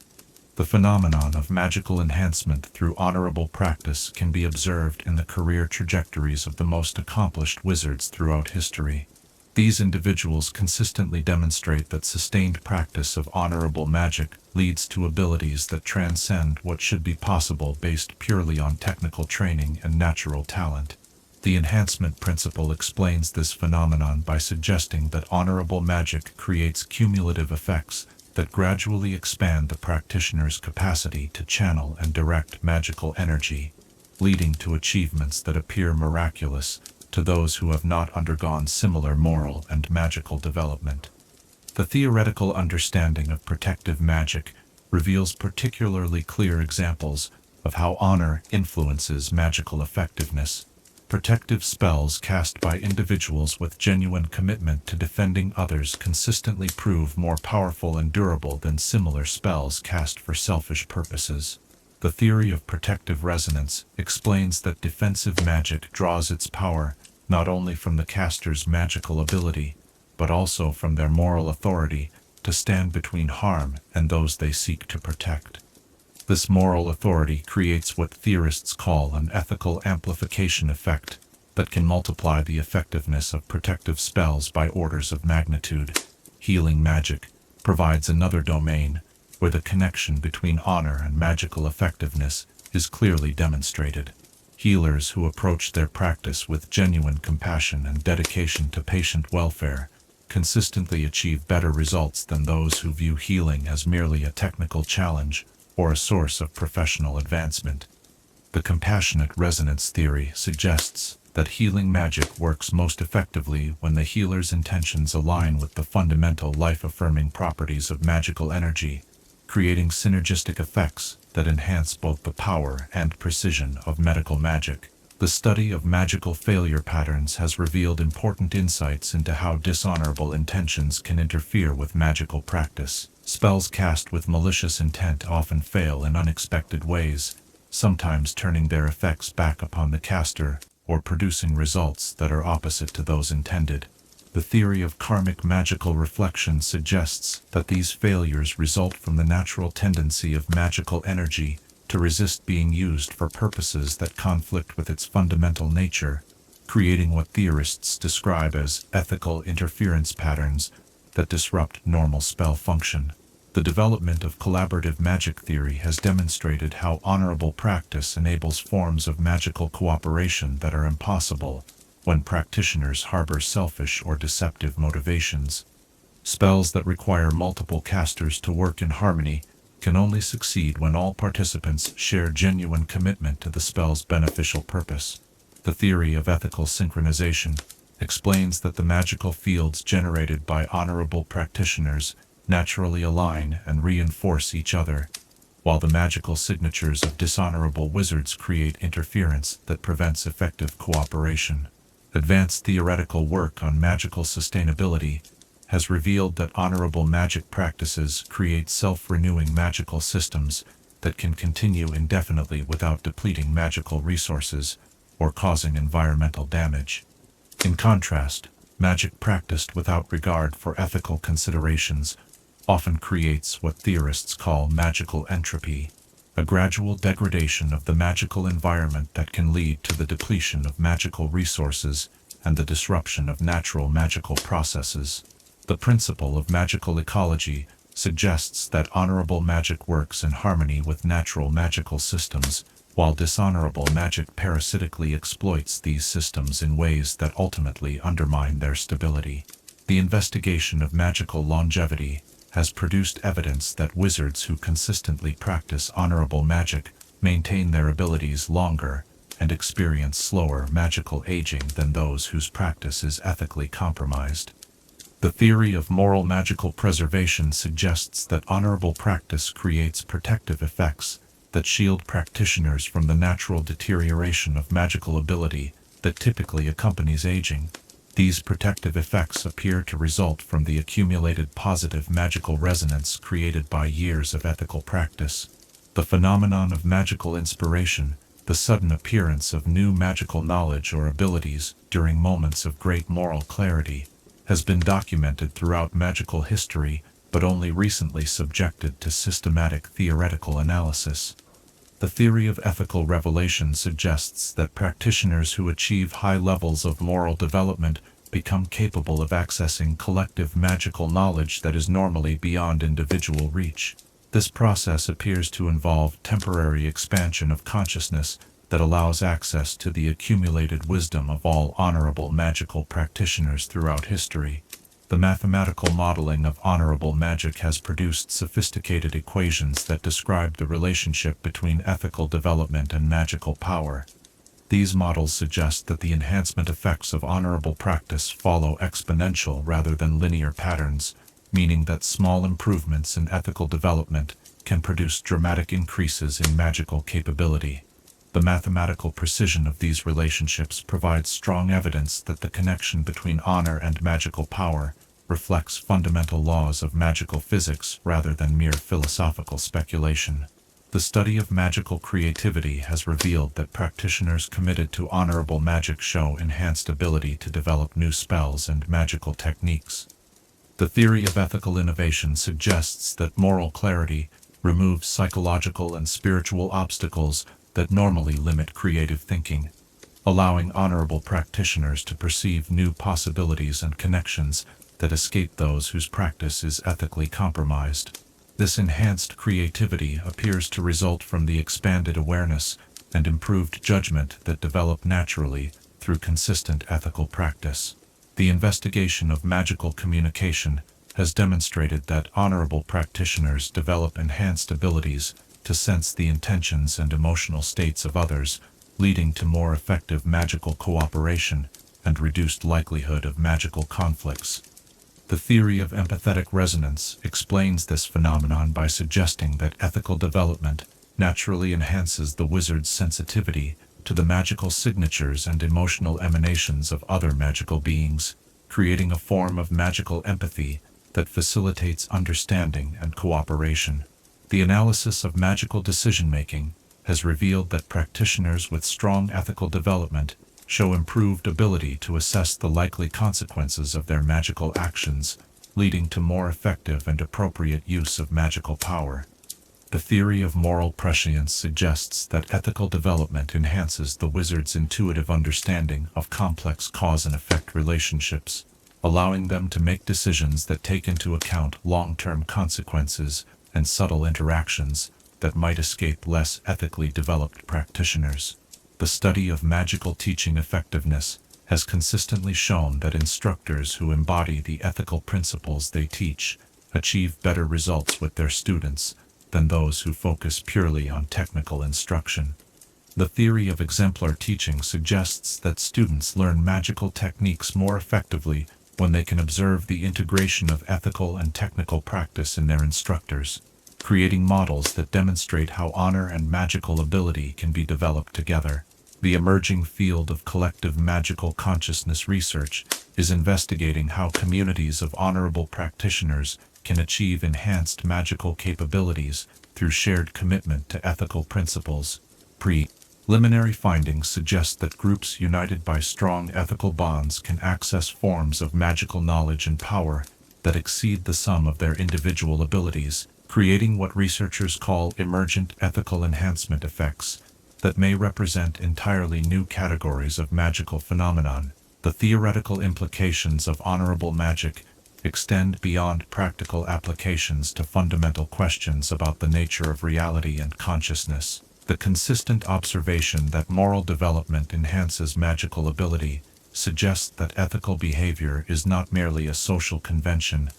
The phenomenon of magical enhancement through honorable practice can be observed in the career trajectories of the most accomplished wizards throughout history. These individuals consistently demonstrate that sustained practice of honorable magic leads to abilities that transcend what should be possible based purely on technical training and natural talent. The enhancement principle explains this phenomenon by suggesting that honorable magic creates cumulative effects that gradually expand the practitioner's capacity to channel and direct magical energy, leading to achievements that appear miraculous to those who have not undergone similar moral and magical development. The theoretical understanding of protective magic reveals particularly clear examples of how honor influences magical effectiveness. Protective spells cast by individuals with genuine commitment to defending others consistently prove more powerful and durable than similar spells cast for selfish purposes. The theory of protective resonance explains that defensive magic draws its power not only from the caster's magical ability, but also from their moral authority to stand between harm and those they seek to protect. This moral authority creates what theorists call an ethical amplification effect that can multiply the effectiveness of protective spells by orders of magnitude. Healing magic provides another domain where the connection between honor and magical effectiveness is clearly demonstrated. Healers who approach their practice with genuine compassion and dedication to patient welfare consistently achieve better results than those who view healing as merely a technical challenge or a source of professional advancement. The compassionate resonance theory suggests that healing magic works most effectively when the healer's intentions align with the fundamental life-affirming properties of magical energy, creating synergistic effects that enhance both the power and precision of medical magic. The study of magical failure patterns has revealed important insights into how dishonorable intentions can interfere with magical practice. Spells cast with malicious intent often fail in unexpected ways, sometimes turning their effects back upon the caster or producing results that are opposite to those intended. The theory of karmic magical reflection suggests that these failures result from the natural tendency of magical energy to resist being used for purposes that conflict with its fundamental nature, creating what theorists describe as ethical interference patterns that disrupt normal spell function. The development of collaborative magic theory has demonstrated how honorable practice enables forms of magical cooperation that are impossible when practitioners harbor selfish or deceptive motivations. Spells that require multiple casters to work in harmony can only succeed when all participants share genuine commitment to the spell's beneficial purpose. The theory of ethical synchronization explains that the magical fields generated by honorable practitioners naturally align and reinforce each other, while the magical signatures of dishonorable wizards create interference that prevents effective cooperation. Advanced theoretical work on magical sustainability has revealed that honorable magic practices create self-renewing magical systems that can continue indefinitely without depleting magical resources or causing environmental damage. In contrast, magic practiced without regard for ethical considerations often creates what theorists call magical entropy, a gradual degradation of the magical environment that can lead to the depletion of magical resources and the disruption of natural magical processes. The principle of magical ecology suggests that honorable magic works in harmony with natural magical systems, while dishonorable magic parasitically exploits these systems in ways that ultimately undermine their stability. The investigation of magical longevity has produced evidence that wizards who consistently practice honorable magic maintain their abilities longer and experience slower magical aging than those whose practice is ethically compromised. The theory of moral magical preservation suggests that honorable practice creates protective effects that shield practitioners from the natural deterioration of magical ability that typically accompanies aging. These protective effects appear to result from the accumulated positive magical resonance created by years of ethical practice. The phenomenon of magical inspiration, the sudden appearance of new magical knowledge or abilities during moments of great moral clarity, has been documented throughout magical history, but only recently subjected to systematic theoretical analysis. The theory of ethical revelation suggests that practitioners who achieve high levels of moral development become capable of accessing collective magical knowledge that is normally beyond individual reach. This process appears to involve temporary expansion of consciousness that allows access to the accumulated wisdom of all honorable magical practitioners throughout history. The mathematical modeling of honorable magic has produced sophisticated equations that describe the relationship between ethical development and magical power. These models suggest that the enhancement effects of honorable practice follow exponential rather than linear patterns, meaning that small improvements in ethical development can produce dramatic increases in magical capability. The mathematical precision of these relationships provides strong evidence that the connection between honor and magical power reflects fundamental laws of magical physics rather than mere philosophical speculation. The study of magical creativity has revealed that practitioners committed to honorable magic show enhanced ability to develop new spells and magical techniques. The theory of ethical innovation suggests that moral clarity removes psychological and spiritual obstacles that normally limit creative thinking, allowing honorable practitioners to perceive new possibilities and connections that escape those whose practice is ethically compromised. This enhanced creativity appears to result from the expanded awareness and improved judgment that develop naturally through consistent ethical practice. The investigation of magical communication has demonstrated that honorable practitioners develop enhanced abilities to sense the intentions and emotional states of others, leading to more effective magical cooperation and reduced likelihood of magical conflicts. The theory of empathetic resonance explains this phenomenon by suggesting that ethical development naturally enhances the wizard's sensitivity to the magical signatures and emotional emanations of other magical beings, creating a form of magical empathy that facilitates understanding and cooperation. The analysis of magical decision-making has revealed that practitioners with strong ethical development show improved ability to assess the likely consequences of their magical actions, leading to more effective and appropriate use of magical power. The theory of moral prescience suggests that ethical development enhances the wizard's intuitive understanding of complex cause and effect relationships, allowing them to make decisions that take into account long-term consequences and subtle interactions that might escape less ethically developed practitioners. The study of magical teaching effectiveness has consistently shown that instructors who embody the ethical principles they teach achieve better results with their students than those who focus purely on technical instruction. The theory of exemplar teaching suggests that students learn magical techniques more effectively when they can observe the integration of ethical and technical practice in their instructors, creating models that demonstrate how honor and magical ability can be developed together. The emerging field of collective magical consciousness research is investigating how communities of honorable practitioners can achieve enhanced magical capabilities through shared commitment to ethical principles. Preliminary findings suggest that groups united by strong ethical bonds can access forms of magical knowledge and power that exceed the sum of their individual abilities, creating what researchers call emergent ethical enhancement effects that may represent entirely new categories of magical phenomenon. The theoretical implications of honorable magic extend beyond practical applications to fundamental questions about the nature of reality and consciousness. The consistent observation that moral development enhances magical ability suggests that ethical behavior is not merely a social convention,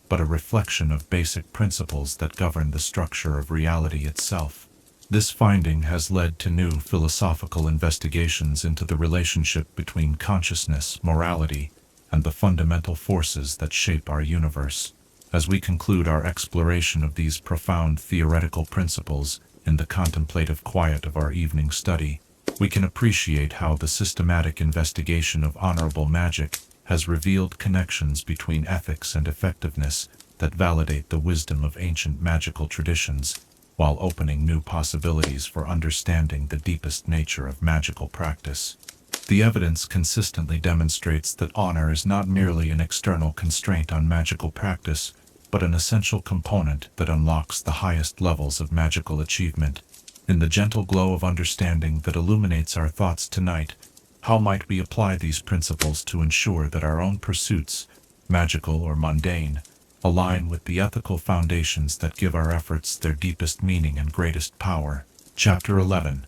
but a reflection of basic principles that govern the structure of reality itself. This finding has led to new philosophical investigations into the relationship between consciousness, morality, and the fundamental forces that shape our universe. As we conclude our exploration of these profound theoretical principles in the contemplative quiet of our evening study, we can appreciate how the systematic investigation of honorable magic has revealed connections between ethics and effectiveness that validate the wisdom of ancient magical traditions, while opening new possibilities for understanding the deepest nature of magical practice. The evidence consistently demonstrates that honor is not merely an external constraint on magical practice, but an essential component that unlocks the highest levels of magical achievement. In the gentle glow of understanding that illuminates our thoughts tonight, how might we apply these principles to ensure that our own pursuits, magical or mundane, align with the ethical foundations that give our efforts their deepest meaning and greatest power? Chapter 11.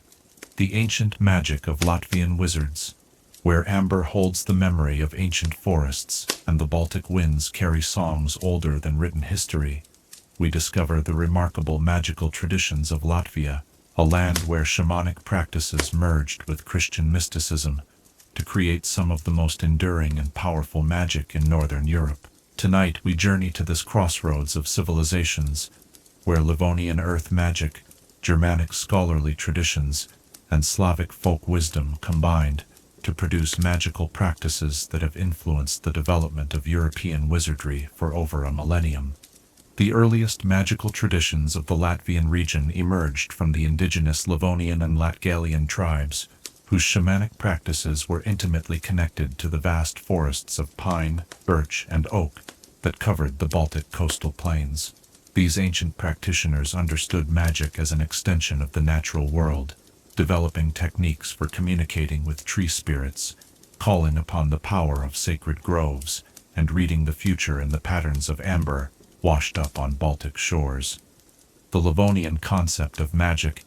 The Ancient Magic of Latvian Wizards. Where amber holds the memory of ancient forests, and the Baltic winds carry songs older than written history, we discover the remarkable magical traditions of Latvia, a land where shamanic practices merged with Christian mysticism to create some of the most enduring and powerful magic in Northern Europe. Tonight we journey to this crossroads of civilizations, where Livonian earth magic, Germanic scholarly traditions, and Slavic folk wisdom combined to produce magical practices that have influenced the development of European wizardry for over a millennium. The earliest magical traditions of the Latvian region emerged from the indigenous Livonian and Latgalian tribes, whose shamanic practices were intimately connected to the vast forests of pine, birch, and oak that covered the Baltic coastal plains. These ancient practitioners understood magic as an extension of the natural world, developing techniques for communicating with tree spirits, calling upon the power of sacred groves, and reading the future in the patterns of amber washed up on Baltic shores. The Livonian concept of magic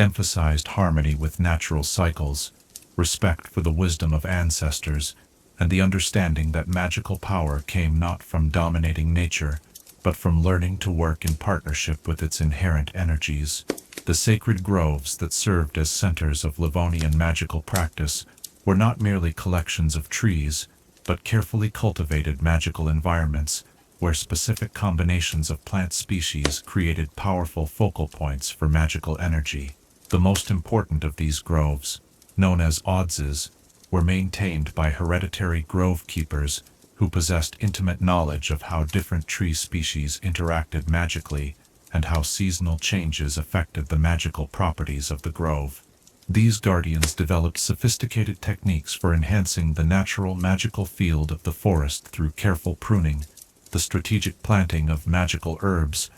emphasized harmony with natural cycles, respect for the wisdom of ancestors, and the understanding that magical power came not from dominating nature, but from learning to work in partnership with its inherent energies. The sacred groves that served as centers of Livonian magical practice were not merely collections of trees, but carefully cultivated magical environments where specific combinations of plant species created powerful focal points for magical energy. The most important of these groves, known as odzes, were maintained by hereditary grove keepers who possessed intimate knowledge of how different tree species interacted magically and how seasonal changes affected the magical properties of the grove. These guardians developed sophisticated techniques for enhancing the natural magical field of the forest through careful pruning, the strategic planting of magical herbs,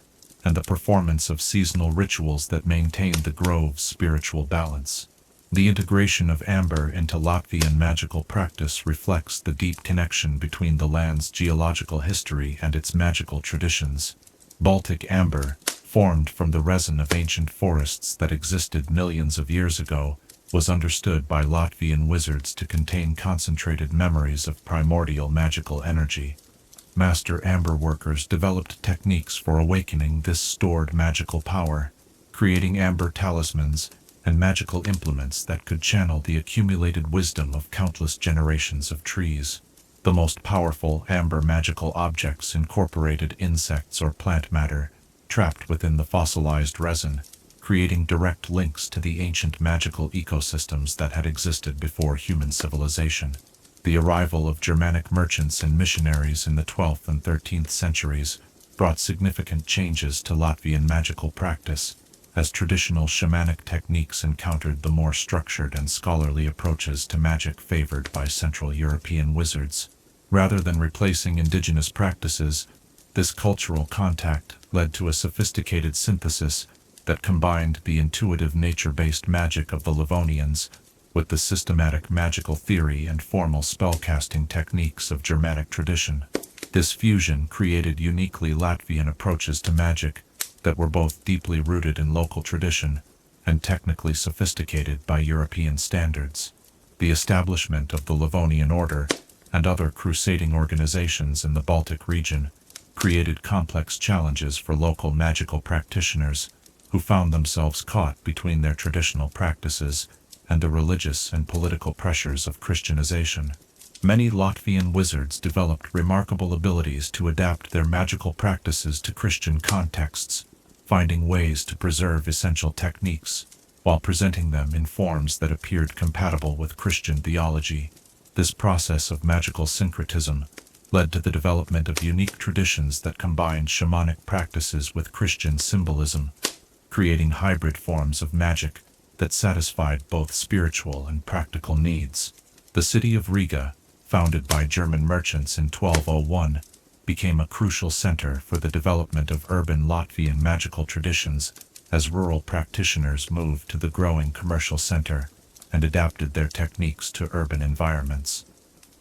and the performance of seasonal rituals that maintained the grove's spiritual balance. The integration of amber into Latvian magical practice reflects the deep connection between the land's geological history and its magical traditions. Baltic amber, formed from the resin of ancient forests that existed millions of years ago, was understood by Latvian wizards to contain concentrated memories of primordial magical energy. Master amber workers developed techniques for awakening this stored magical power, creating amber talismans and magical implements that could channel the accumulated wisdom of countless generations of trees. The most powerful amber magical objects incorporated insects or plant matter trapped within the fossilized resin, creating direct links to the ancient magical ecosystems that had existed before human civilization. The arrival of Germanic merchants and missionaries in the 12th and 13th centuries brought significant changes to Latvian magical practice, as traditional shamanic techniques encountered the more structured and scholarly approaches to magic favored by Central European wizards. Rather than replacing indigenous practices, this cultural contact led to a sophisticated synthesis that combined the intuitive nature-based magic of the Livonians with the systematic magical theory and formal spellcasting techniques of Germanic tradition. This fusion created uniquely Latvian approaches to magic that were both deeply rooted in local tradition and technically sophisticated by European standards. The establishment of the Livonian Order and other crusading organizations in the Baltic region created complex challenges for local magical practitioners, who found themselves caught between their traditional practices and the religious and political pressures of Christianization. Many Latvian wizards developed remarkable abilities to adapt their magical practices to Christian contexts, finding ways to preserve essential techniques while presenting them in forms that appeared compatible with Christian theology. This process of magical syncretism led to the development of unique traditions that combined shamanic practices with Christian symbolism, creating hybrid forms of magic that satisfied both spiritual and practical needs. The city of Riga, founded by German merchants in 1201, became a crucial center for the development of urban Latvian magical traditions as rural practitioners moved to the growing commercial center and adapted their techniques to urban environments.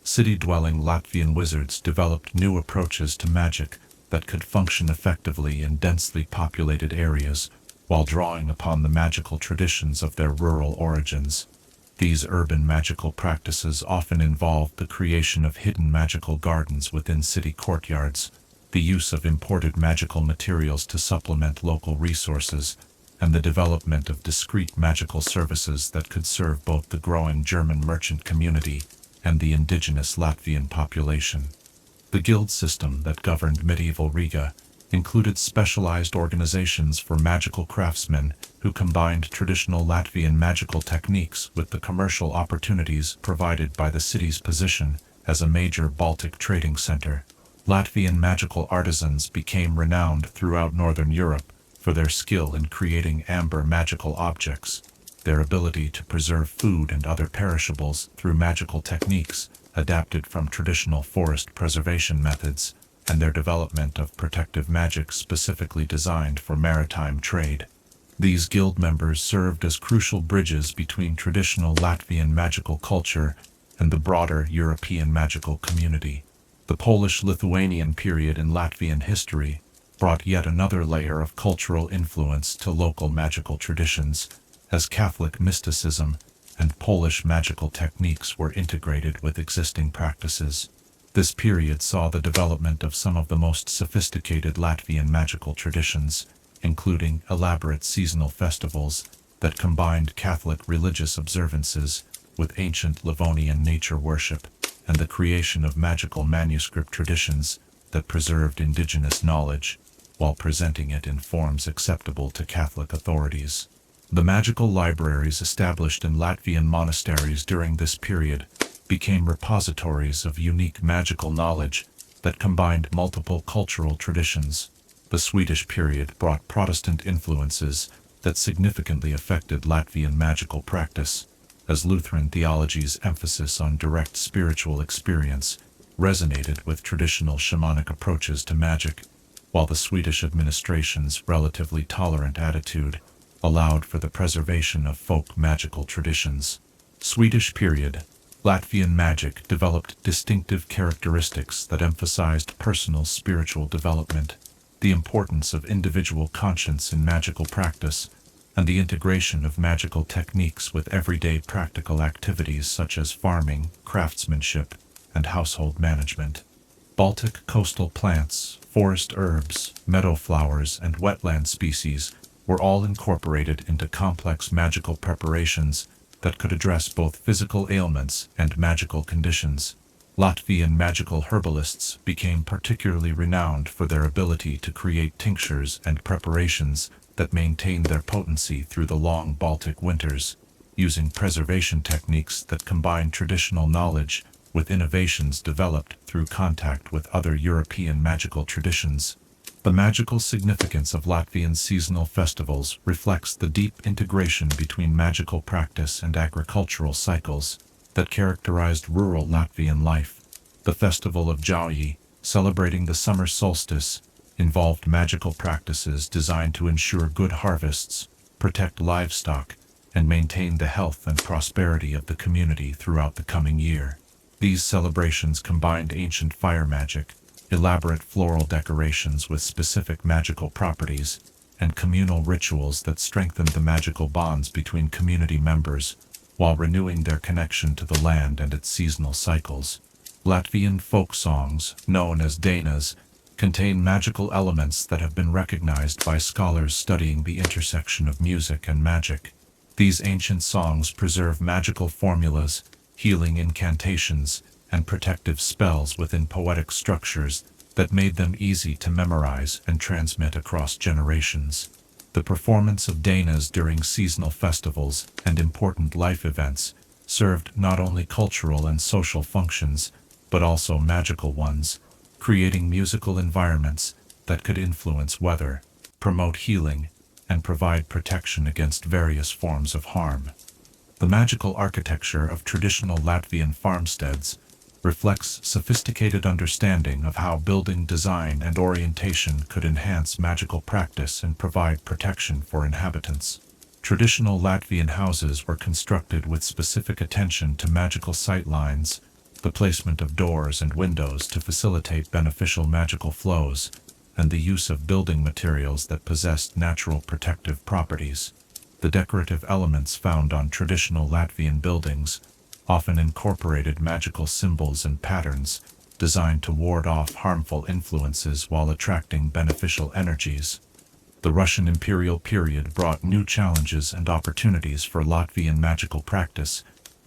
City-dwelling Latvian wizards developed new approaches to magic that could function effectively in densely populated areas while drawing upon the magical traditions of their rural origins. These urban magical practices often involved the creation of hidden magical gardens within city courtyards, the use of imported magical materials to supplement local resources, and the development of discrete magical services that could serve both the growing German merchant community and the indigenous Latvian population. The guild system that governed medieval Riga included specialized organizations for magical craftsmen who combined traditional Latvian magical techniques with the commercial opportunities provided by the city's position as a major Baltic trading center. Latvian magical artisans became renowned throughout Northern Europe for their skill in creating amber magical objects, their ability to preserve food and other perishables through magical techniques adapted from traditional forest preservation methods, and their development of protective magic specifically designed for maritime trade. These guild members served as crucial bridges between traditional Latvian magical culture and the broader European magical community. The Polish-Lithuanian period in Latvian history brought yet another layer of cultural influence to local magical traditions, as Catholic mysticism and Polish magical techniques were integrated with existing practices. This period saw the development of some of the most sophisticated Latvian magical traditions, including elaborate seasonal festivals that combined Catholic religious observances with ancient Livonian nature worship, and the creation of magical manuscript traditions that preserved indigenous knowledge while presenting it in forms acceptable to Catholic authorities. The magical libraries established in Latvian monasteries during this period became repositories of unique magical knowledge that combined multiple cultural traditions. The Swedish period brought Protestant influences that significantly affected Latvian magical practice, as Lutheran theology's emphasis on direct spiritual experience resonated with traditional shamanic approaches to magic, while the Swedish administration's relatively tolerant attitude allowed for the preservation of folk magical traditions. Swedish period Latvian magic developed distinctive characteristics that emphasized personal spiritual development, the importance of individual conscience in magical practice, and the integration of magical techniques with everyday practical activities such as farming, craftsmanship, and household management. Baltic coastal plants, forest herbs, meadow flowers, and wetland species were all incorporated into complex magical preparations that could address both physical ailments and magical conditions. Latvian magical herbalists became particularly renowned for their ability to create tinctures and preparations that maintained their potency through the long Baltic winters, using preservation techniques that combined traditional knowledge with innovations developed through contact with other European magical traditions. The magical significance of Latvian seasonal festivals reflects the deep integration between magical practice and agricultural cycles that characterized rural Latvian life. The festival of Jauji, celebrating the summer solstice, involved magical practices designed to ensure good harvests, protect livestock, and maintain the health and prosperity of the community throughout the coming year. These celebrations combined ancient fire magic, elaborate floral decorations with specific magical properties, and communal rituals that strengthened the magical bonds between community members while renewing their connection to the land and its seasonal cycles. Latvian folk songs, known as dainas, contain magical elements that have been recognized by scholars studying the intersection of music and magic. These ancient songs preserve magical formulas, healing incantations, and protective spells within poetic structures that made them easy to memorize and transmit across generations. The performance of danas during seasonal festivals and important life events served not only cultural and social functions, but also magical ones, creating musical environments that could influence weather, promote healing, and provide protection against various forms of harm. The magical architecture of traditional Latvian farmsteads reflects sophisticated understanding of how building design and orientation could enhance magical practice and provide protection for inhabitants. Traditional Latvian houses were constructed with specific attention to magical sightlines, the placement of doors and windows to facilitate beneficial magical flows, and the use of building materials that possessed natural protective properties. The decorative elements found on traditional Latvian buildings often incorporated magical symbols and patterns designed to ward off harmful influences while attracting beneficial energies. The Russian imperial period brought new challenges and opportunities for Latvian magical practice,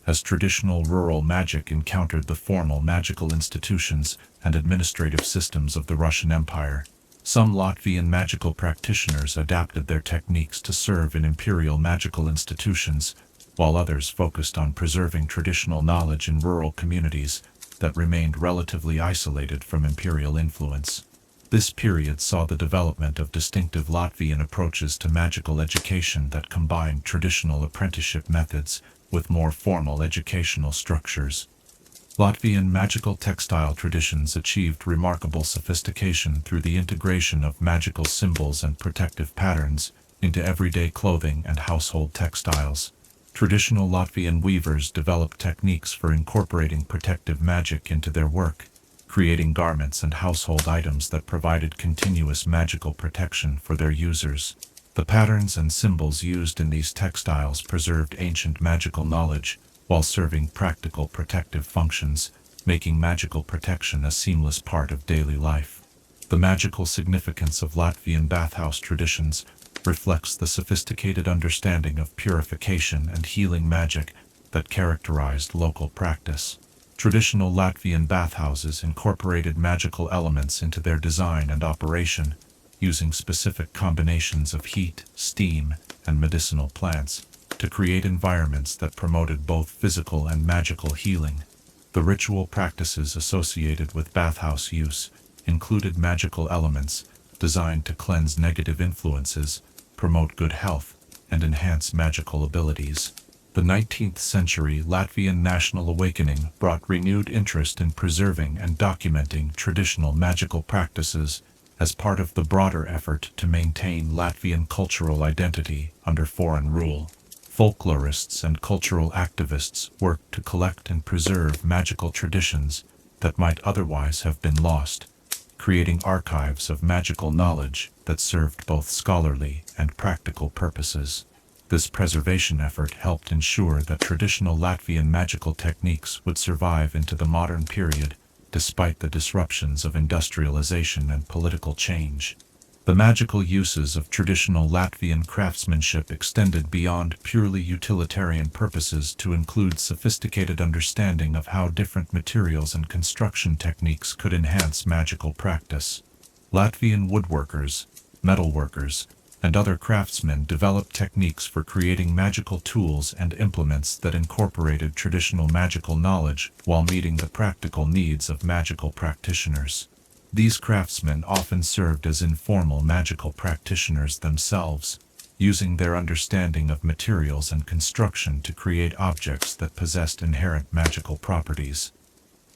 as traditional rural magic encountered the formal magical institutions and administrative systems of the Russian Empire. Some Latvian magical practitioners adapted their techniques to serve in imperial magical institutions, while others focused on preserving traditional knowledge in rural communities that remained relatively isolated from imperial influence. This period saw the development of distinctive Latvian approaches to magical education that combined traditional apprenticeship methods with more formal educational structures. Latvian magical textile traditions achieved remarkable sophistication through the integration of magical symbols and protective patterns into everyday clothing and household textiles. Traditional Latvian weavers developed techniques for incorporating protective magic into their work, creating garments and household items that provided continuous magical protection for their users. The patterns and symbols used in these textiles preserved ancient magical knowledge while serving practical protective functions, making magical protection a seamless part of daily life. The magical significance of Latvian bathhouse traditions reflects the sophisticated understanding of purification and healing magic that characterized local practice. Traditional Latvian bathhouses incorporated magical elements into their design and operation, using specific combinations of heat, steam, and medicinal plants to create environments that promoted both physical and magical healing. The ritual practices associated with bathhouse use included magical elements designed to cleanse negative influences, promote good health, and enhance magical abilities. The 19th century Latvian national awakening brought renewed interest in preserving and documenting traditional magical practices as part of the broader effort to maintain Latvian cultural identity under foreign rule. Folklorists and cultural activists worked to collect and preserve magical traditions that might otherwise have been lost, creating archives of magical knowledge that served both scholarly and practical purposes. This preservation effort helped ensure that traditional Latvian magical techniques would survive into the modern period, despite the disruptions of industrialization and political change. The magical uses of traditional Latvian craftsmanship extended beyond purely utilitarian purposes to include sophisticated understanding of how different materials and construction techniques could enhance magical practice. Latvian woodworkers, metalworkers, and other craftsmen developed techniques for creating magical tools and implements that incorporated traditional magical knowledge while meeting the practical needs of magical practitioners. These craftsmen often served as informal magical practitioners themselves, using their understanding of materials and construction to create objects that possessed inherent magical properties.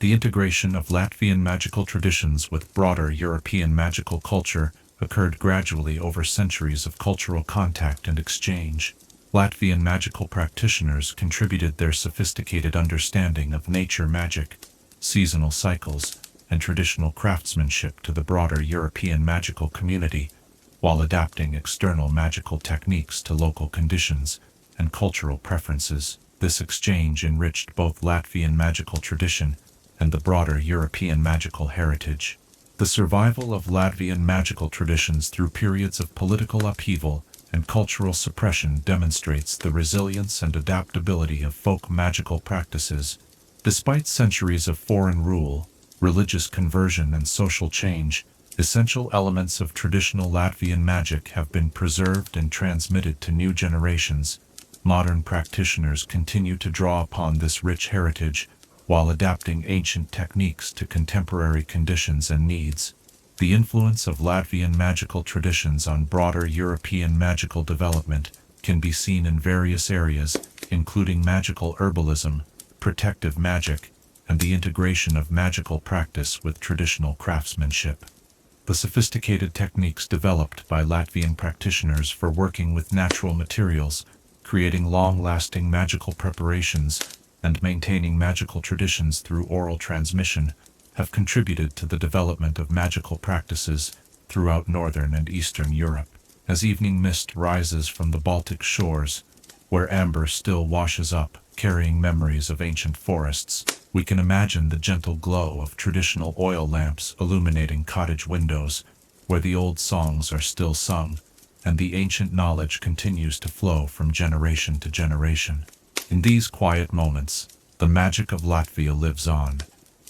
The integration of Latvian magical traditions with broader European magical culture occurred gradually over centuries of cultural contact and exchange. Latvian magical practitioners contributed their sophisticated understanding of nature magic, seasonal cycles, and traditional craftsmanship to the broader European magical community, while adapting external magical techniques to local conditions and cultural preferences. This exchange enriched both Latvian magical tradition and the broader European magical heritage. The survival of Latvian magical traditions through periods of political upheaval and cultural suppression demonstrates the resilience and adaptability of folk magical practices. Despite centuries of foreign rule, religious conversion, and social change, essential elements of traditional Latvian magic have been preserved and transmitted to new generations. Modern practitioners continue to draw upon this rich heritage while adapting ancient techniques to contemporary conditions and needs. The influence of Latvian magical traditions on broader European magical development can be seen in various areas, including magical herbalism, protective magic, and the integration of magical practice with traditional craftsmanship. The sophisticated techniques developed by Latvian practitioners for working with natural materials, creating long-lasting magical preparations, and maintaining magical traditions through oral transmission have contributed to the development of magical practices throughout Northern and Eastern Europe. As evening mist rises from the Baltic shores, where amber still washes up, carrying memories of ancient forests, we can imagine the gentle glow of traditional oil lamps illuminating cottage windows, where the old songs are still sung, and the ancient knowledge continues to flow from generation to generation. In these quiet moments, the magic of Latvia lives on,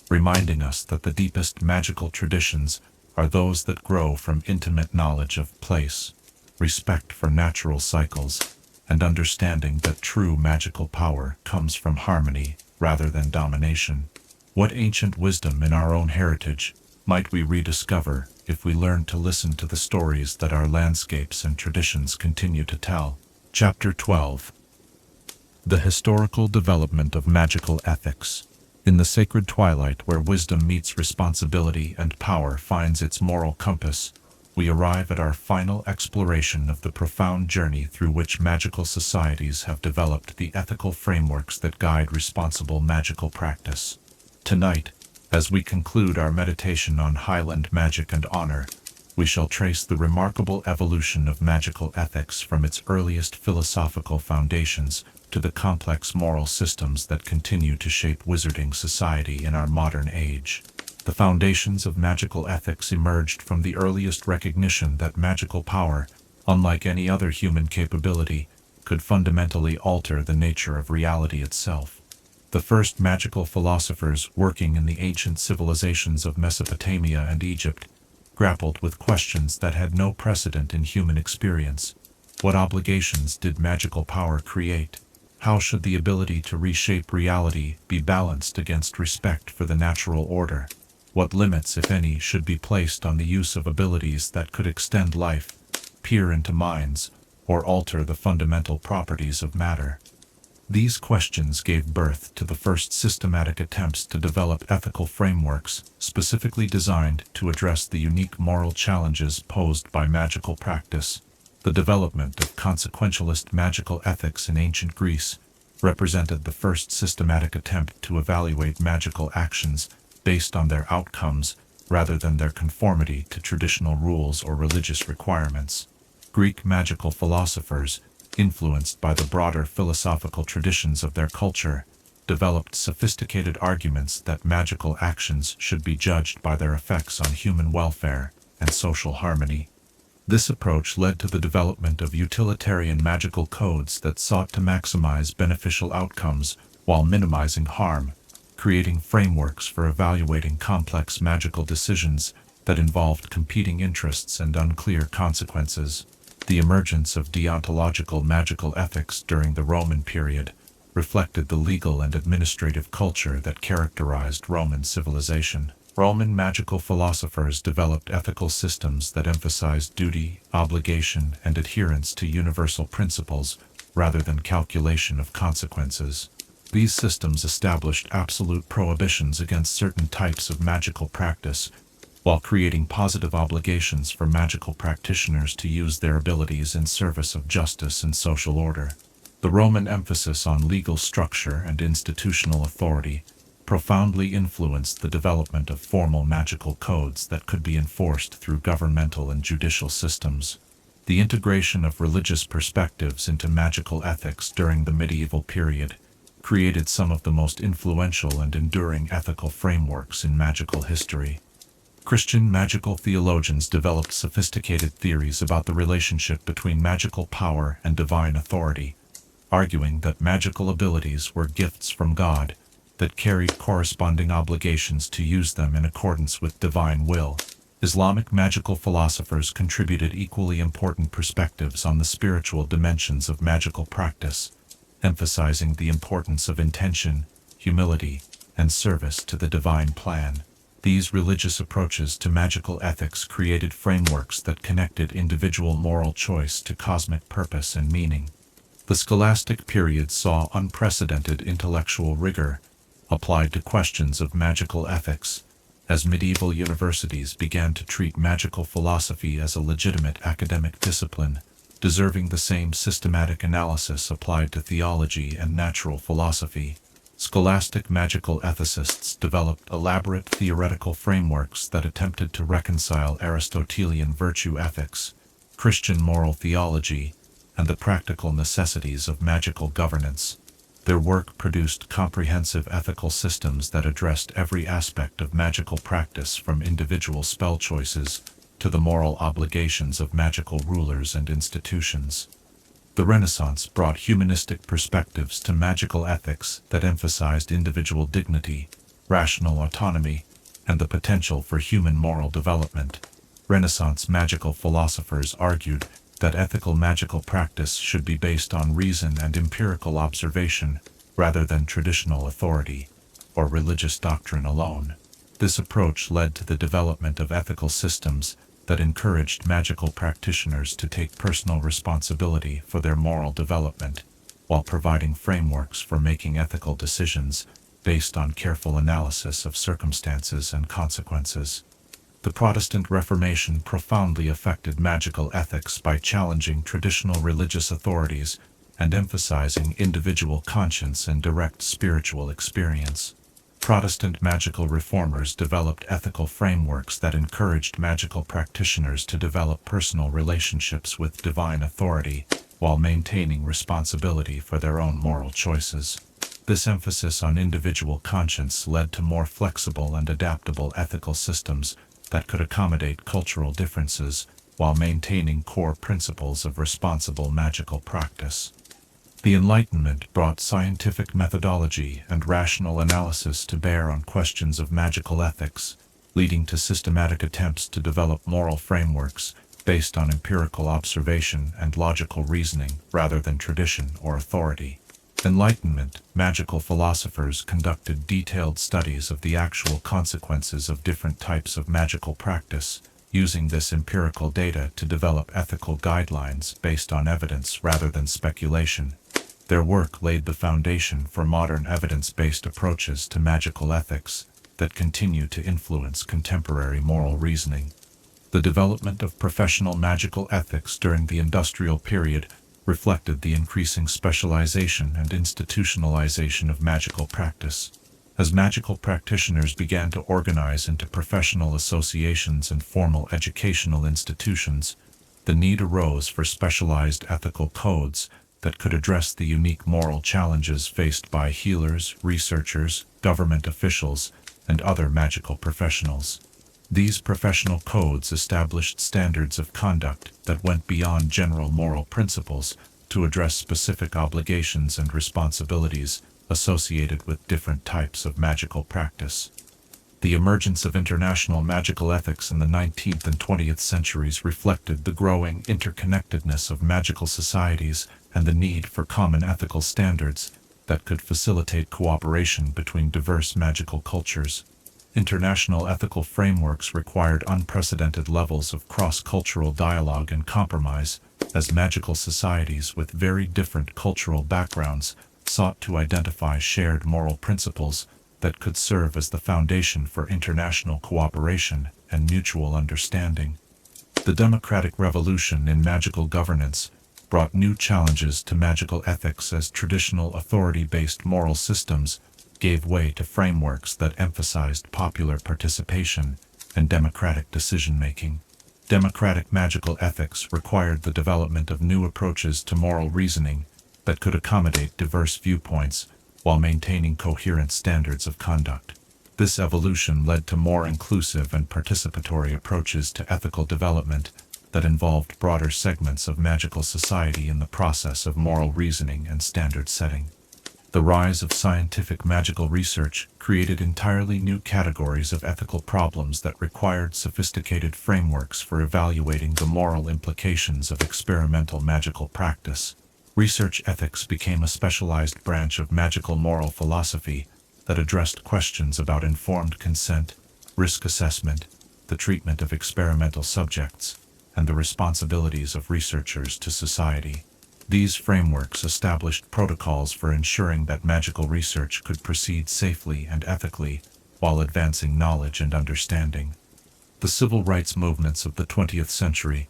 reminding us that the deepest magical traditions are those that grow from intimate knowledge of place, respect for natural cycles, and understanding that true magical power comes from harmony rather than domination. What ancient wisdom in our own heritage might we rediscover if we learn to listen to the stories that our landscapes and traditions continue to tell? Chapter 12. The historical development of magical ethics. In the sacred twilight where wisdom meets responsibility and power finds its moral compass, we arrive at our final exploration of the profound journey through which magical societies have developed the ethical frameworks that guide responsible magical practice. Tonight, as we conclude our meditation on Highland magic and honor, we shall trace the remarkable evolution of magical ethics from its earliest philosophical foundations to the complex moral systems that continue to shape wizarding society in our modern age. The foundations of magical ethics emerged from the earliest recognition that magical power, unlike any other human capability, could fundamentally alter the nature of reality itself. The first magical philosophers working in the ancient civilizations of Mesopotamia and Egypt grappled with questions that had no precedent in human experience. What obligations did magical power create? How should the ability to reshape reality be balanced against respect for the natural order? What limits, if any, should be placed on the use of abilities that could extend life, peer into minds, or alter the fundamental properties of matter? These questions gave birth to the first systematic attempts to develop ethical frameworks specifically designed to address the unique moral challenges posed by magical practice. The development of consequentialist magical ethics in ancient Greece represented the first systematic attempt to evaluate magical actions based on their outcomes rather than their conformity to traditional rules or religious requirements. Greek magical philosophers, influenced by the broader philosophical traditions of their culture, developed sophisticated arguments that magical actions should be judged by their effects on human welfare and social harmony. This approach led to the development of utilitarian magical codes that sought to maximize beneficial outcomes while minimizing harm, creating frameworks for evaluating complex magical decisions that involved competing interests and unclear consequences. The emergence of deontological magical ethics during the Roman period reflected the legal and administrative culture that characterized Roman civilization. Roman magical philosophers developed ethical systems that emphasized duty, obligation, and adherence to universal principles rather than calculation of consequences. These systems established absolute prohibitions against certain types of magical practice, while creating positive obligations for magical practitioners to use their abilities in service of justice and social order. The Roman emphasis on legal structure and institutional authority profoundly influenced the development of formal magical codes that could be enforced through governmental and judicial systems. The integration of religious perspectives into magical ethics during the medieval period created some of the most influential and enduring ethical frameworks in magical history. Christian magical theologians developed sophisticated theories about the relationship between magical power and divine authority, arguing that magical abilities were gifts from God that carried corresponding obligations to use them in accordance with divine will. Islamic magical philosophers contributed equally important perspectives on the spiritual dimensions of magical practice, emphasizing the importance of intention, humility, and service to the divine plan. These religious approaches to magical ethics created frameworks that connected individual moral choice to cosmic purpose and meaning. The scholastic period saw unprecedented intellectual rigor applied to questions of magical ethics, as medieval universities began to treat magical philosophy as a legitimate academic discipline, deserving the same systematic analysis applied to theology and natural philosophy. Scholastic magical ethicists developed elaborate theoretical frameworks that attempted to reconcile Aristotelian virtue ethics, Christian moral theology, and the practical necessities of magical governance. Their work produced comprehensive ethical systems that addressed every aspect of magical practice, from individual spell choices to the moral obligations of magical rulers and institutions. The Renaissance brought humanistic perspectives to magical ethics that emphasized individual dignity, rational autonomy, and the potential for human moral development. Renaissance magical philosophers argued that ethical magical practice should be based on reason and empirical observation rather than traditional authority or religious doctrine alone. This approach led to the development of ethical systems that encouraged magical practitioners to take personal responsibility for their moral development, while providing frameworks for making ethical decisions based on careful analysis of circumstances and consequences. The Protestant Reformation profoundly affected magical ethics by challenging traditional religious authorities and emphasizing individual conscience and direct spiritual experience. Protestant magical reformers developed ethical frameworks that encouraged magical practitioners to develop personal relationships with divine authority while maintaining responsibility for their own moral choices. This emphasis on individual conscience led to more flexible and adaptable ethical systems that could accommodate cultural differences while maintaining core principles of responsible magical practice. The Enlightenment brought scientific methodology and rational analysis to bear on questions of magical ethics, leading to systematic attempts to develop moral frameworks based on empirical observation and logical reasoning rather than tradition or authority. Enlightenment magical philosophers conducted detailed studies of the actual consequences of different types of magical practice, using this empirical data to develop ethical guidelines based on evidence rather than speculation. Their work laid the foundation for modern evidence-based approaches to magical ethics that continue to influence contemporary moral reasoning. The development of professional magical ethics during the industrial period reflected the increasing specialization and institutionalization of magical practice. As magical practitioners began to organize into professional associations and formal educational institutions, the need arose for specialized ethical codes that could address the unique moral challenges faced by healers, researchers, government officials, and other magical professionals. These professional codes established standards of conduct that went beyond general moral principles to address specific obligations and responsibilities associated with different types of magical practice. The emergence of international magical ethics in the 19th and 20th centuries reflected the growing interconnectedness of magical societies and the need for common ethical standards that could facilitate cooperation between diverse magical cultures. International ethical frameworks required unprecedented levels of cross-cultural dialogue and compromise, as magical societies with very different cultural backgrounds sought to identify shared moral principles that could serve as the foundation for international cooperation and mutual understanding. The democratic revolution in magical governance brought new challenges to magical ethics as traditional authority-based moral systems gave way to frameworks that emphasized popular participation and democratic decision-making. Democratic magical ethics required the development of new approaches to moral reasoning that could accommodate diverse viewpoints while maintaining coherent standards of conduct. This evolution led to more inclusive and participatory approaches to ethical development that involved broader segments of magical society in the process of moral reasoning and standard setting. The rise of scientific magical research created entirely new categories of ethical problems that required sophisticated frameworks for evaluating the moral implications of experimental magical practice. Research ethics became a specialized branch of magical moral philosophy that addressed questions about informed consent, risk assessment, the treatment of experimental subjects, and the responsibilities of researchers to society. These frameworks established protocols for ensuring that magical research could proceed safely and ethically while advancing knowledge and understanding. The civil rights movements of the 20th century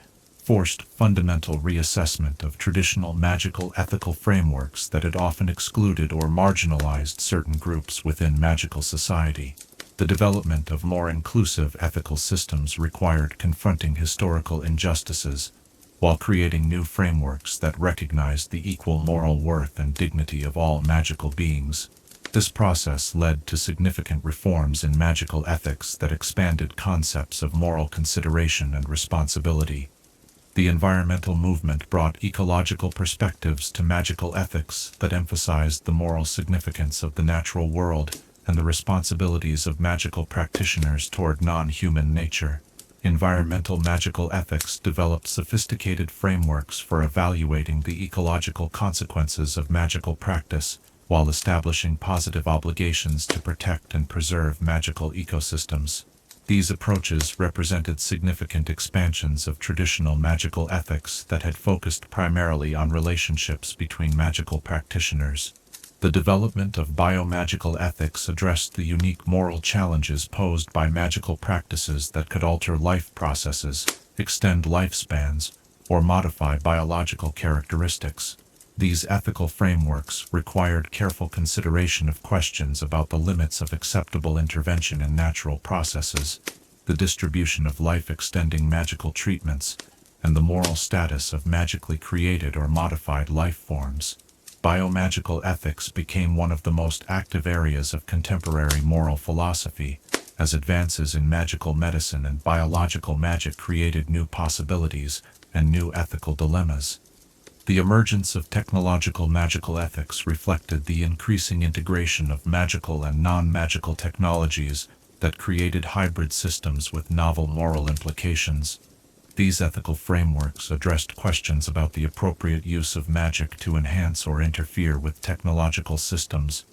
forced fundamental reassessment of traditional magical ethical frameworks that had often excluded or marginalized certain groups within magical society. The development of more inclusive ethical systems required confronting historical injustices while creating new frameworks that recognized the equal moral worth and dignity of all magical beings. This process led to significant reforms in magical ethics that expanded concepts of moral consideration and responsibility. The environmental movement brought ecological perspectives to magical ethics that emphasized the moral significance of the natural world and the responsibilities of magical practitioners toward non-human nature. Environmental magical ethics developed sophisticated frameworks for evaluating the ecological consequences of magical practice while establishing positive obligations to protect and preserve magical ecosystems. These approaches represented significant expansions of traditional magical ethics that had focused primarily on relationships between magical practitioners. The development of biomagical ethics addressed the unique moral challenges posed by magical practices that could alter life processes, extend lifespans, or modify biological characteristics. These ethical frameworks required careful consideration of questions about the limits of acceptable intervention in natural processes, the distribution of life-extending magical treatments, and the moral status of magically created or modified life forms. Biomagical ethics became one of the most active areas of contemporary moral philosophy, as advances in magical medicine and biological magic created new possibilities and new ethical dilemmas. The emergence of technological magical ethics reflected the increasing integration of magical and non-magical technologies that created hybrid systems with novel moral implications. These ethical frameworks addressed questions about the appropriate use of magic to enhance or interfere with technological systems,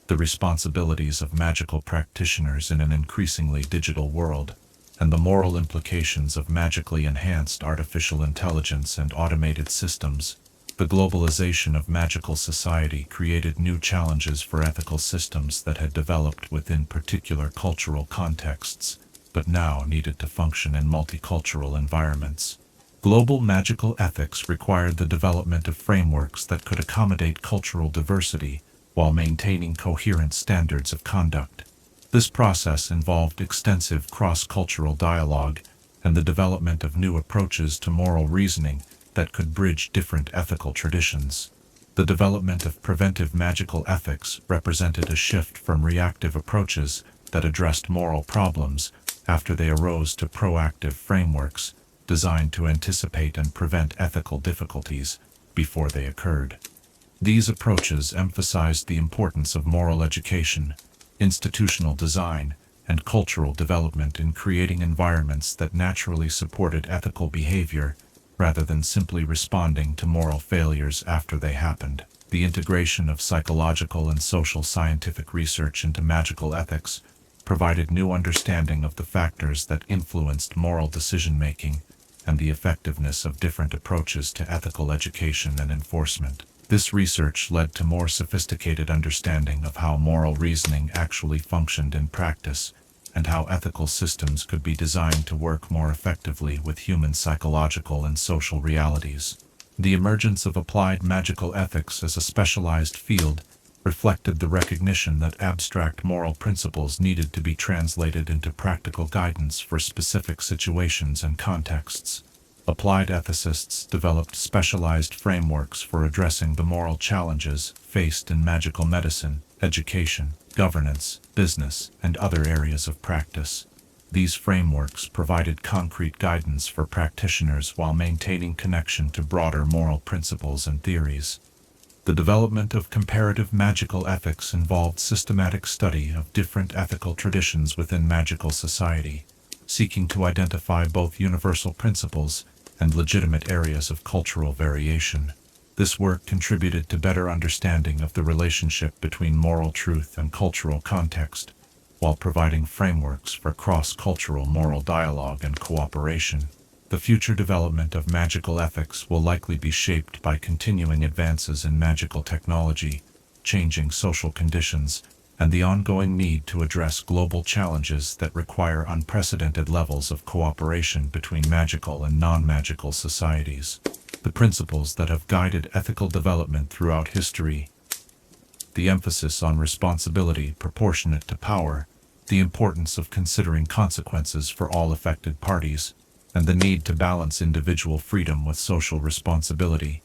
the responsibilities of magical practitioners in an increasingly digital world, and the moral implications of magically enhanced artificial intelligence and automated systems. The globalization of magical society created new challenges for ethical systems that had developed within particular cultural contexts, but now needed to function in multicultural environments. Global magical ethics required the development of frameworks that could accommodate cultural diversity while maintaining coherent standards of conduct. This process involved extensive cross-cultural dialogue and the development of new approaches to moral reasoning that could bridge different ethical traditions. The development of preventive magical ethics represented a shift from reactive approaches that addressed moral problems after they arose to proactive frameworks designed to anticipate and prevent ethical difficulties before they occurred. These approaches emphasized the importance of moral education, institutional design, and cultural development in creating environments that naturally supported ethical behavior rather than simply responding to moral failures after they happened. The integration of psychological and social scientific research into magical ethics provided new understanding of the factors that influenced moral decision-making and the effectiveness of different approaches to ethical education and enforcement. This research led to more sophisticated understanding of how moral reasoning actually functioned in practice and how ethical systems could be designed to work more effectively with human psychological and social realities. The emergence of applied magical ethics as a specialized field reflected the recognition that abstract moral principles needed to be translated into practical guidance for specific situations and contexts. Applied ethicists developed specialized frameworks for addressing the moral challenges faced in magical medicine education, governance, business, and other areas of practice. These frameworks provided concrete guidance for practitioners while maintaining connection to broader moral principles and theories. The development of comparative magical ethics involved systematic study of different ethical traditions within magical society, seeking to identify both universal principles and legitimate areas of cultural variation. This work contributed to better understanding of the relationship between moral truth and cultural context, while providing frameworks for cross-cultural moral dialogue and cooperation. The future development of magical ethics will likely be shaped by continuing advances in magical technology, changing social conditions, and the ongoing need to address global challenges that require unprecedented levels of cooperation between magical and non-magical societies. The principles that have guided ethical development throughout history: the emphasis on responsibility proportionate to power, the importance of considering consequences for all affected parties, and the need to balance individual freedom with social responsibility,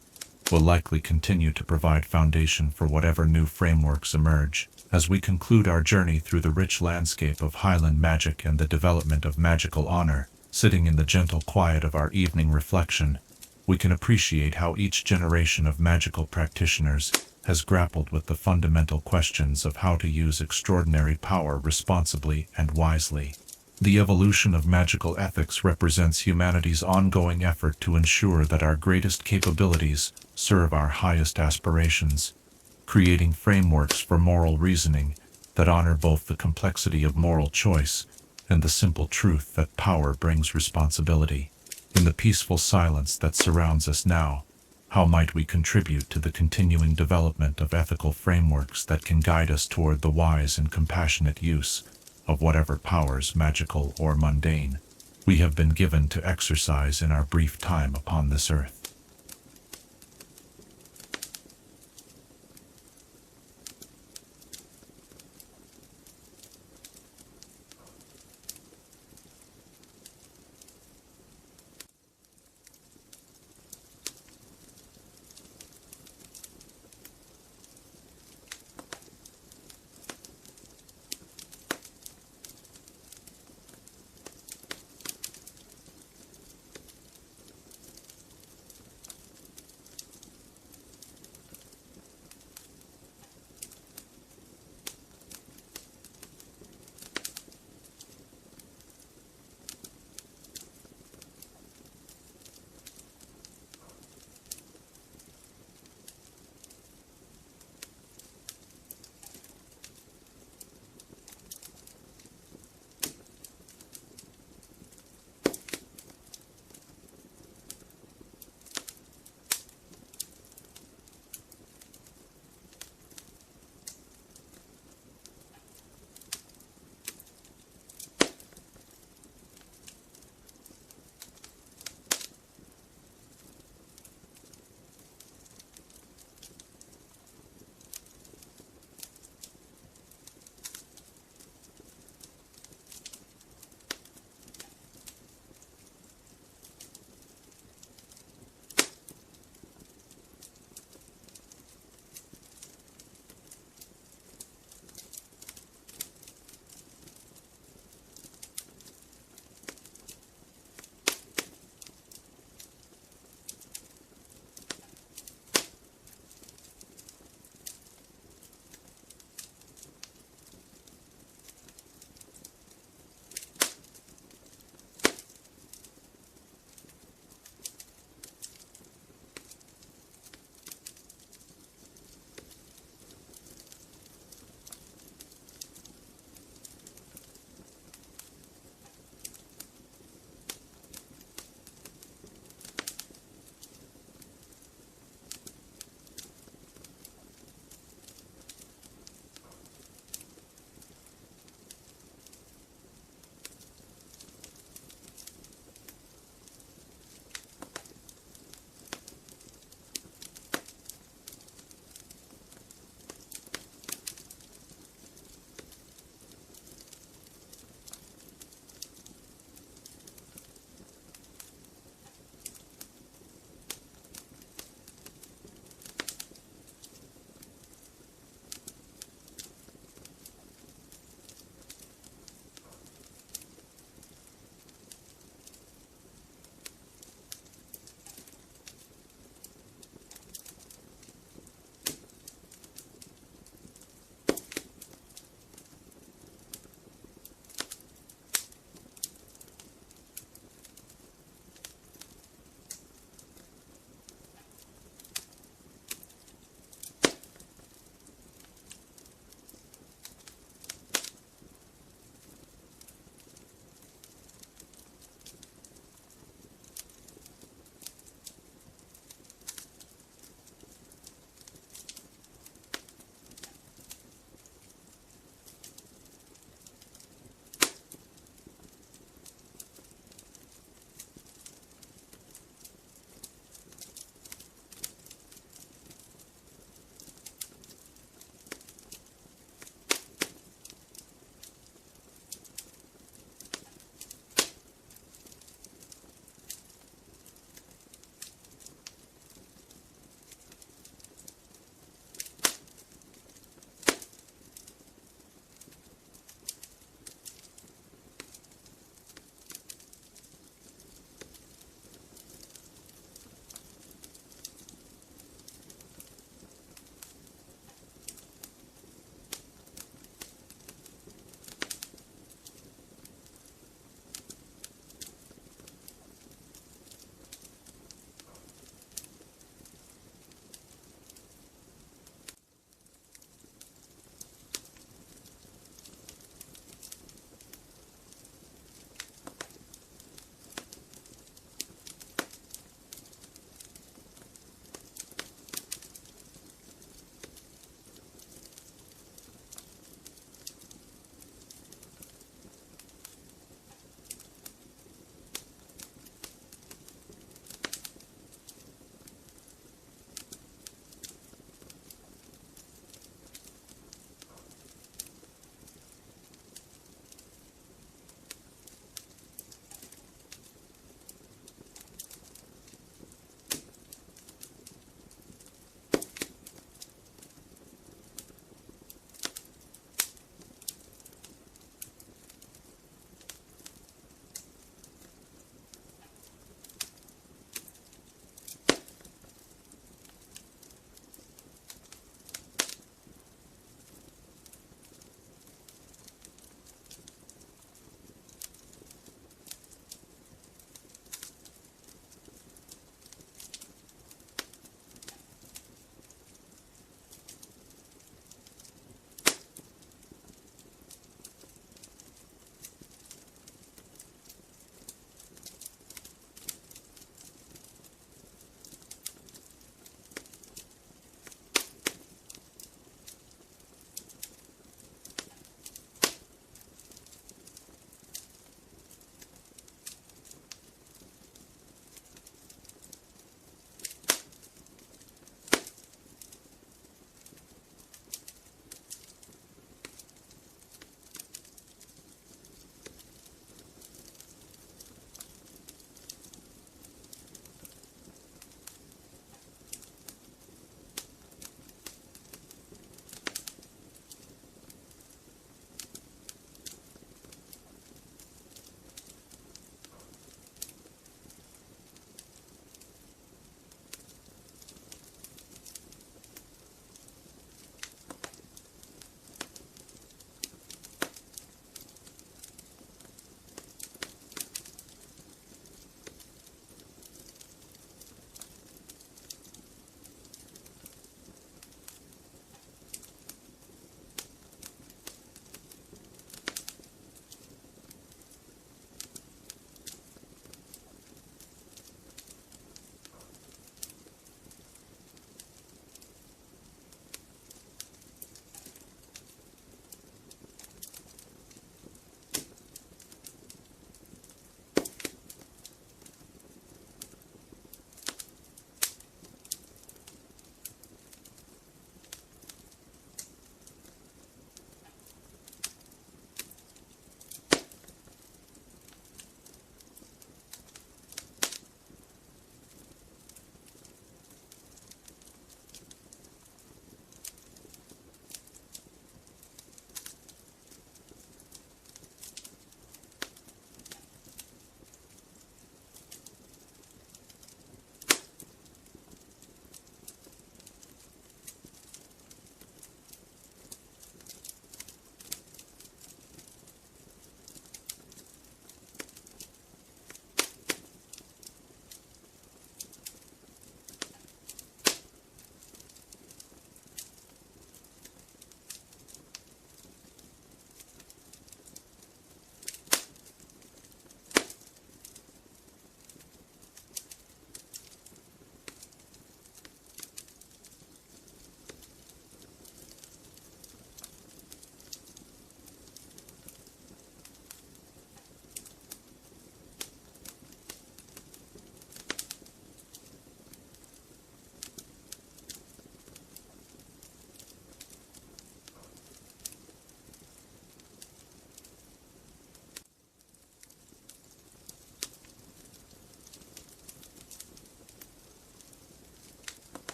will likely continue to provide foundation for whatever new frameworks emerge. As we conclude our journey through the rich landscape of Highland magic and the development of magical honor, sitting in the gentle quiet of our evening reflection, we can appreciate how each generation of magical practitioners has grappled with the fundamental questions of how to use extraordinary power responsibly and wisely. The evolution of magical ethics represents humanity's ongoing effort to ensure that our greatest capabilities serve our highest aspirations, creating frameworks for moral reasoning that honor both the complexity of moral choice and the simple truth that power brings responsibility. In the peaceful silence that surrounds us now, how might we contribute to the continuing development of ethical frameworks that can guide us toward the wise and compassionate use of whatever powers, magical or mundane, we have been given to exercise in our brief time upon this earth?